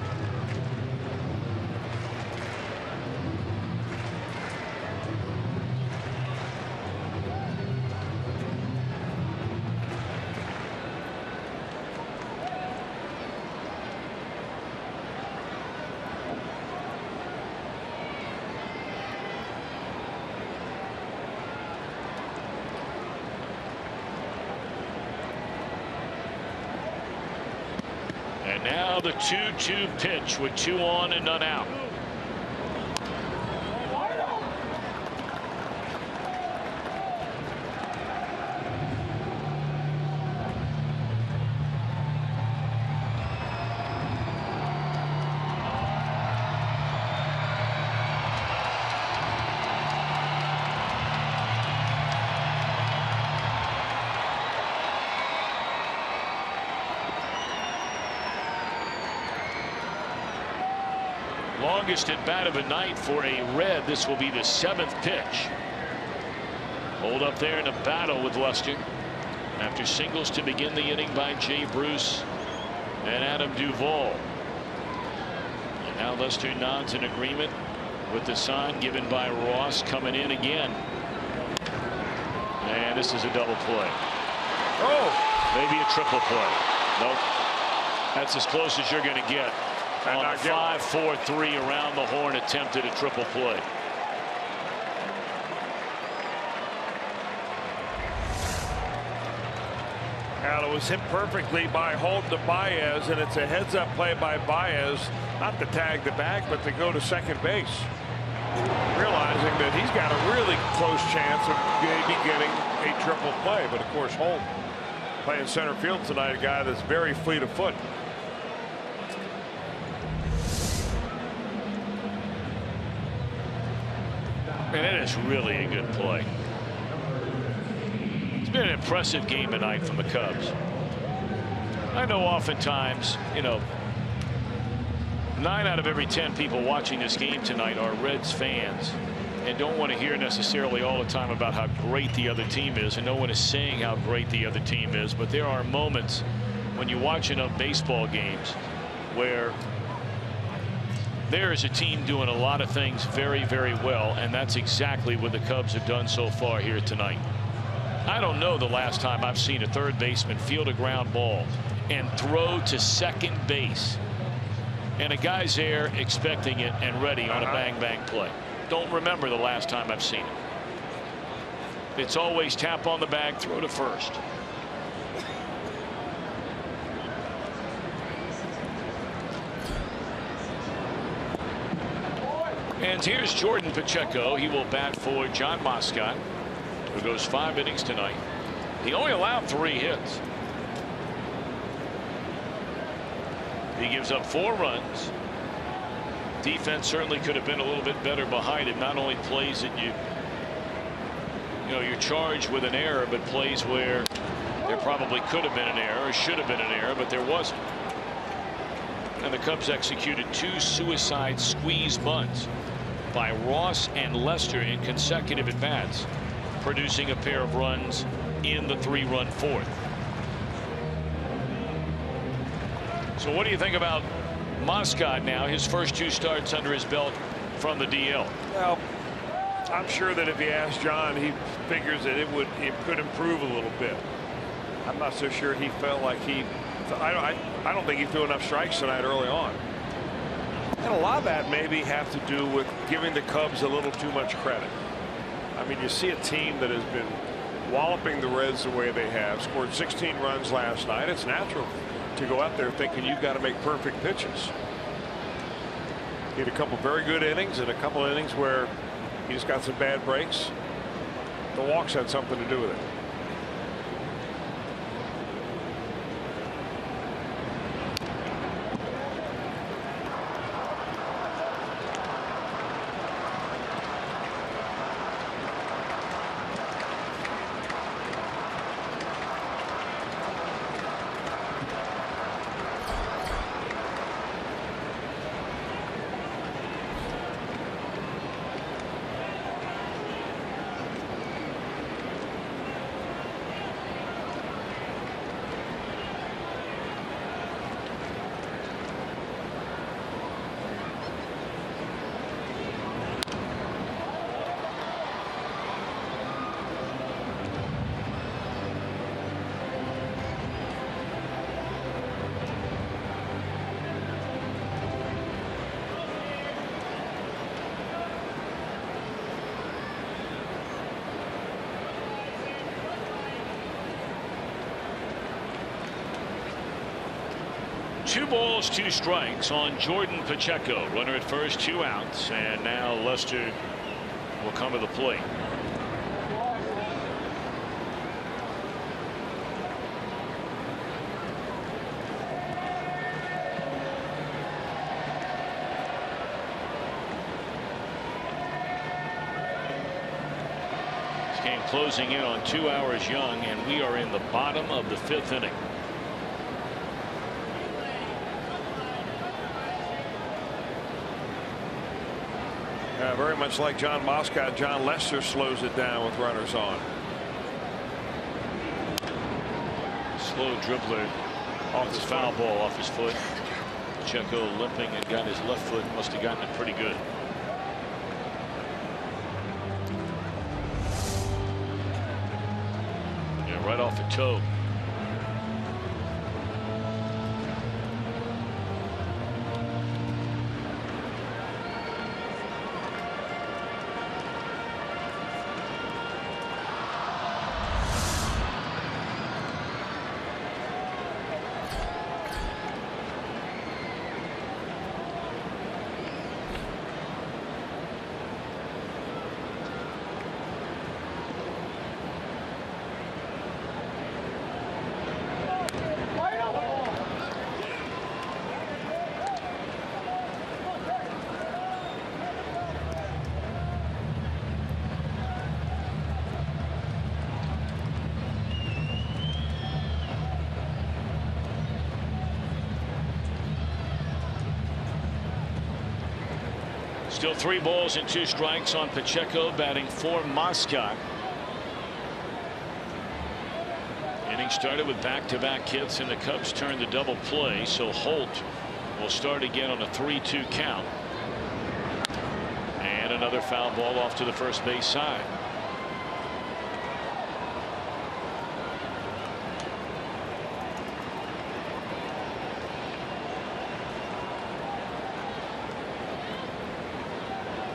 And now the 2-2 pitch with 2 on and none out. Longest at bat of the night for a Red. This will be the 7th pitch. Hold up there in a battle with Lester after singles to begin the inning by Jay Bruce and Adam Duvall. And now Lester nods in agreement with the sign given by Ross coming in again. And this is a double play. Oh, maybe a triple play. Nope. That's as close as you're going to get. On a 5-4-3 around the horn attempt at a triple play. Well, it was hit perfectly by Holt to Baez, and it's a heads-up play by Baez, not to tag the bag, but to go to second base, realizing that he's got a really close chance of maybe getting a triple play. But of course, Holt playing center field tonight, a guy that's very fleet of foot. And it is really a good play. It's been an impressive game tonight from the Cubs. I know oftentimes, you know, 9 out of every 10 people watching this game tonight are Reds fans and don't want to hear necessarily all the time about how great the other team is, and no one is saying how great the other team is. But there are moments when you watch enough baseball games where there is a team doing a lot of things very, very well, and that's exactly what the Cubs have done so far here tonight. I don't know the last time I've seen a third baseman field a ground ball and throw to second base, and a guy's there expecting it and ready on a bang-bang play. Don't remember the last time I've seen it. It's always tap on the bag, throw to first. And here's Jordan Pacheco. He will bat for John Moscott, who goes 5 innings tonight. He only allowed 3 hits. He gives up 4 runs. Defense certainly could have been a little bit better behind him. Not only plays that you're charged with an error, but plays where there probably could have been an error or should have been an error, but there wasn't. And the Cubs executed 2 suicide squeeze bunts by Ross and Lester in consecutive at bats, producing a pair of runs in the 3-run fourth. So what do you think about Moscott now, his first 2 starts under his belt from the DL? Well, I'm sure that if you ask John, he figures that it could improve a little bit. I'm not so sure he felt like I don't think he threw enough strikes tonight early on. And a lot of that maybe have to do with giving the Cubs a little too much credit. I mean, you see a team that has been walloping the Reds the way they have, scored 16 runs last night. It's natural to go out there thinking you've got to make perfect pitches. He had a couple very good innings and a couple innings where he just got some bad breaks. The walks had something to do with it. Two balls, 2 strikes on Jordan Pacheco. Runner at first, 2 outs, and now Lester will come to the plate. This game closing in on 2 hours young, and we are in the bottom of the 5th inning. Very much like John Moscott, John Lester slows it down with runners on. Slow dribbler off his foul ball off his foot. Pacheco limping and got his left foot, must have gotten it pretty good. Yeah, right off the toe. Still 3 balls and 2 strikes on Pacheco, batting for Moscot. Inning started with back-to-back hits, and the Cubs turned the double play, so Holt will start again on a 3-2 count. And another foul ball off to the first base side.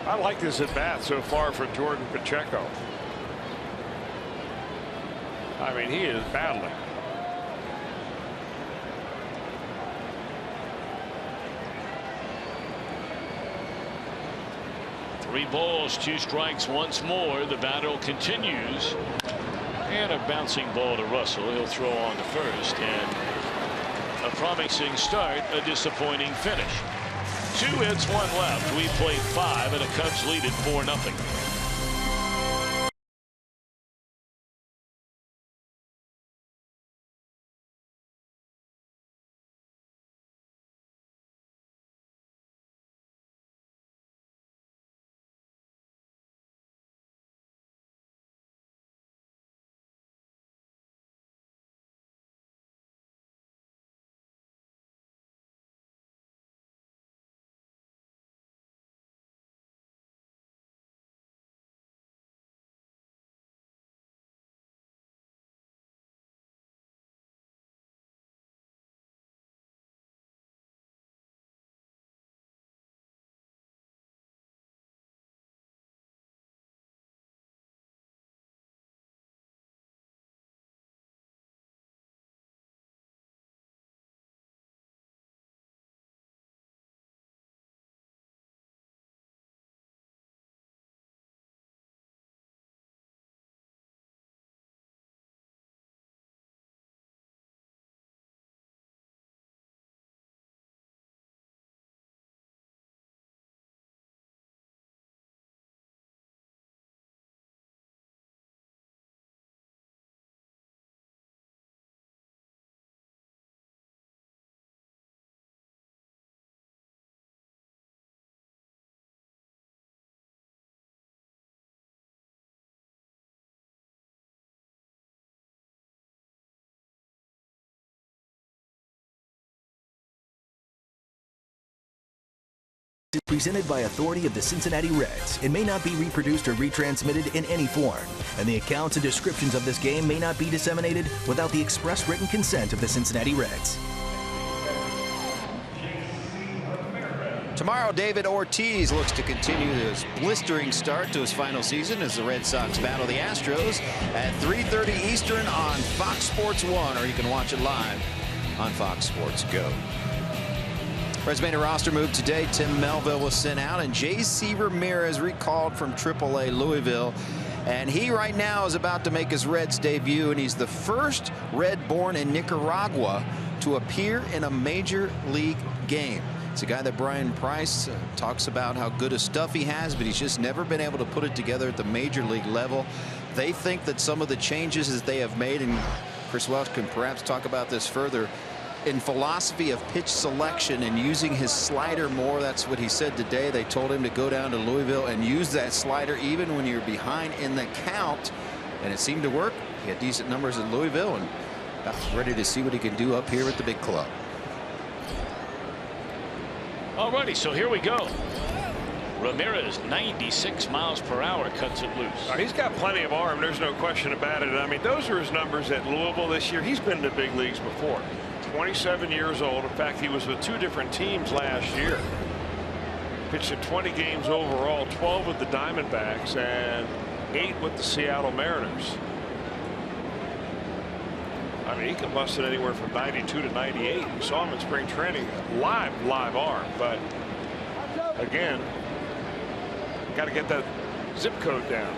I like this at bat so far for Jordan Pacheco. I mean, he is battling. Three balls, 2 strikes once more. The battle continues. And a bouncing ball to Russell. He'll throw on to first. And a promising start, a disappointing finish. 2 hits, 1 left. We played 5, and the Cubs lead it 4-0. Presented by authority of the Cincinnati Reds. It may not be reproduced or retransmitted in any form, and the accounts and descriptions of this game may not be disseminated without the express written consent of the Cincinnati Reds. Tomorrow, David Ortiz looks to continue his blistering start to his final season as the Red Sox battle the Astros at 3:30 Eastern on Fox Sports 1, or you can watch it live on Fox Sports Go. Reds made a roster move today. Tim Melville was sent out, and J.C. Ramirez recalled from AAA Louisville. And he right now is about to make his Reds debut, and he's the first Red born in Nicaragua to appear in a major league game. It's a guy that Brian Price talks about how good a stuff he has, but he's just never been able to put it together at the major league level. They think that some of the changes that they have made, and Chris Welch can perhaps talk about this further, in philosophy of pitch selection and using his slider more. That's what he said today. They told him to go down to Louisville and use that slider even when you're behind in the count, and it seemed to work. He had decent numbers in Louisville, and ready to see what he can do up here at the big club. Alrighty, so here we go. Ramirez, 96 miles per hour, cuts it loose. He's got plenty of arm. There's no question about it. I mean, those are his numbers at Louisville this year. He's been in the big leagues before. 27 years old. In fact, he was with 2 different teams last year. Pitched in 20 games overall, 12 with the Diamondbacks and 8 with the Seattle Mariners. I mean, he can bust it anywhere from 92 to 98. We saw him in spring training. Live arm. But again, got to get that zip code down.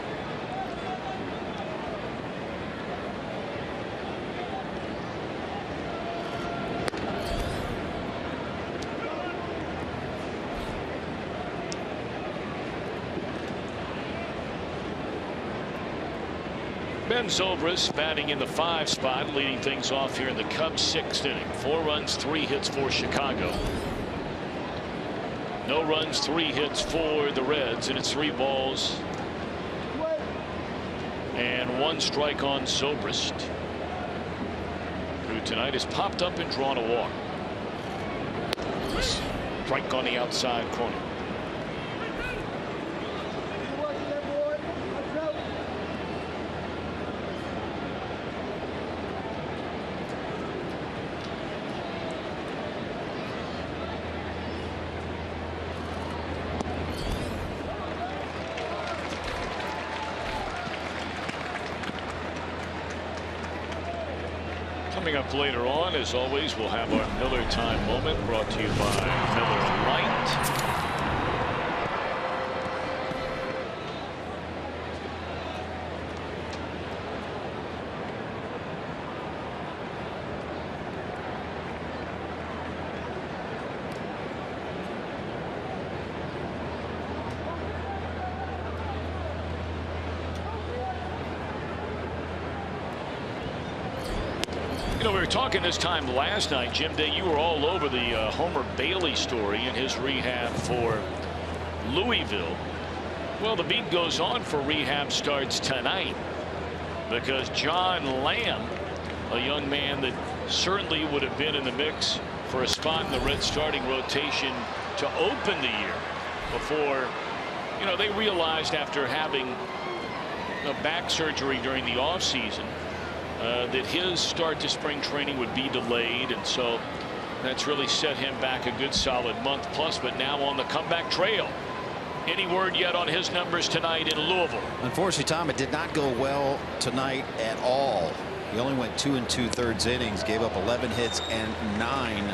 Ben Zobrist batting in the 5 spot, leading things off here in the Cubs' 6th inning. 4 runs, 3 hits for Chicago. No runs, 3 hits for the Reds, and it's 3 balls and 1 strike on Zobrist, who tonight has popped up and drawn a walk. Strike on the outside corner. Coming up later on, as always, we'll have our Miller Time moment brought to you by Miller Lite. You know, we were talking this time last night, Jim Day, you were all over the Homer Bailey story and his rehab for Louisville. Well, the beat goes on for rehab starts tonight, because John Lamb, a young man that certainly would have been in the mix for a spot in the Red starting rotation to open the year, before, you know, they realized after having a back surgery during the offseason that his start to spring training would be delayed, and so that's really set him back a good solid month plus, but now on the comeback trail. Any word yet on his numbers tonight in Louisville? Unfortunately, Tom, it did not go well tonight at all. He only went 2 2/3 innings, gave up 11 hits and 9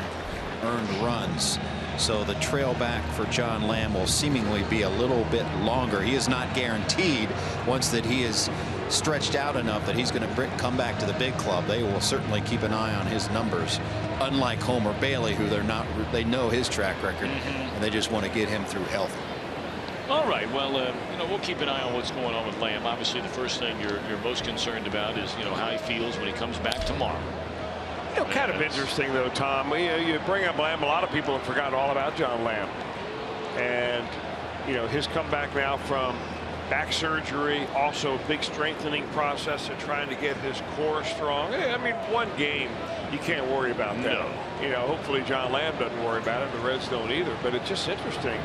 earned runs. So the trail back for John Lamb will seemingly be a little bit longer. He is not guaranteed once that he is stretched out enough that he's going to come back to the big club. They will certainly keep an eye on his numbers, unlike Homer Bailey, who they know his track record, and they just want to get him through healthy. All right, well, you know, we'll keep an eye on what's going on with Lamb. Obviously, the first thing you're most concerned about is, you know, how he feels when he comes back tomorrow. You know, kind of interesting though, Tom. You bring up Lamb. A lot of people have forgotten all about John Lamb, and you know, his comeback now from back surgery, also a big strengthening process of trying to get his core strong. I mean, one game, you can't worry about that. No. You know, hopefully John Lamb doesn't worry about it. The Reds don't either. But it's just interesting.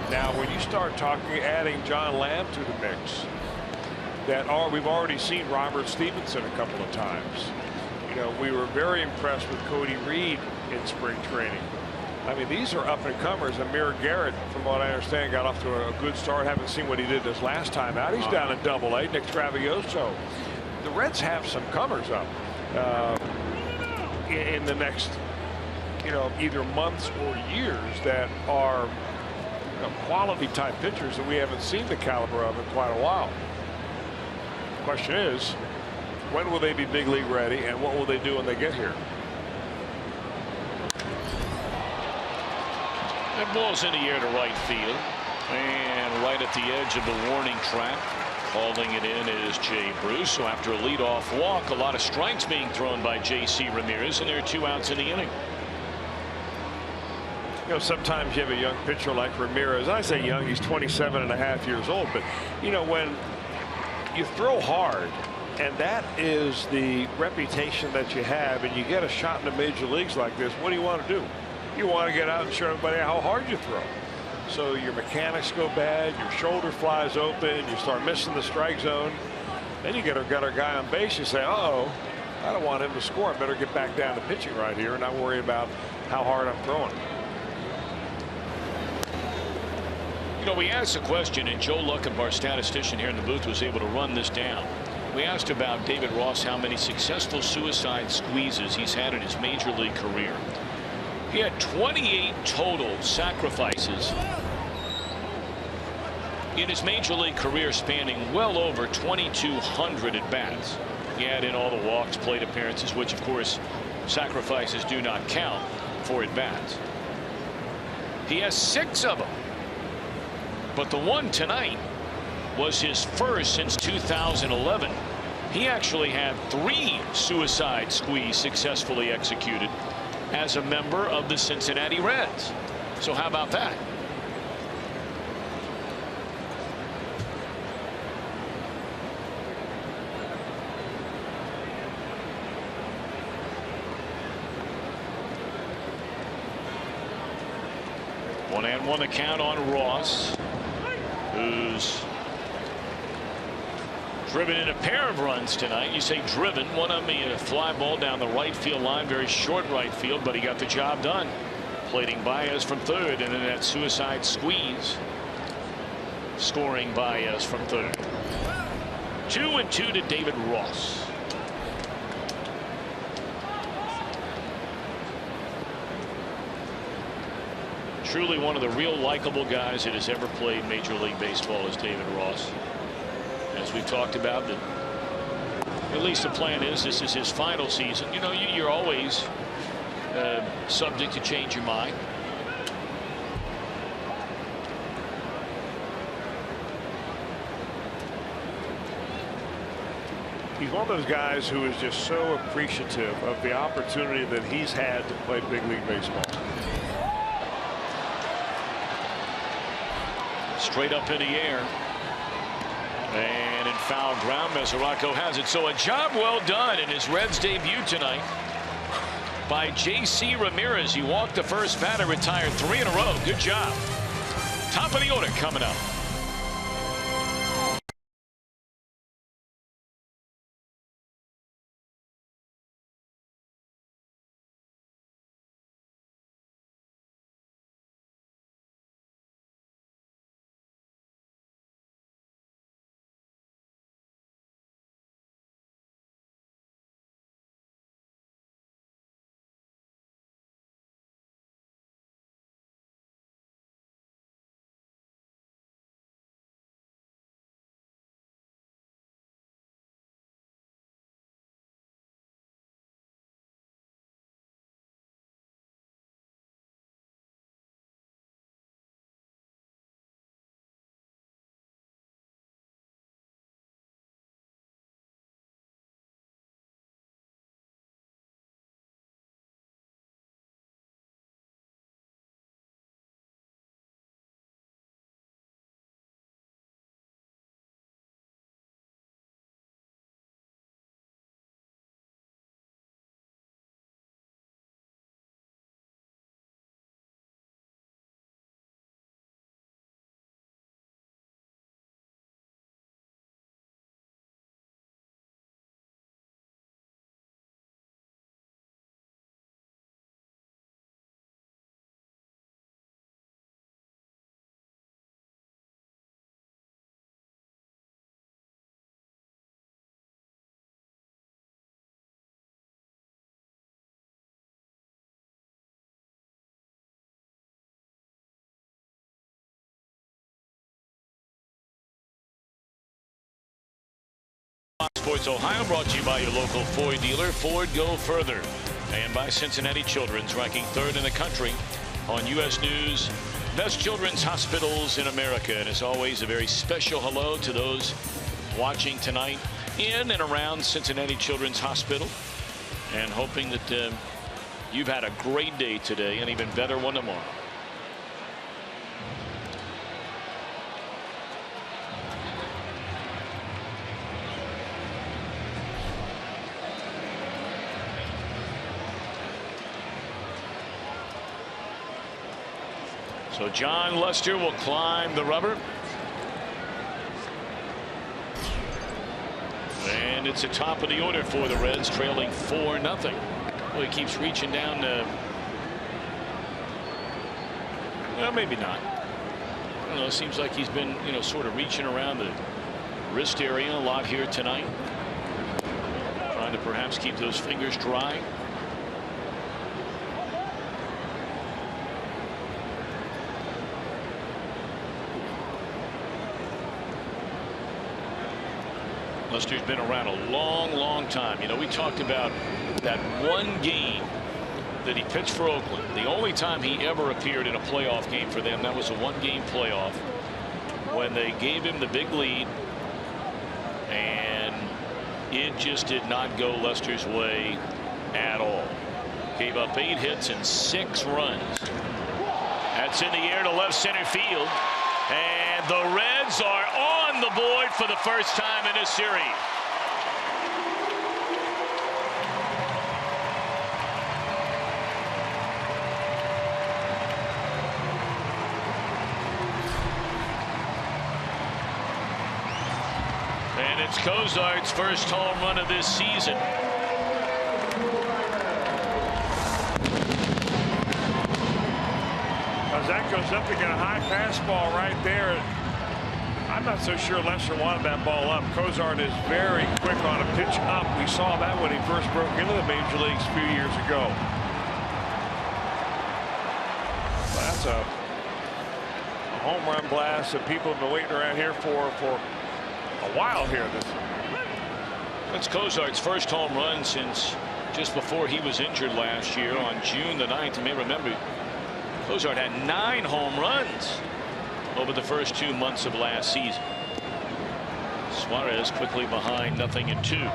Now, when you start adding John Lamb to the mix, we've already seen Robert Stevenson a couple of times. You know, we were very impressed with Cody Reed in spring training. I mean, these are up and comers. Amir Garrett, from what I understand, got off to a good start. Haven't seen what he did this last time out. He's down in Double-A. Nick Travioso. The Reds have some comers up in the next, you know, either months or years that are, you know, quality type pitchers that we haven't seen the caliber of in quite a while. The question is, when will they be big league ready, and what will they do when they get here? That ball's in the air to right field, and right at the edge of the warning track. Calling it in is Jay Bruce. So after a leadoff walk, a lot of strikes being thrown by J.C. Ramirez, and there are 2 outs in the inning. You know, sometimes you have a young pitcher like Ramirez. I say young, he's 27.5 years old, but you know, when you throw hard, and that is the reputation that you have, and you get a shot in the major leagues like this, what do you want to do? You want to get out and show everybody how hard you throw. So your mechanics go bad, your shoulder flies open, you start missing the strike zone. Then you got our guy on base, you say, uh-oh, I don't want him to score. I better get back down to pitching right here and not worry about how hard I'm throwing. You know, we asked a question, and Joe Luckham, our statistician here in the booth, was able to run this down. We asked about David Ross, how many successful suicide squeezes he's had in his major league career. He had 28 total sacrifices in his major league career, spanning well over 2,200 at bats. He add in all the walks, plate appearances, which of course sacrifices do not count for at bats. He has 6 of them, but the one tonight was his first since 2011. He actually had 3 suicide squeeze successfully executed as a member of the Cincinnati Reds. So how about that? 1-1 the count on Ross, who's driven in a pair of runs tonight. You say driven, one of them a fly ball down the right field line, very short right field, but he got the job done. Plating Baez from third, and then that suicide squeeze, scoring Baez from third. 2-2 to David Ross. Truly one of the real likable guys that has ever played Major League Baseball is David Ross. As we've talked about, that at least the plan is this is his final season. You know, you're always subject to change your mind. He's one of those guys who is just so appreciative of the opportunity that he's had to play big league baseball. Straight up in the air. And in foul ground, Mesoraco has it. So a job well done in his Reds debut tonight by J.C. Ramirez. He walked the first batter, retired 3 in a row. Good job. Top of the order coming up. Sports Ohio brought to you by your local Ford dealer, Ford Go Further, and by Cincinnati Children's, ranking 3rd in the country on U.S. News Best Children's Hospitals in America. And as always, a very special hello to those watching tonight in and around Cincinnati Children's Hospital, and hoping that you've had a great day today and even better one tomorrow. So John Lester will climb the rubber. And it's a top of the order for the Reds, trailing 4-0. Well, he keeps reaching down to, well, maybe not. I don't know. It seems like he's been, sort of reaching around the wrist area a lot here tonight, trying to perhaps keep those fingers dry. Lester's been around a long time. We talked about that one game that he pitched for Oakland. The only time he ever appeared in a playoff game for them, that was a one-game playoff when they gave him the big lead, and it just did not go Lester's way at all. Gave up 8 hits and 6 runs. That's in the air to left center field. And the Reds are on the board for the first time in this series. And it's Cozart's first home run of this season. As that goes up, to get a high fastball right there. I'm not so sure Lester wanted that ball up. Cozart is very quick on a pitch up. We saw that when he first broke into the major leagues a few years ago. That's a home run blast that people have been waiting around here for a while here. That's Cozart's first home run since just before he was injured last year on June the 9th. You may remember Cozart had 9 home runs over the first 2 months of last season. Suarez quickly behind, 0-2.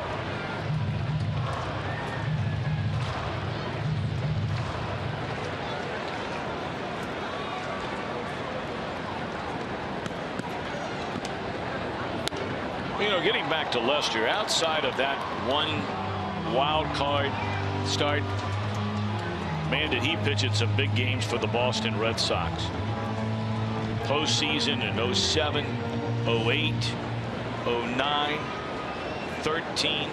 You know, getting back to Lester, outside of that one wild card start, man, did he pitch at some big games for the Boston Red Sox. Postseason in 07, 08, 09, 13,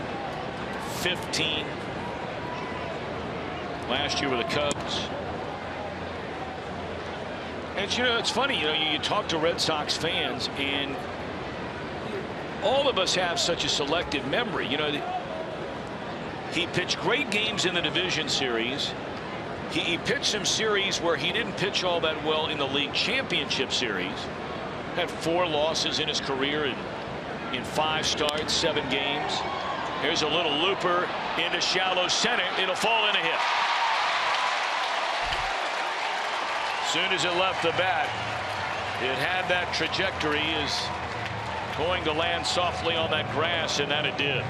15. Last year with the Cubs. And you know, it's funny, you know, you talk to Red Sox fans and all of us have such a selective memory. You know, he pitched great games in the division series. He pitched some series where he didn't pitch all that well in the league championship series. Had 4 losses in his career in 5 starts, 7 games. Here's a little looper into shallow center. It'll fall in a hit. Soon as it left the bat, it had that trajectory, is going to land softly on that grass, and that it did.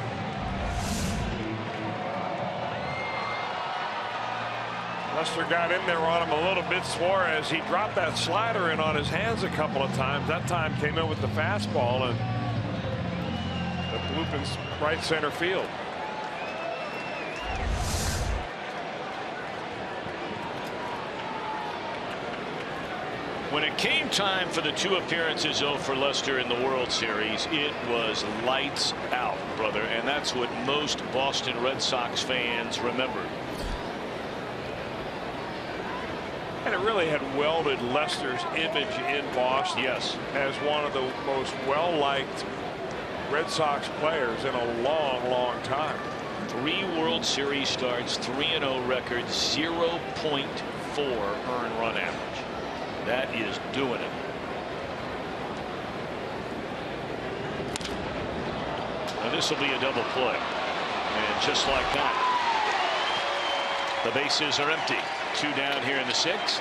Lester got in there on him a little bit. Suarez, he dropped that slider in on his hands a couple of times. That time came in with the fastball, and the loop in right center field. When it came time for the 2 appearances for Lester in the World Series, it was lights out, brother, and that's what most Boston Red Sox fans remember. And it really had welded Lester's image in Boston, yes, as one of the most well-liked Red Sox players in a long time. 3 World Series starts, 3-0 record, 0.4 earned run average. That is doing it. Now this will be a double play, and just like that, the bases are empty. 2 down here in the 6th.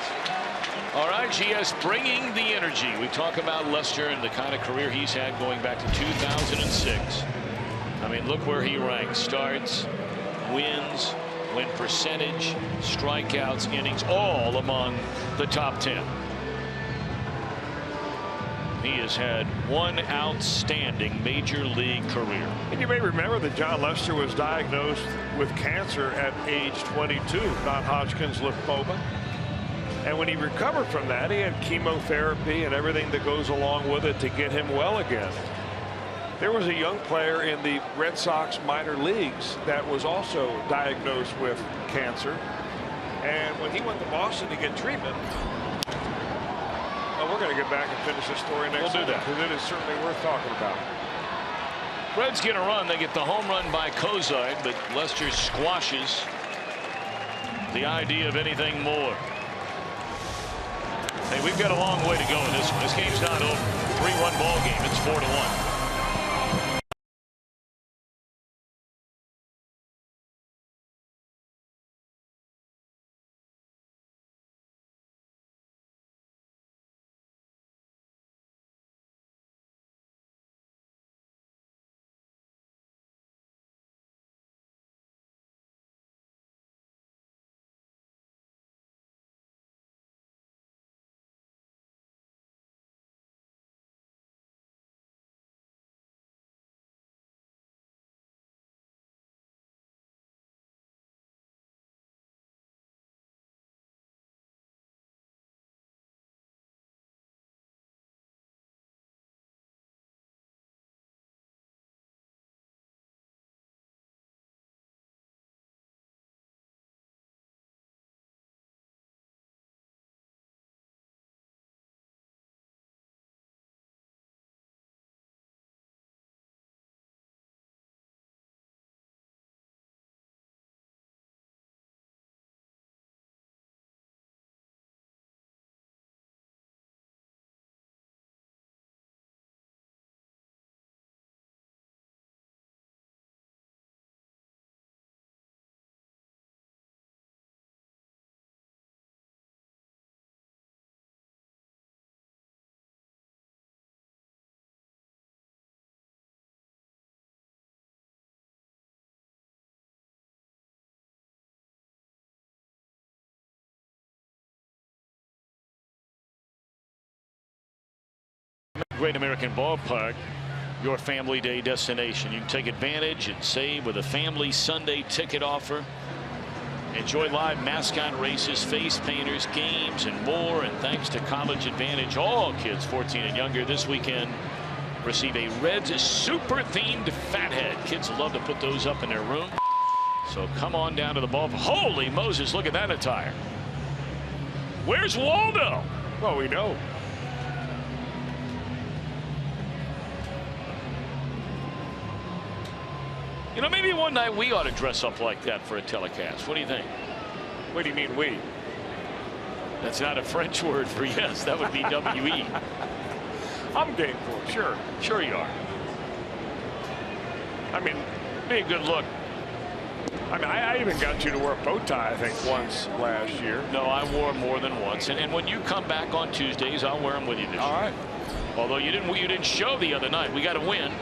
All right, GS bringing the energy. We talk about Lester and the kind of career he's had going back to 2006. I mean, look where he ranks. Starts, wins, win percentage, strikeouts, innings, all among the top 10. He has had one outstanding major league career. And you may remember that John Lester was diagnosed with cancer at age 22, non-Hodgkin's lymphoma. And when he recovered from that, he had chemotherapy and everything that goes along with it to get him well again. There was a young player in the Red Sox minor leagues that was also diagnosed with cancer. And when he went to Boston to get treatment, well, we're going to get back and finish this story next week, because it is certainly worth talking about. Reds get a run. They get the home run by Cozart, but Lester squashes the idea of anything more. Hey, we've got a long way to go in this one. This game's not over. 3-run ball game. It's 4-1. Great American Ballpark, your family day destination. You can take advantage and save with a family Sunday ticket offer. Enjoy live mascot races, face painters, games, and more. And thanks to College Advantage, all kids 14 and younger this weekend receive a Reds super themed fathead. Kids love to put those up in their room. So come on down to the ball. Holy Moses, look at that attire. Where's Waldo? Well, we know. You know, maybe one night we ought to dress up like that for a telecast. What do you think? What do you mean we? That's not a French word for yes. That would be W-E. I'm game for it, sure. Sure you are. I mean, be a good look. I mean, I even got you to wear a bow tie, I think, once last year. No, I wore more than once. And when you come back on Tuesdays, I'll wear them with you this year. All right. Although you didn't show the other night. We got to win.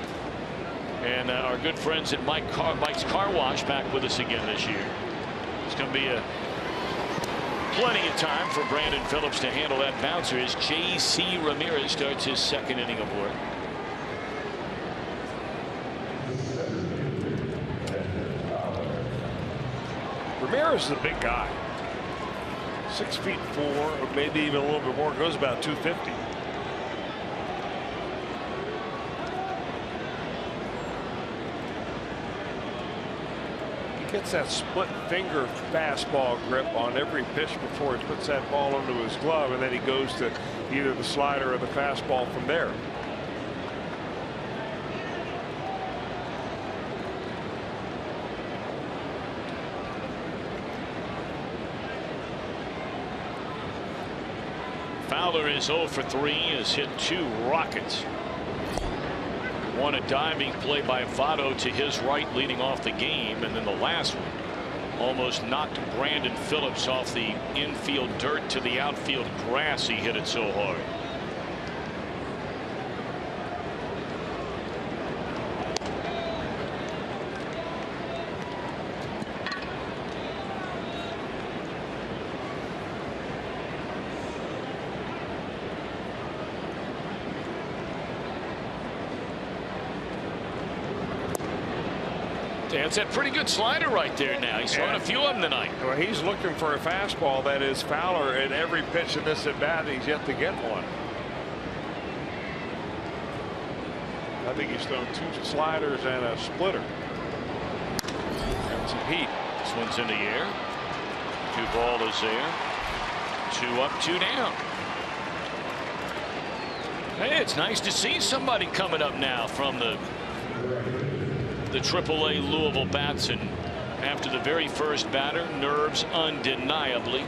And our good friends at Mike's Car Wash back with us again this year. It's going to be plenty of time for Brandon Phillips to handle that bouncer as J.C. Ramirez starts his second inning of work. Ramirez is a big guy. 6'4", or maybe even a little bit more. Goes about 250. Gets that split finger fastball grip on every pitch before he puts that ball into his glove, and then he goes to either the slider or the fastball from there. Fowler is 0 for 3, has hit 2 rockets. One a diving play by Votto to his right leading off the game, and then the last one almost knocked Brandon Phillips off the infield dirt to the outfield grass. He hit it so hard. It's a pretty good slider right there now. He's throwing a few of them tonight. Well, he's looking for a fastball that is Fowler at every pitch in this at bat. He's yet to get one. I think he's thrown 2 sliders and a splitter. And some heat. This one's in the air. 2 ball is there. 2 up, 2 down. Hey, it's nice to see somebody coming up now from the AAA Louisville bats, and after the very first batter, nerves undeniably.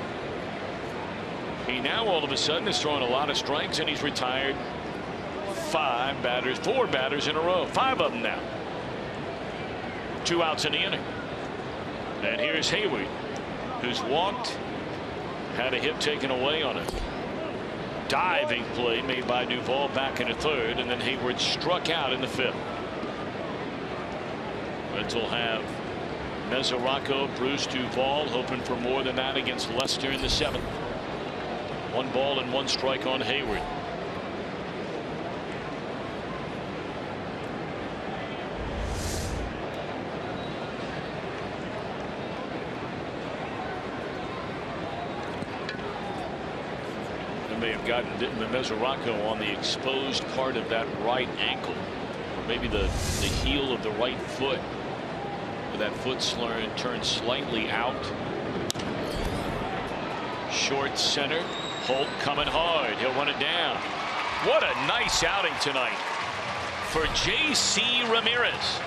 He now all of a sudden is throwing a lot of strikes, and he's retired 4 batters in a row. 5 of them now. 2 outs in the inning. And here's Hayward, who's walked, had a hit taken away on a diving play made by Duvall back in the 3rd, and then Hayward struck out in the 5th. Reds will have Mesoraco, Bruce, Duvall, hoping for more than that against Lester in the 7th. 1 ball and 1 strike on Hayward. They may have gotten Mesoraco on the exposed part of that right ankle, or maybe the heel of the right foot. That foot slurring turned slightly out. Short center. Holt coming hard. He'll run it down. What a nice outing tonight for J.C. Ramirez.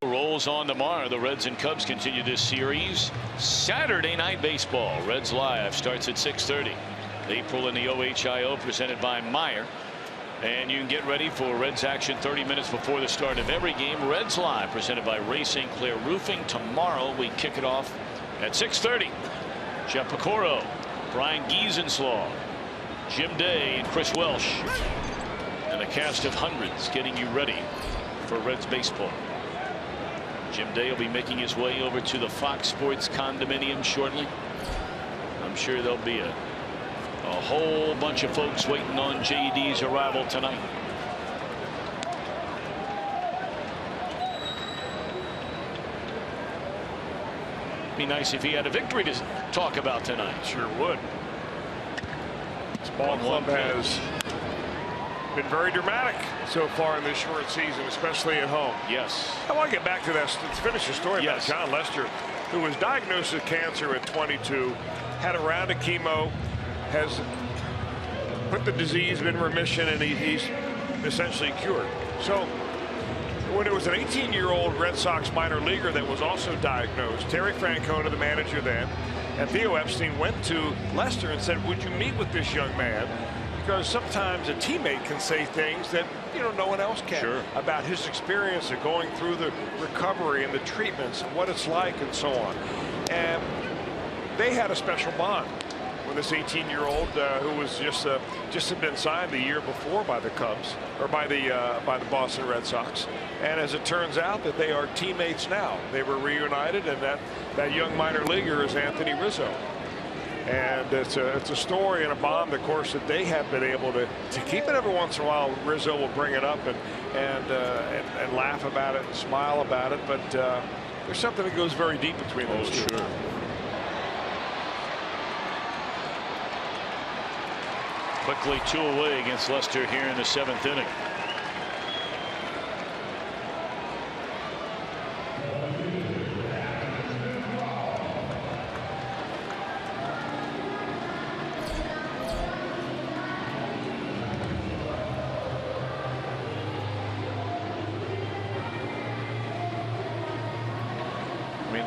Rolls on tomorrow. The Reds and Cubs continue this series. Saturday night baseball. Reds Live starts at 6:30. April in the OHIO presented by Meyer. And you can get ready for Reds action 30 minutes before the start of every game. Reds Live presented by Ray St. Clair Roofing. Tomorrow we kick it off at 6:30. Jeff Pecoro, Brian Giesenslaw, Jim Day, and Chris Welsh. And a cast of hundreds getting you ready for Reds baseball. Jim Day will be making his way over to the Fox Sports condominium shortly. I'm sure there'll be a whole bunch of folks waiting on JD's arrival tonight. Be nice if he had a victory to talk about tonight. Sure would. This ball club has been very dramatic so far in this short season, especially at home. Yes. I want to get back to that to finish the story Yes. about John Lester, who was diagnosed with cancer at 22, had a round of chemo, has put the disease in remission, and he's essentially cured. So when it was an 18-year-old Red Sox minor leaguer that was also diagnosed, Terry Francona, the manager then, and Theo Epstein went to Lester and said, would you meet with this young man? Because sometimes a teammate can say things that no one else can. Sure. About his experience of going through the recovery and the treatments and what it's like and so on. And they had a special bond with this 18-year-old who was just had been signed the year before by the Cubs, or by the Boston Red Sox. And as it turns out, that they are teammates now. They were reunited, and that young minor leaguer is Anthony Rizzo. And it's a story and a bond, of course, that they have been able to keep it. Every once in a while, Rizzo will bring it up and laugh about it and smile about it. But there's something that goes very deep between those two. Sure. Quickly 2 away against Lester here in the 7th inning.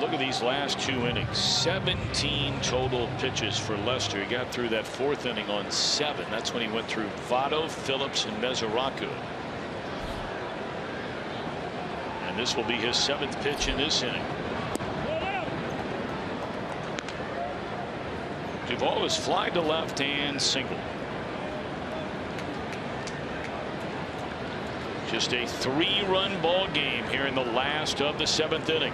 Look at these last 2 innings. 17 total pitches for Lester. He got through that 4th inning on 7. That's when he went through Votto, Phillips, and Mesoraco. And this will be his 7th pitch in this inning. Duvall is fly to left and single. Just a 3-run ball game here in the last of the 7th inning.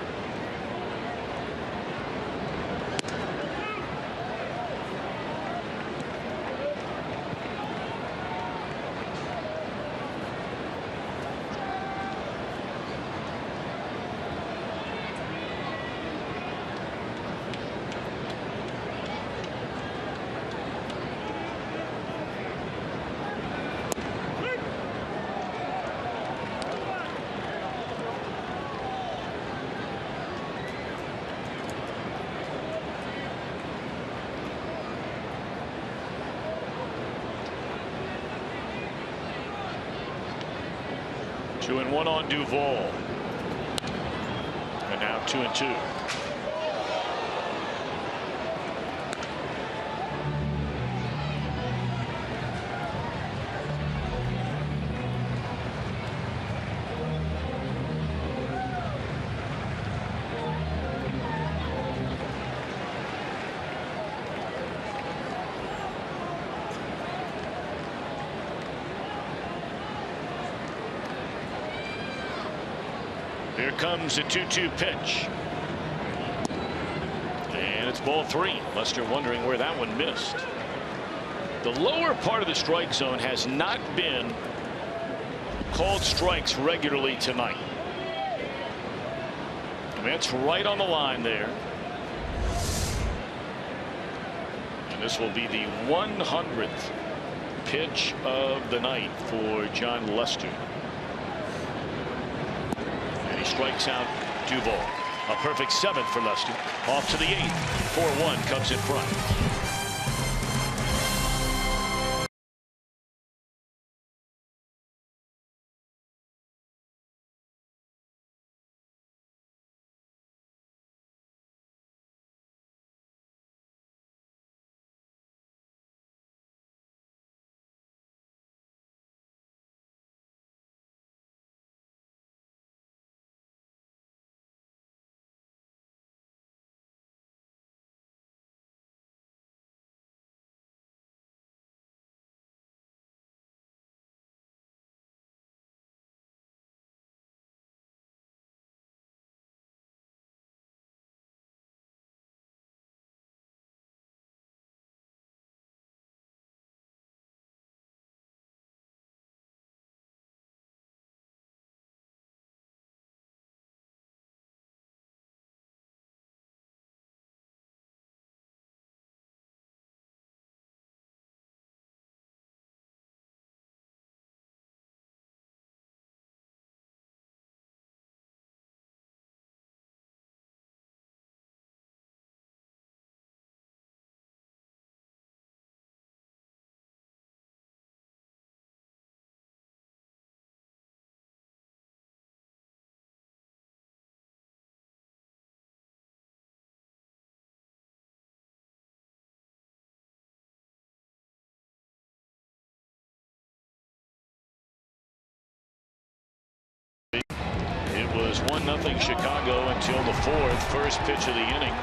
Two and one on Duvall. And now 2-2. Here comes a 2-2 pitch. And it's ball 3. Lester wondering where that one missed. The lower part of the strike zone has not been called strikes regularly tonight. And that's right on the line there. And this will be the 100th pitch of the night for John Lester. He strikes out Duvall. A perfect 7th for Lester. Off to the 8th. 4-1 Cubs in front. was 1-0 Chicago until the 4th. First pitch of the inning.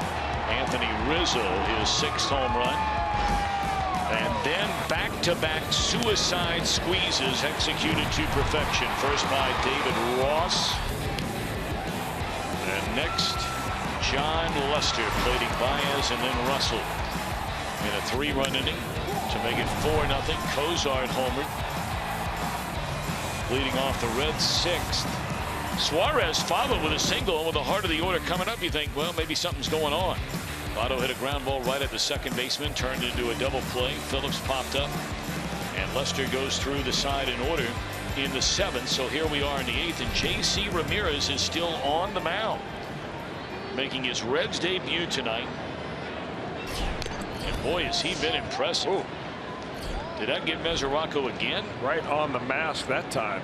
Anthony Rizzo, his 6th home run. And then back-to-back suicide squeezes executed to perfection. First by David Ross. And next, John Lester plating Baez and then Russell. In a 3-run inning to make it 4-0. Cozart homered. Leading off the Reds 6th. Suarez followed with a single. With the heart of the order coming up, you think, well, maybe something's going on. Votto hit a ground ball right at the second baseman, turned into a double play. Phillips popped up, and Lester goes through the side in order in the 7th. So here we are in the 8th, and J.C. Ramirez is still on the mound, making his Reds debut tonight. And boy, has he been impressive. Ooh. Did that get Mesoraco again? Right on the mask that time.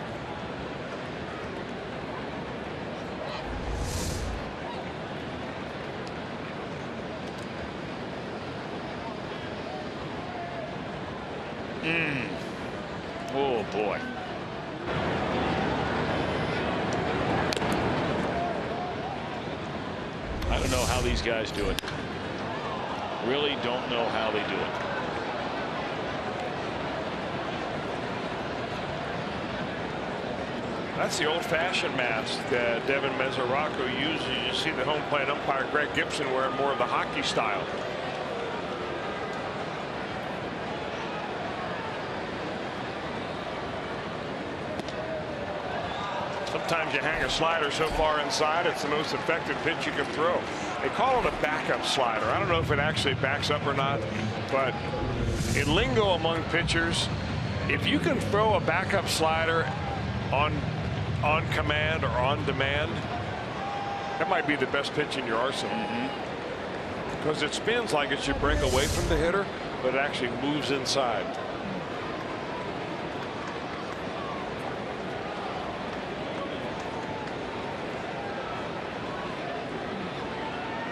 Oh boy. I don't know how these guys do it. Really don't know how they do it. That's the old-fashioned mask that Devin Mesoraco uses. You see the home plate umpire Greg Gibson wearing more of the hockey style. Sometimes you hang a slider so far inside, it's the most effective pitch you can throw. They call it a backup slider. I don't know if it actually backs up or not, but in lingo among pitchers, if you can throw a backup slider on command or on demand, that might be the best pitch in your arsenal. Because it spins like it should break away from the hitter, but it actually moves inside.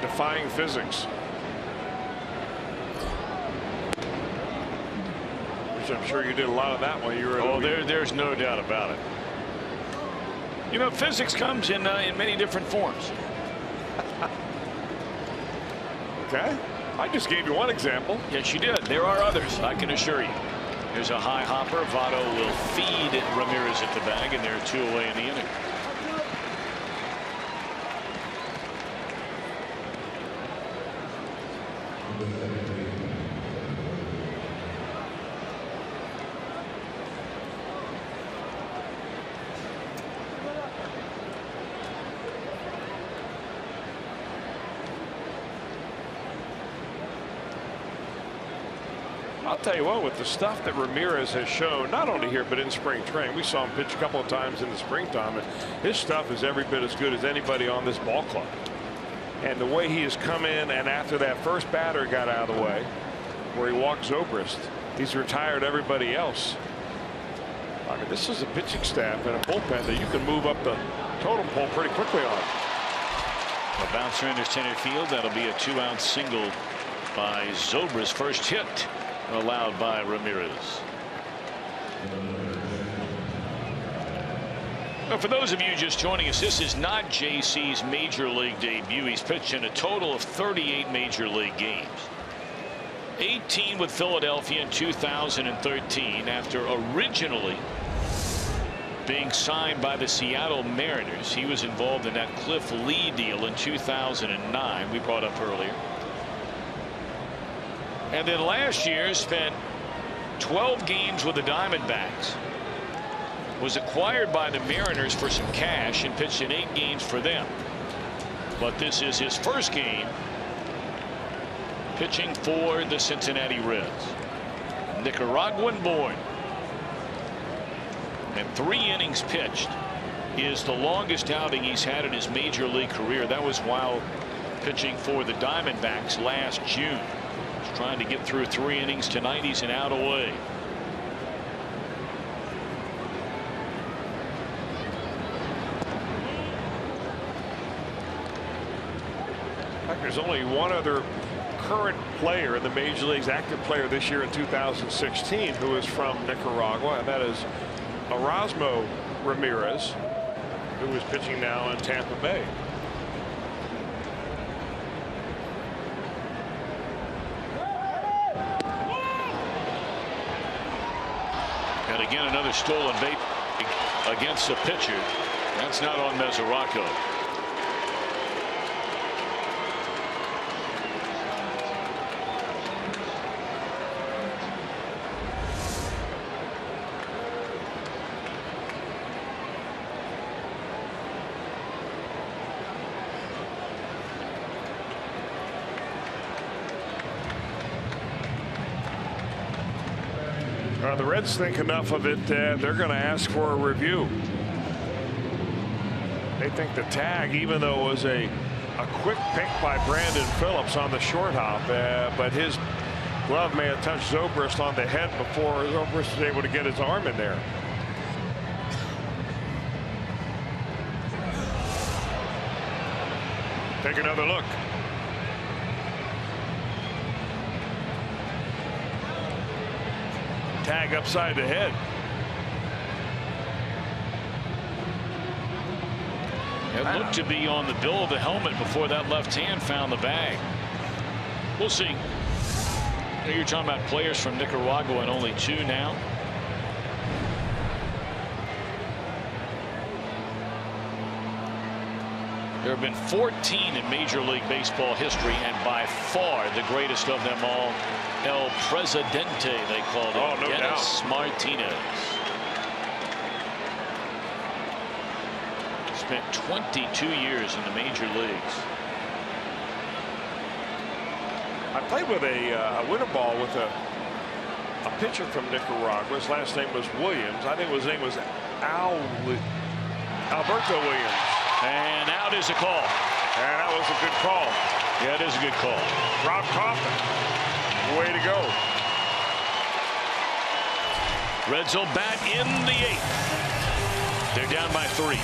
Defying physics. Which I'm sure you did a lot of that when you were. Oh, there's no doubt about it. You know, physics comes in many different forms. Okay. I just gave you one example. Yes, you did. There are others, I can assure you. There's a high hopper. Votto will feed Ramirez at the bag, and there are 2 away in the inning. I'll tell you what, with the stuff that Ramirez has shown, not only here but in spring training, we saw him pitch a couple of times in the springtime, and his stuff is every bit as good as anybody on this ball club. And the way he has come in, and after that first batter got out of the way, where he walked Zobrist, he's retired everybody else. I mean, this is a pitching staff and a bullpen that you can move up the totem pole pretty quickly on. A bouncer into center field. That'll be a 2-out single by Zobrist. First hit allowed by Ramirez. Now, for those of you just joining us, this is not JC's major league debut. He's pitched in a total of 38 major league games. 18 with Philadelphia in 2013 after originally being signed by the Seattle Mariners. He was involved in that Cliff Lee deal in 2009 we brought up earlier. And then last year spent 12 games with the Diamondbacks. Was acquired by the Mariners for some cash and pitched in 8 games for them. But this is his first game pitching for the Cincinnati Reds. Nicaraguan born. And 3 innings pitched is the longest outing he's had in his major league career. That was while pitching for the Diamondbacks last June. He's trying to get through 3 innings tonight. He's an out away. There's only one other current player in the major leagues, active player this year in 2016, who is from Nicaragua, and that is Erasmo Ramirez, who is pitching now in Tampa Bay. And again, another stolen base against the pitcher. That's not on Mesoraco. The Reds think enough of it that they're going to ask for a review. They think the tag, even though it was a quick pick by Brandon Phillips on the short hop, but his glove may have touched Zobrist on the head before Zobrist was able to get his arm in there. Take another look. Tag upside the head. It looked to be on the bill of the helmet before that left hand found the bag. We'll see. You're talking about players from Nicaragua and only 2 now. There have been 14 in Major League Baseball history, and by far the greatest of them all, El Presidente, they called him. Oh, no Dennis doubt. Martinez. Spent 22 years in the major leagues. I played with a winter ball with a pitcher from Nicaragua. His last name was Williams. I think his name was Alberto Williams. And out is a call. And that was a good call. Yeah, it is a good call. Rob Kaufman. Way to go. Reds will bat in the 8th. They're down by 3.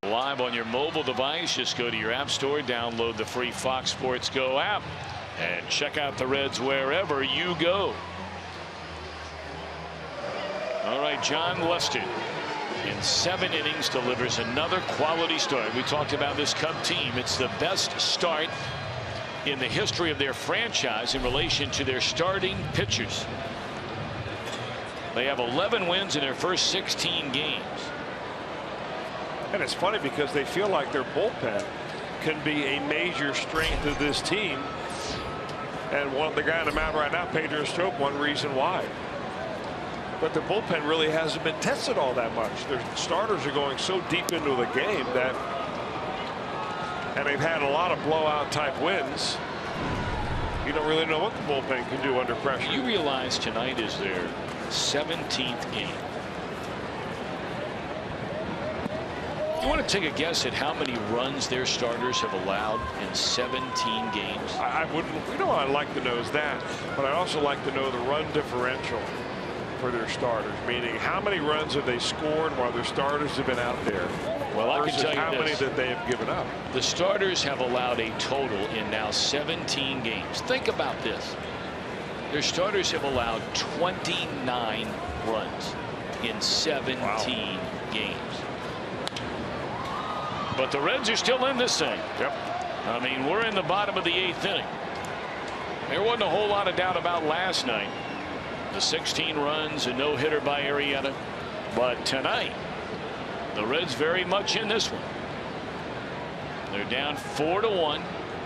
Live on your mobile device, just go to your app store, download the free Fox Sports Go app, and check out the Reds wherever you go. All right, John Lester in 7 innings delivers another quality start. We talked about this Cub team. It's the best start in the history of their franchise in relation to their starting pitchers. They have 11 wins in their first 16 games. And it's funny because they feel like their bullpen can be a major strength of this team. And the guy on the mound right now, Pedro Strop, one reason why. But the bullpen really hasn't been tested all that much. Their starters are going so deep into the game and they've had a lot of blowout type wins. You don't really know what the bullpen can do under pressure. You realize tonight is their 17th game. You want to take a guess at how many runs their starters have allowed in 17 games? I wouldn't. You know, I like to know is that, but I also like to know the run differential for their starters, meaning how many runs have they scored while their starters have been out there. Well, I can tell you how this. many that they have given up. The starters have allowed a total in now 17 games. Think about this. Their starters have allowed 29 runs in 17 games. But the Reds are still in this thing. Yep. I mean, we're in the bottom of the 8th inning. There wasn't a whole lot of doubt about last night. The 16 runs, a no-hitter by Arrieta. But tonight, the Reds very much in this one. They're down 4-1.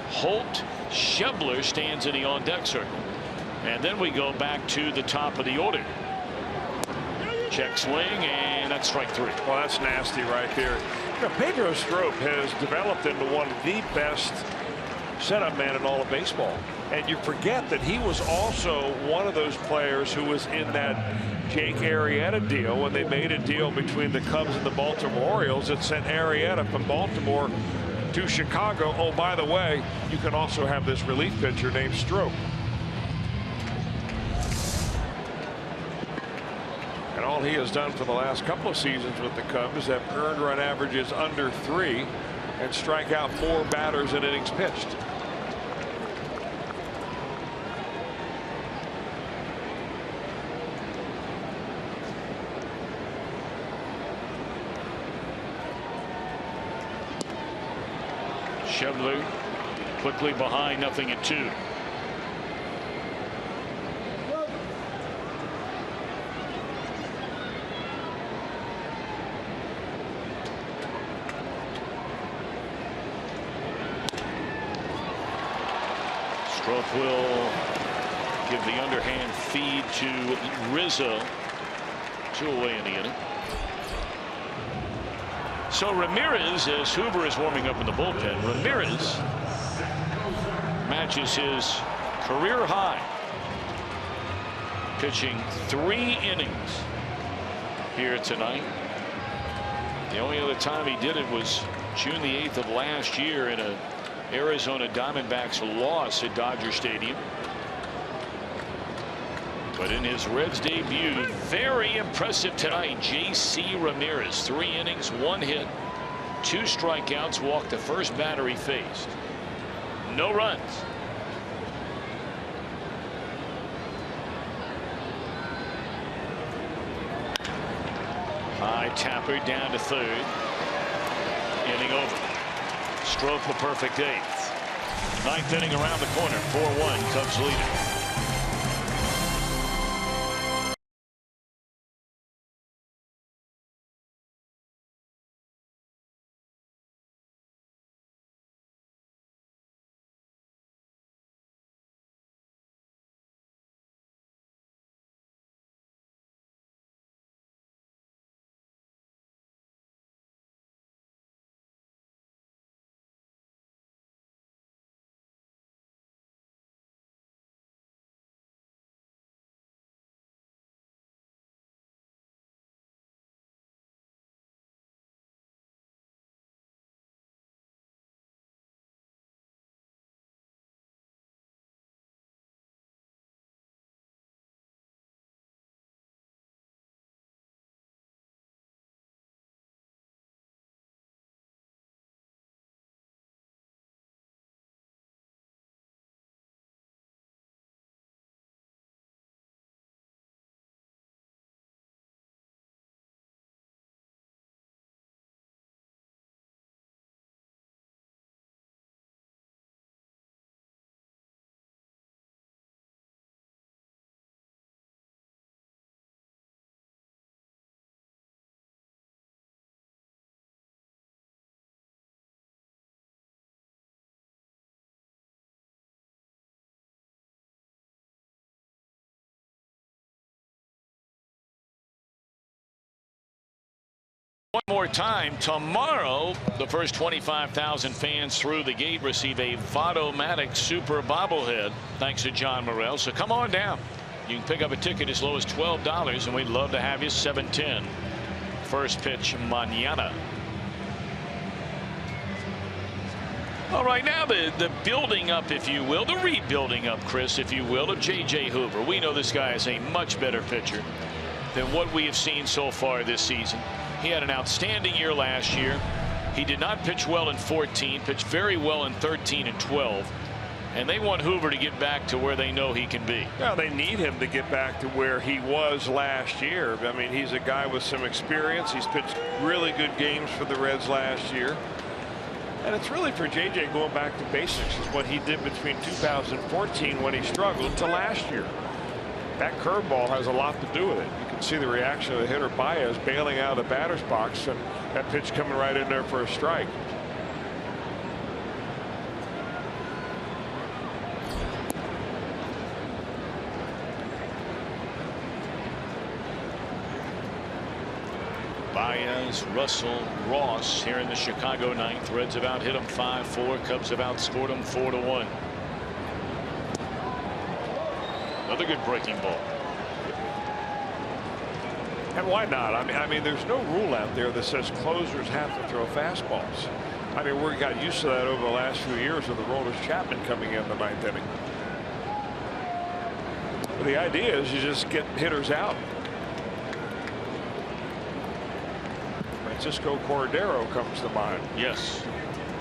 Holt, Schebler stands in the on-deck circle. And then we go back to the top of the order. Check swing, and that's strike 3. Well, that's nasty right there. You know, Pedro Strop has developed into one of the best setup man in all of baseball. And you forget that he was also one of those players who was in that Jake Arrieta deal when they made a deal between the Cubs and the Baltimore Orioles that sent Arrieta from Baltimore to Chicago. Oh, by the way, you can also have this relief pitcher named Strop. And all he has done for the last couple of seasons with the Cubs is have earned run averages under 3 and strike out more batters in innings pitched. Schebler quickly behind, 0-2. Strop will give the underhand feed to Rizzo. 2 away in the inning. So Ramirez, as Hoover is warming up in the bullpen, Ramirez matches his career high, pitching 3 innings here tonight. The only other time he did it was June the 8th of last year in a Arizona Diamondbacks loss at Dodger Stadium. But in his Reds debut, very impressive tonight. J.C. Ramirez, 3 innings, 1 hit, 2 strikeouts, walked the first batter he faced. No runs. High tapper down to 3rd. Inning over. Strop a perfect 8th. 9th inning around the corner. 4-1 Cubs leading. One more time tomorrow, the first 25,000 fans through the gate receive a Votto-matic Super bobblehead thanks to John Morrell. So come on down. You can pick up a ticket as low as $12, and we'd love to have you. 7:10 first pitch mañana. All right, now the building up, if you will, the rebuilding up, Chris, if you will, of J.J. Hoover. We know this guy is a much better pitcher than what we have seen so far this season. He had an outstanding year last year. He did not pitch well in 14, pitched very well in 13 and 12. And they want Hoover to get back to where they know he can be. Well, they need him to get back to where he was last year. I mean, he's a guy with some experience. He's pitched really good games for the Reds last year. And it's really for J.J. going back to basics. Is what he did between 2014 when he struggled to last year. That curveball has a lot to do with it. You can see the reaction of the hitter Baez bailing out of the batter's box, and that pitch coming right in there for a strike. Baez, Russell, Ross here in the Chicago ninth. Reds have out hit them 5-4. Cubs have outscored them 4-1. Another good breaking ball. And why not? I mean, there's no rule out there that says closers have to throw fastballs. I mean, we got used to that over the last few years with the Rollers Chapman coming in the ninth inning. But the idea is you just get hitters out. Francisco Cordero comes to mind. Yes,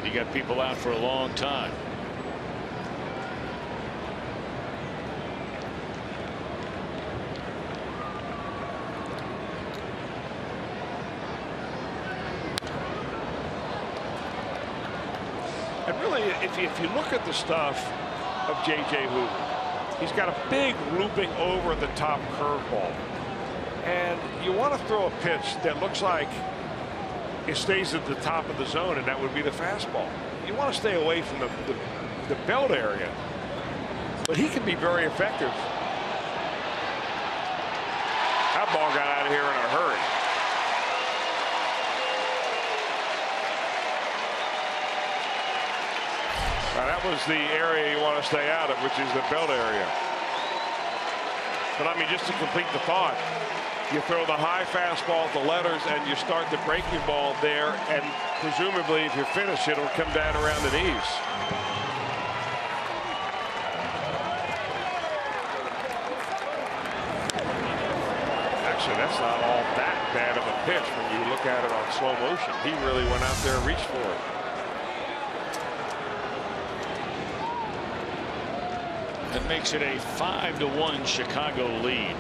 he got people out for a long time. And really, if you look at the stuff of J.J. Hoover, he's got a big looping over the top curveball. And you want to throw a pitch that looks like it stays at the top of the zone, and that would be the fastball. You want to stay away from the belt area. But he can be very effective. That ball got out of here in a hurry. Now that was the area you want to stay out of, which is the belt area. But I mean, just to complete the thought, you throw the high fastball at the letters and you start the breaking ball there, and presumably if you finish it'll come down around the knees. Actually, that's not all that bad of a pitch when you look at it on slow motion. He really went out there and reached for it. That makes it a 5-1 Chicago lead.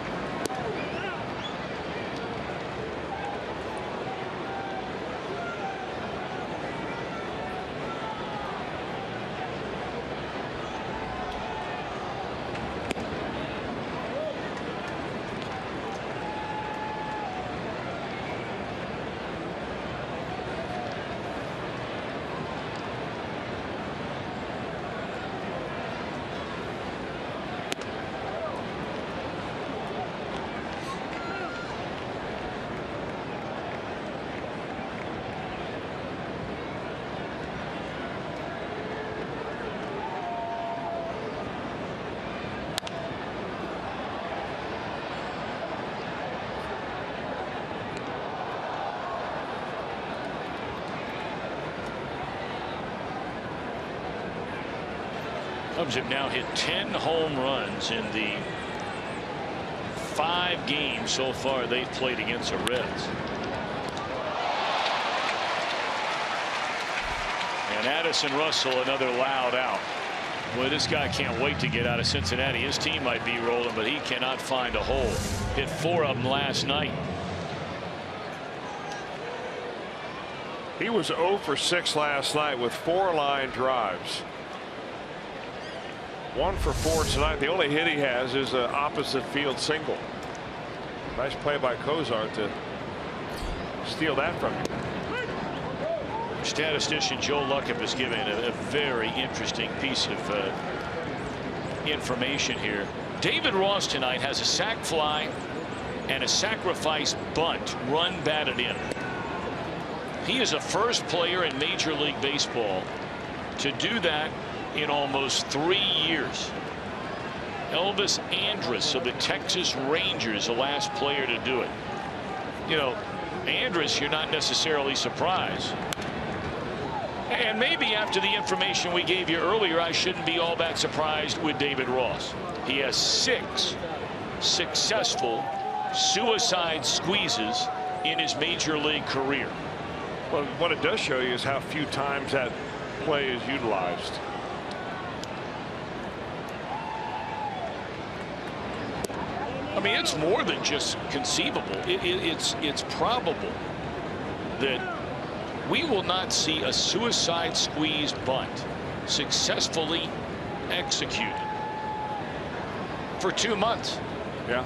Cubs have now hit 10 home runs in the 5 games so far they've played against the Reds. And Addison Russell, another loud out. Boy, this guy can't wait to get out of Cincinnati. His team might be rolling, but he cannot find a hole. Hit 4 of them last night. He was 0 for 6 last night with 4 line drives. 1 for 4 tonight. The only hit he has is an opposite field single. Nice play by Kozar to steal that from him. Statistician Joe Luckham is giving a very interesting piece of information here. David Ross tonight has a sac fly and a sacrifice bunt run batted in. He is the first player in Major League Baseball to do that in almost 3 years. Elvis Andrus of the Texas Rangers, the last player to do it. You know, Andrus, you're not necessarily surprised. And maybe after the information we gave you earlier, I shouldn't be all that surprised with David Ross. He has 6 successful suicide squeezes in his Major League career. Well, what it does show you is how few times that play is utilized. I mean, it's more than just conceivable. It's probable that we will not see a suicide squeeze bunt successfully executed for 2 months. Yeah.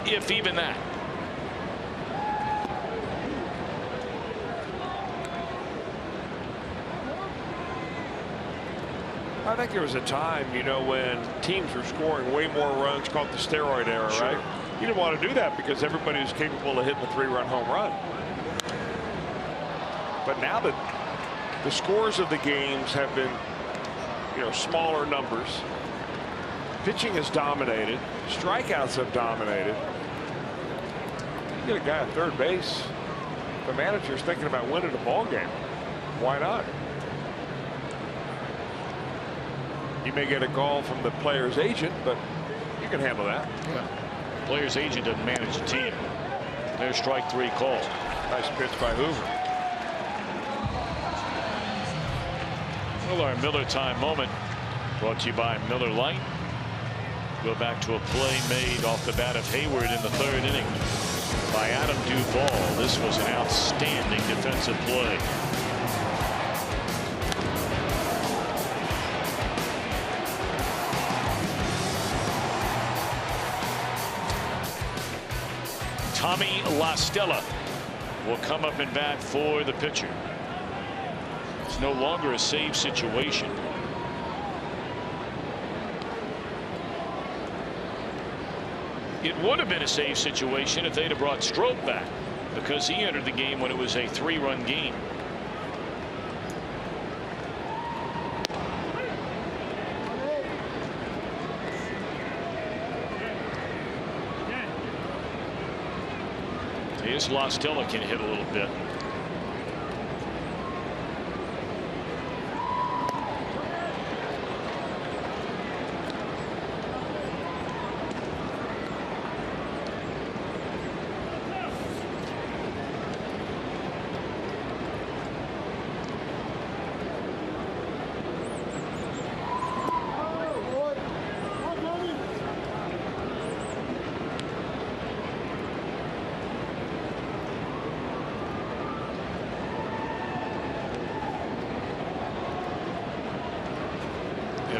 If even that. I think there was a time, you know, when teams were scoring way more runs, called the steroid era, Sure. right? You didn't want to do that because everybody was capable of hitting a 3-run home run. But now that the scores of the games have been, you know, smaller numbers, pitching has dominated, strikeouts have dominated. You get a guy at third base, the manager's thinking about winning a ball game. Why not? You may get a call from the player's agent, but you can handle that. Yeah. Player's agent doesn't manage the team. There's strike 3 call. Nice pitch by Hoover. Well, our Miller time moment brought to you by Miller Lite. Go back to a play made off the bat of Hayward in the 3rd inning by Adam Duvall. This was an outstanding defensive play. Tommy La Stella will come up and bat for the pitcher. It's no longer a save situation. It would have been a save situation if they'd have brought Strope back, because he entered the game when it was a 3-run game. His La Stella can hit a little bit.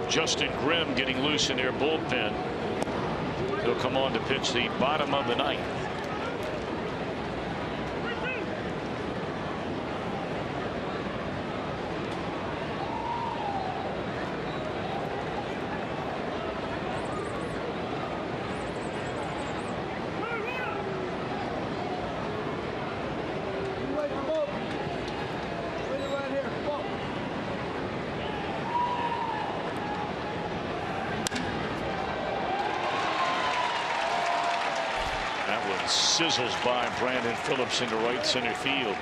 Justin Grimm getting loose in their bullpen. He'll come on to pitch the bottom of the 9th. Sizzles by Brandon Phillips into right center field.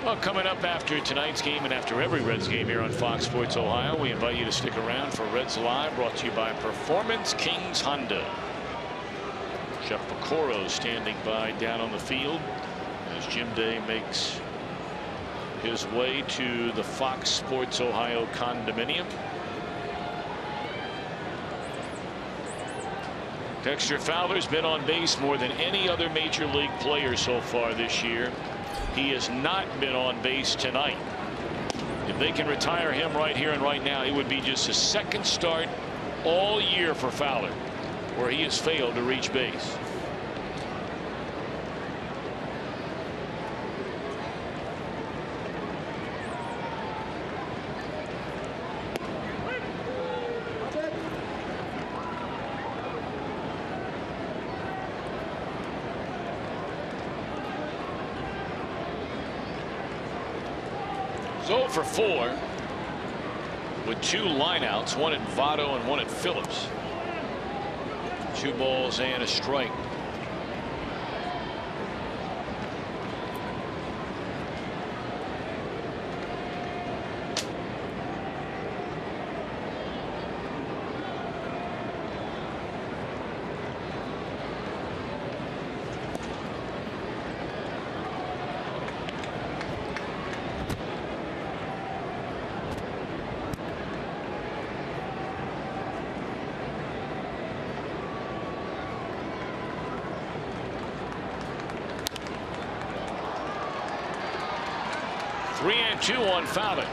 Well, coming up after tonight's game and after every Reds game here on Fox Sports Ohio, we invite you to stick around for Reds Live, brought to you by Performance Kings Honda. Jeff Piccoro standing by down on the field as Jim Day makes his way to the Fox Sports Ohio condominium. Dexter Fowler's been on base more than any other major league player so far this year. He has not been on base tonight. If they can retire him right here and right now, it would be just his 2nd start all year for Fowler where he has failed to reach base. So for 4 with 2 lineouts, one at Votto and one at Phillips. 2 balls and a strike. Three and 2 on Fowler.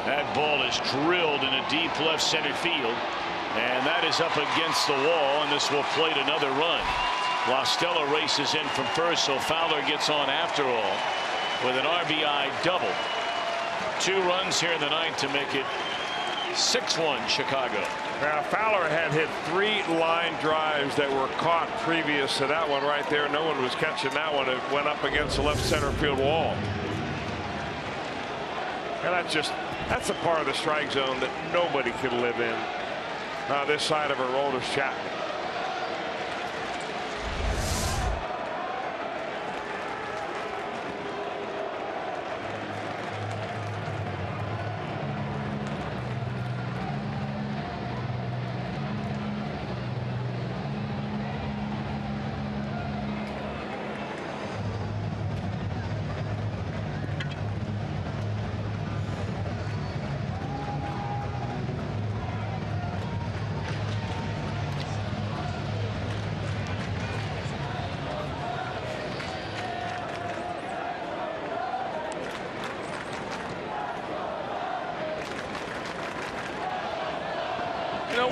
That ball is drilled in a deep left center field, and that is up against the wall, and this will plate another run. La Stella races in from first, so Fowler gets on after all with an RBI double. 2 runs here in the ninth to make it 6-1 Chicago. Now, Fowler had hit 3 line drives that were caught previous to that one right there. No one was catching that one. It went up against the left center field wall. And that's a part of the strike zone that nobody can live in. This side of her Aroldis Chapman.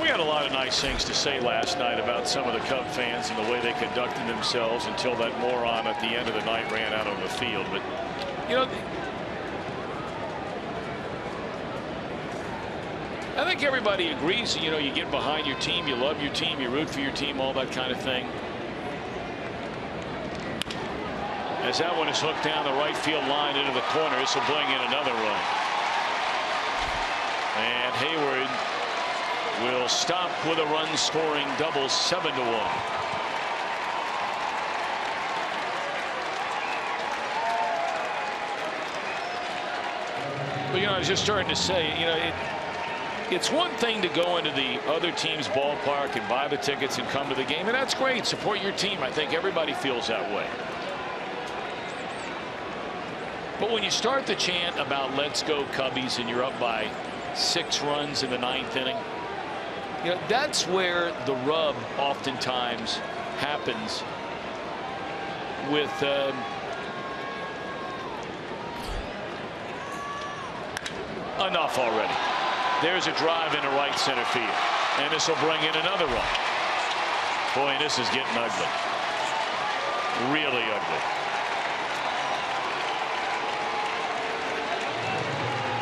We had a lot of nice things to say last night about some of the Cub fans and the way they conducted themselves until that moron at the end of the night ran out on the field. But, I think everybody agrees, you get behind your team, you love your team, you root for your team, all that kind of thing. As that one is hooked down the right field line into the corner, this will bring in another run. And Hayward will stop with a run scoring double, 7-1. But I was just starting to say, it's one thing to go into the other team's ballpark and buy the tickets and come to the game, and that's great. Support your team. I think everybody feels that way. But when you start the chant about "Let's go Cubbies" and you're up by 6 runs in the 9th inning, that's where the rub oftentimes happens with enough already. There's a drive into right center field, and this will bring in another run. Boy, this is getting ugly. Really ugly.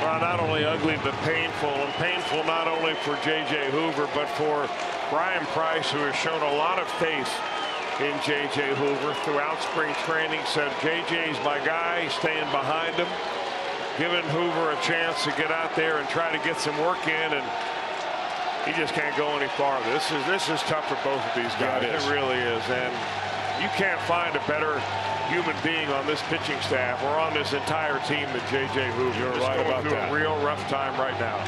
Well, not only ugly, but painful. And painful not only for J.J. Hoover, but for Brian Price, who has shown a lot of faith in J.J. Hoover throughout spring training. Said, J.J.'s my guy, staying behind him, giving Hoover a chance to get out there and try to get some work in, and he just can't go any farther. This is tough for both of these guys. Yeah, it really is. And you can't find a better human being on this pitching staff or on this entire team than J.J. Hoover. You're right about that. Going through a real rough time right now.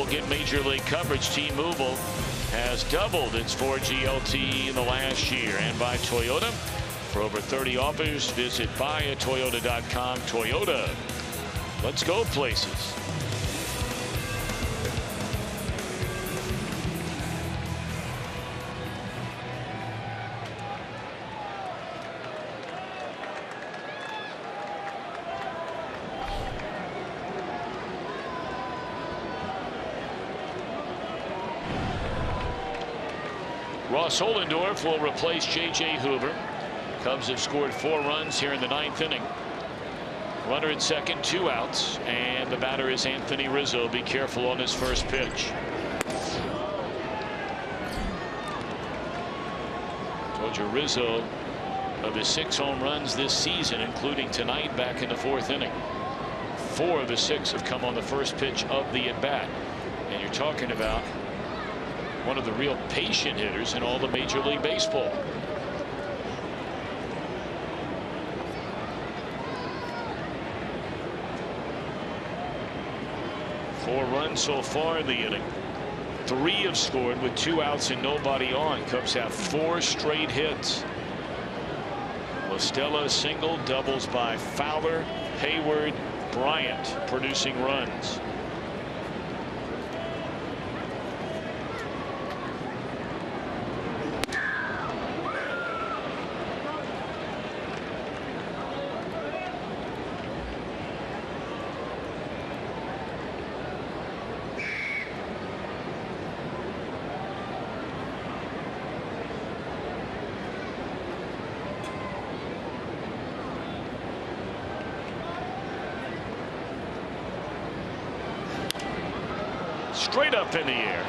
T-Mobile get Major League coverage. T-Mobile has doubled its 4G LTE in the last year. And by Toyota. For over 30 offers, visit buyatoyota.com. Toyota. Let's go places. Ross Ohlendorf will replace J.J. Hoover. Cubs have scored 4 runs here in the 9th inning. Runner at second, 2 outs, and the batter is Anthony Rizzo. Be careful on his first pitch. Told you Rizzo, of his 6 home runs this season, including tonight back in the 4th inning, 4 of the 6 have come on the first pitch of the at bat. And you're talking about one of the real patient hitters in all the Major League Baseball. Four runs so far in the inning. 3 have scored with 2 outs and nobody on. Cubs have 4 straight hits. Listella single, doubles by Fowler, Hayward, Bryant producing runs. Straight up in the air.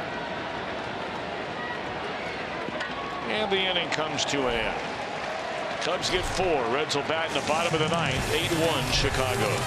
And the inning comes to an end. Cubs get 4. Reds will bat in the bottom of the 9th. 8-1 Chicago.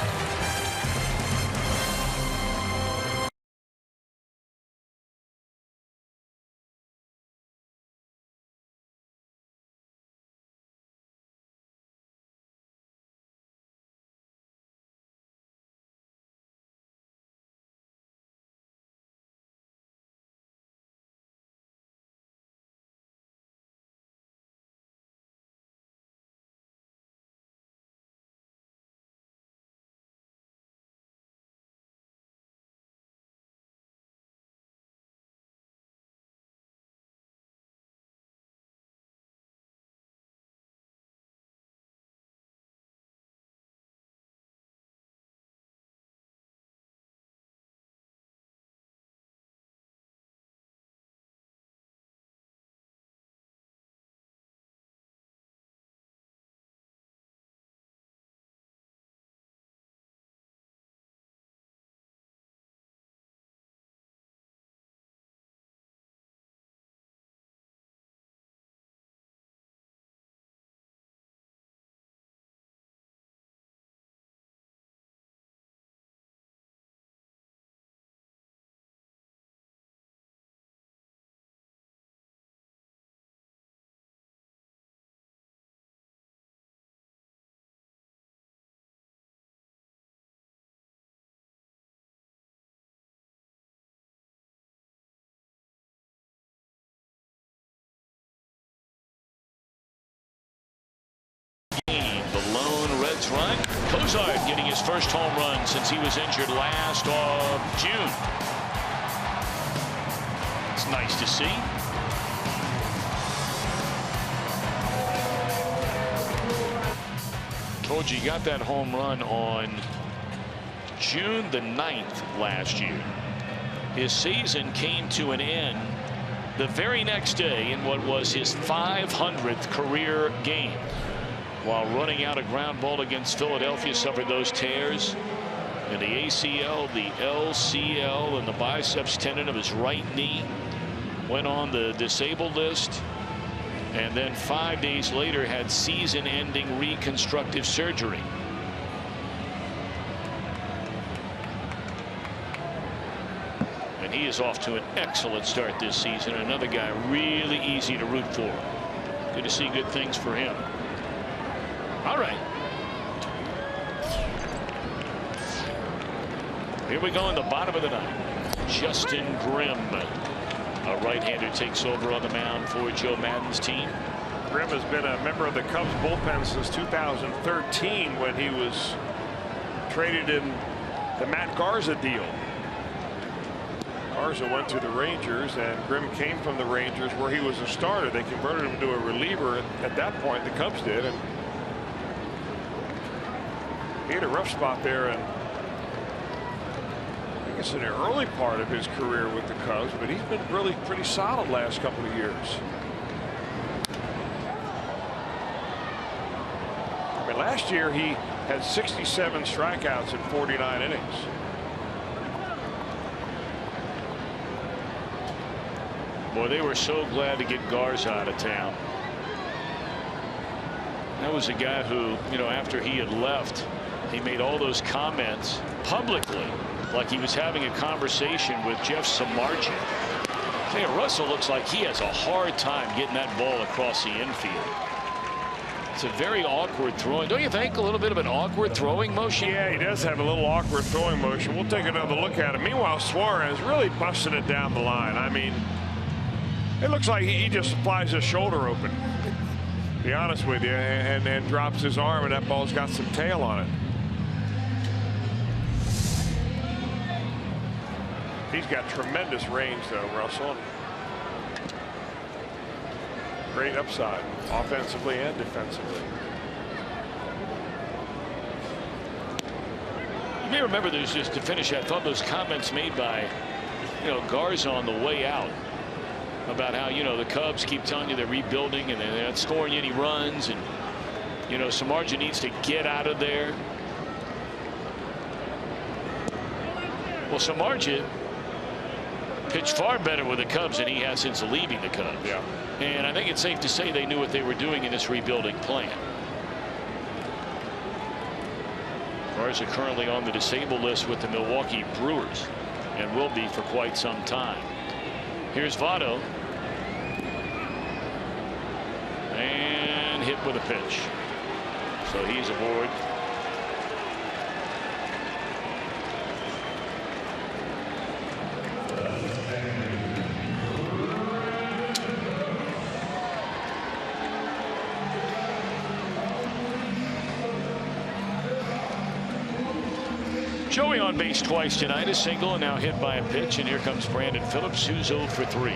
Run. Cozart getting his first home run since he was injured last of June. It's nice to see. Told you he got that home run on June the 9th last year. His season came to an end the very next day in what was his 500th career game. While running out a ground ball against Philadelphia, suffered those tears in the ACL, the LCL, and the biceps tendon of his right knee. Went on the disabled list, and then 5 days later had season-ending reconstructive surgery. And he is off to an excellent start this season. Another guy really easy to root for. Good to see good things for him. All right. Here we go in the bottom of the ninth. Justin Grimm, a right-hander, takes over on the mound for Joe Maddon's team. Grimm has been a member of the Cubs bullpen since 2013 when he was traded in the Matt Garza deal. Garza went to the Rangers, and Grimm came from the Rangers where he was a starter. They converted him to a reliever at that point, the Cubs did, and he had a rough spot there, and I guess in the early part of his career with the Cubs, but he's been really pretty solid last couple of years. I mean, last year he had 67 strikeouts in 49 innings. Boy, they were so glad to get Garza out of town. That was a guy who, you know, after he had left, he made all those comments publicly, like he was having a conversation with Jeff Samardzija. Hey, Russell looks like he has a hard time getting that ball across the infield. It's a very awkward throwing. Don't you think? A little bit of an awkward throwing motion? Yeah, he does have a little awkward throwing motion. We'll take another look at it. Meanwhile, Suarez really busting it down the line. I mean, it looks like he just flies his shoulder open, to be honest with you, and drops his arm, and that ball's got some tail on it. He's got tremendous range, though, Russell. Great upside, offensively and defensively. You may remember there's just to finish. I thought those comments made by, you know, Garza on the way out about how, you know, the Cubs keep telling you they're rebuilding and they're not scoring any runs, and, you know, Samardzija needs to get out of there. Well, Samardzija pitched far better with the Cubs than he has since leaving the Cubs. Yeah. And I think it's safe to say they knew what they were doing in this rebuilding plan. Garza currently on the disabled list with the Milwaukee Brewers and will be for quite some time. Here's Votto. And hit with a pitch. So he's aboard. Joey on base twice tonight, a single, and now hit by a pitch, and here comes Brandon Phillips, who's 0 for 3.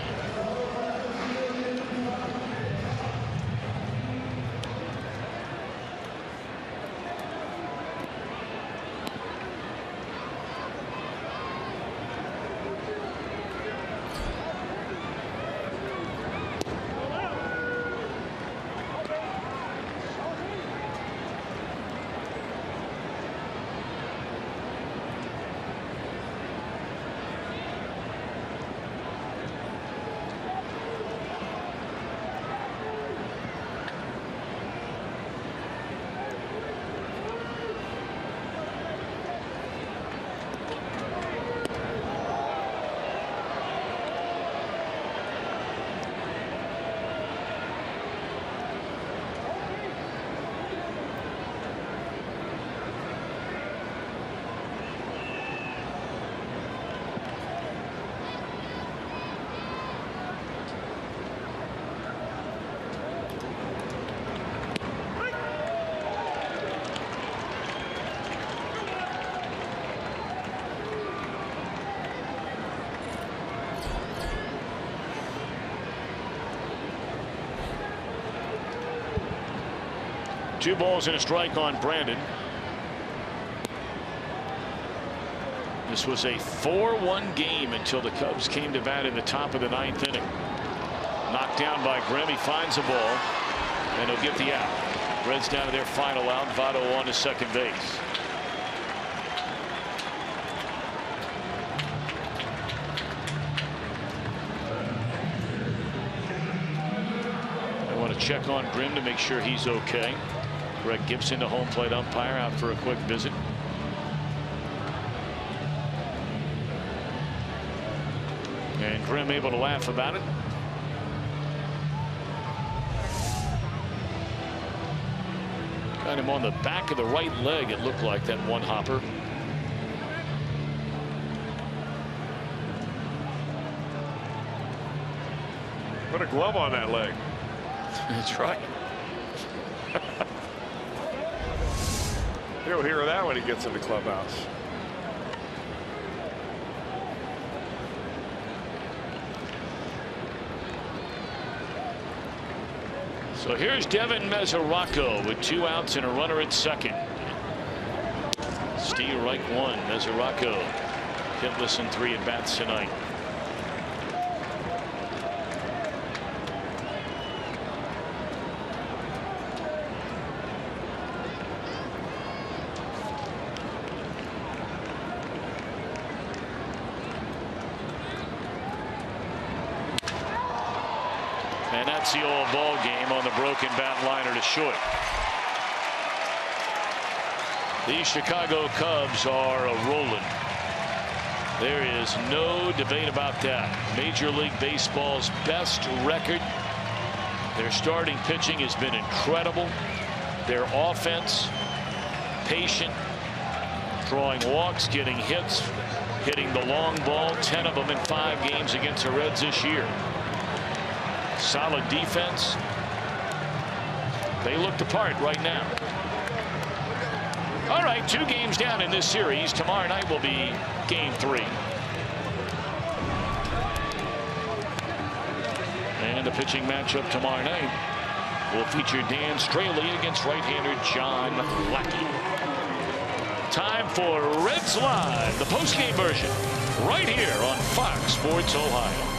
Two balls and a strike on Brandon. This was a 4-1 game until the Cubs came to bat in the top of the 9th inning. Knocked down by Grimm. He finds the ball, and he'll get the out. Reds down to their final out. Votto on to second base. I want to check on Grimm to make sure he's okay. Greg Gibson, the home plate umpire, out for a quick visit. And Grimm able to laugh about it. Got him on the back of the right leg, it looked like, that one hopper. Put a glove on that leg. That's right. He'll hear that when he gets in the clubhouse. So here's Devin Mesoraco with 2 outs and a runner at second. Steal right one. Mesoraco hitless in 3 at-bats tonight. And that's the old ball game on the broken bat liner to short. The Chicago Cubs are rolling. There is no debate about that. Major League Baseball's best record. Their starting pitching has been incredible. Their offense, patient, drawing walks, getting hits, hitting the long ball, 10 of them in 5 games against the Reds this year. Solid defense. They look the part right now. All right, 2 games down in this series. Tomorrow night will be game 3. And the pitching matchup tomorrow night will feature Dan Straley against right-hander John Lackey. Time for Reds Live, the postgame version, right here on Fox Sports Ohio.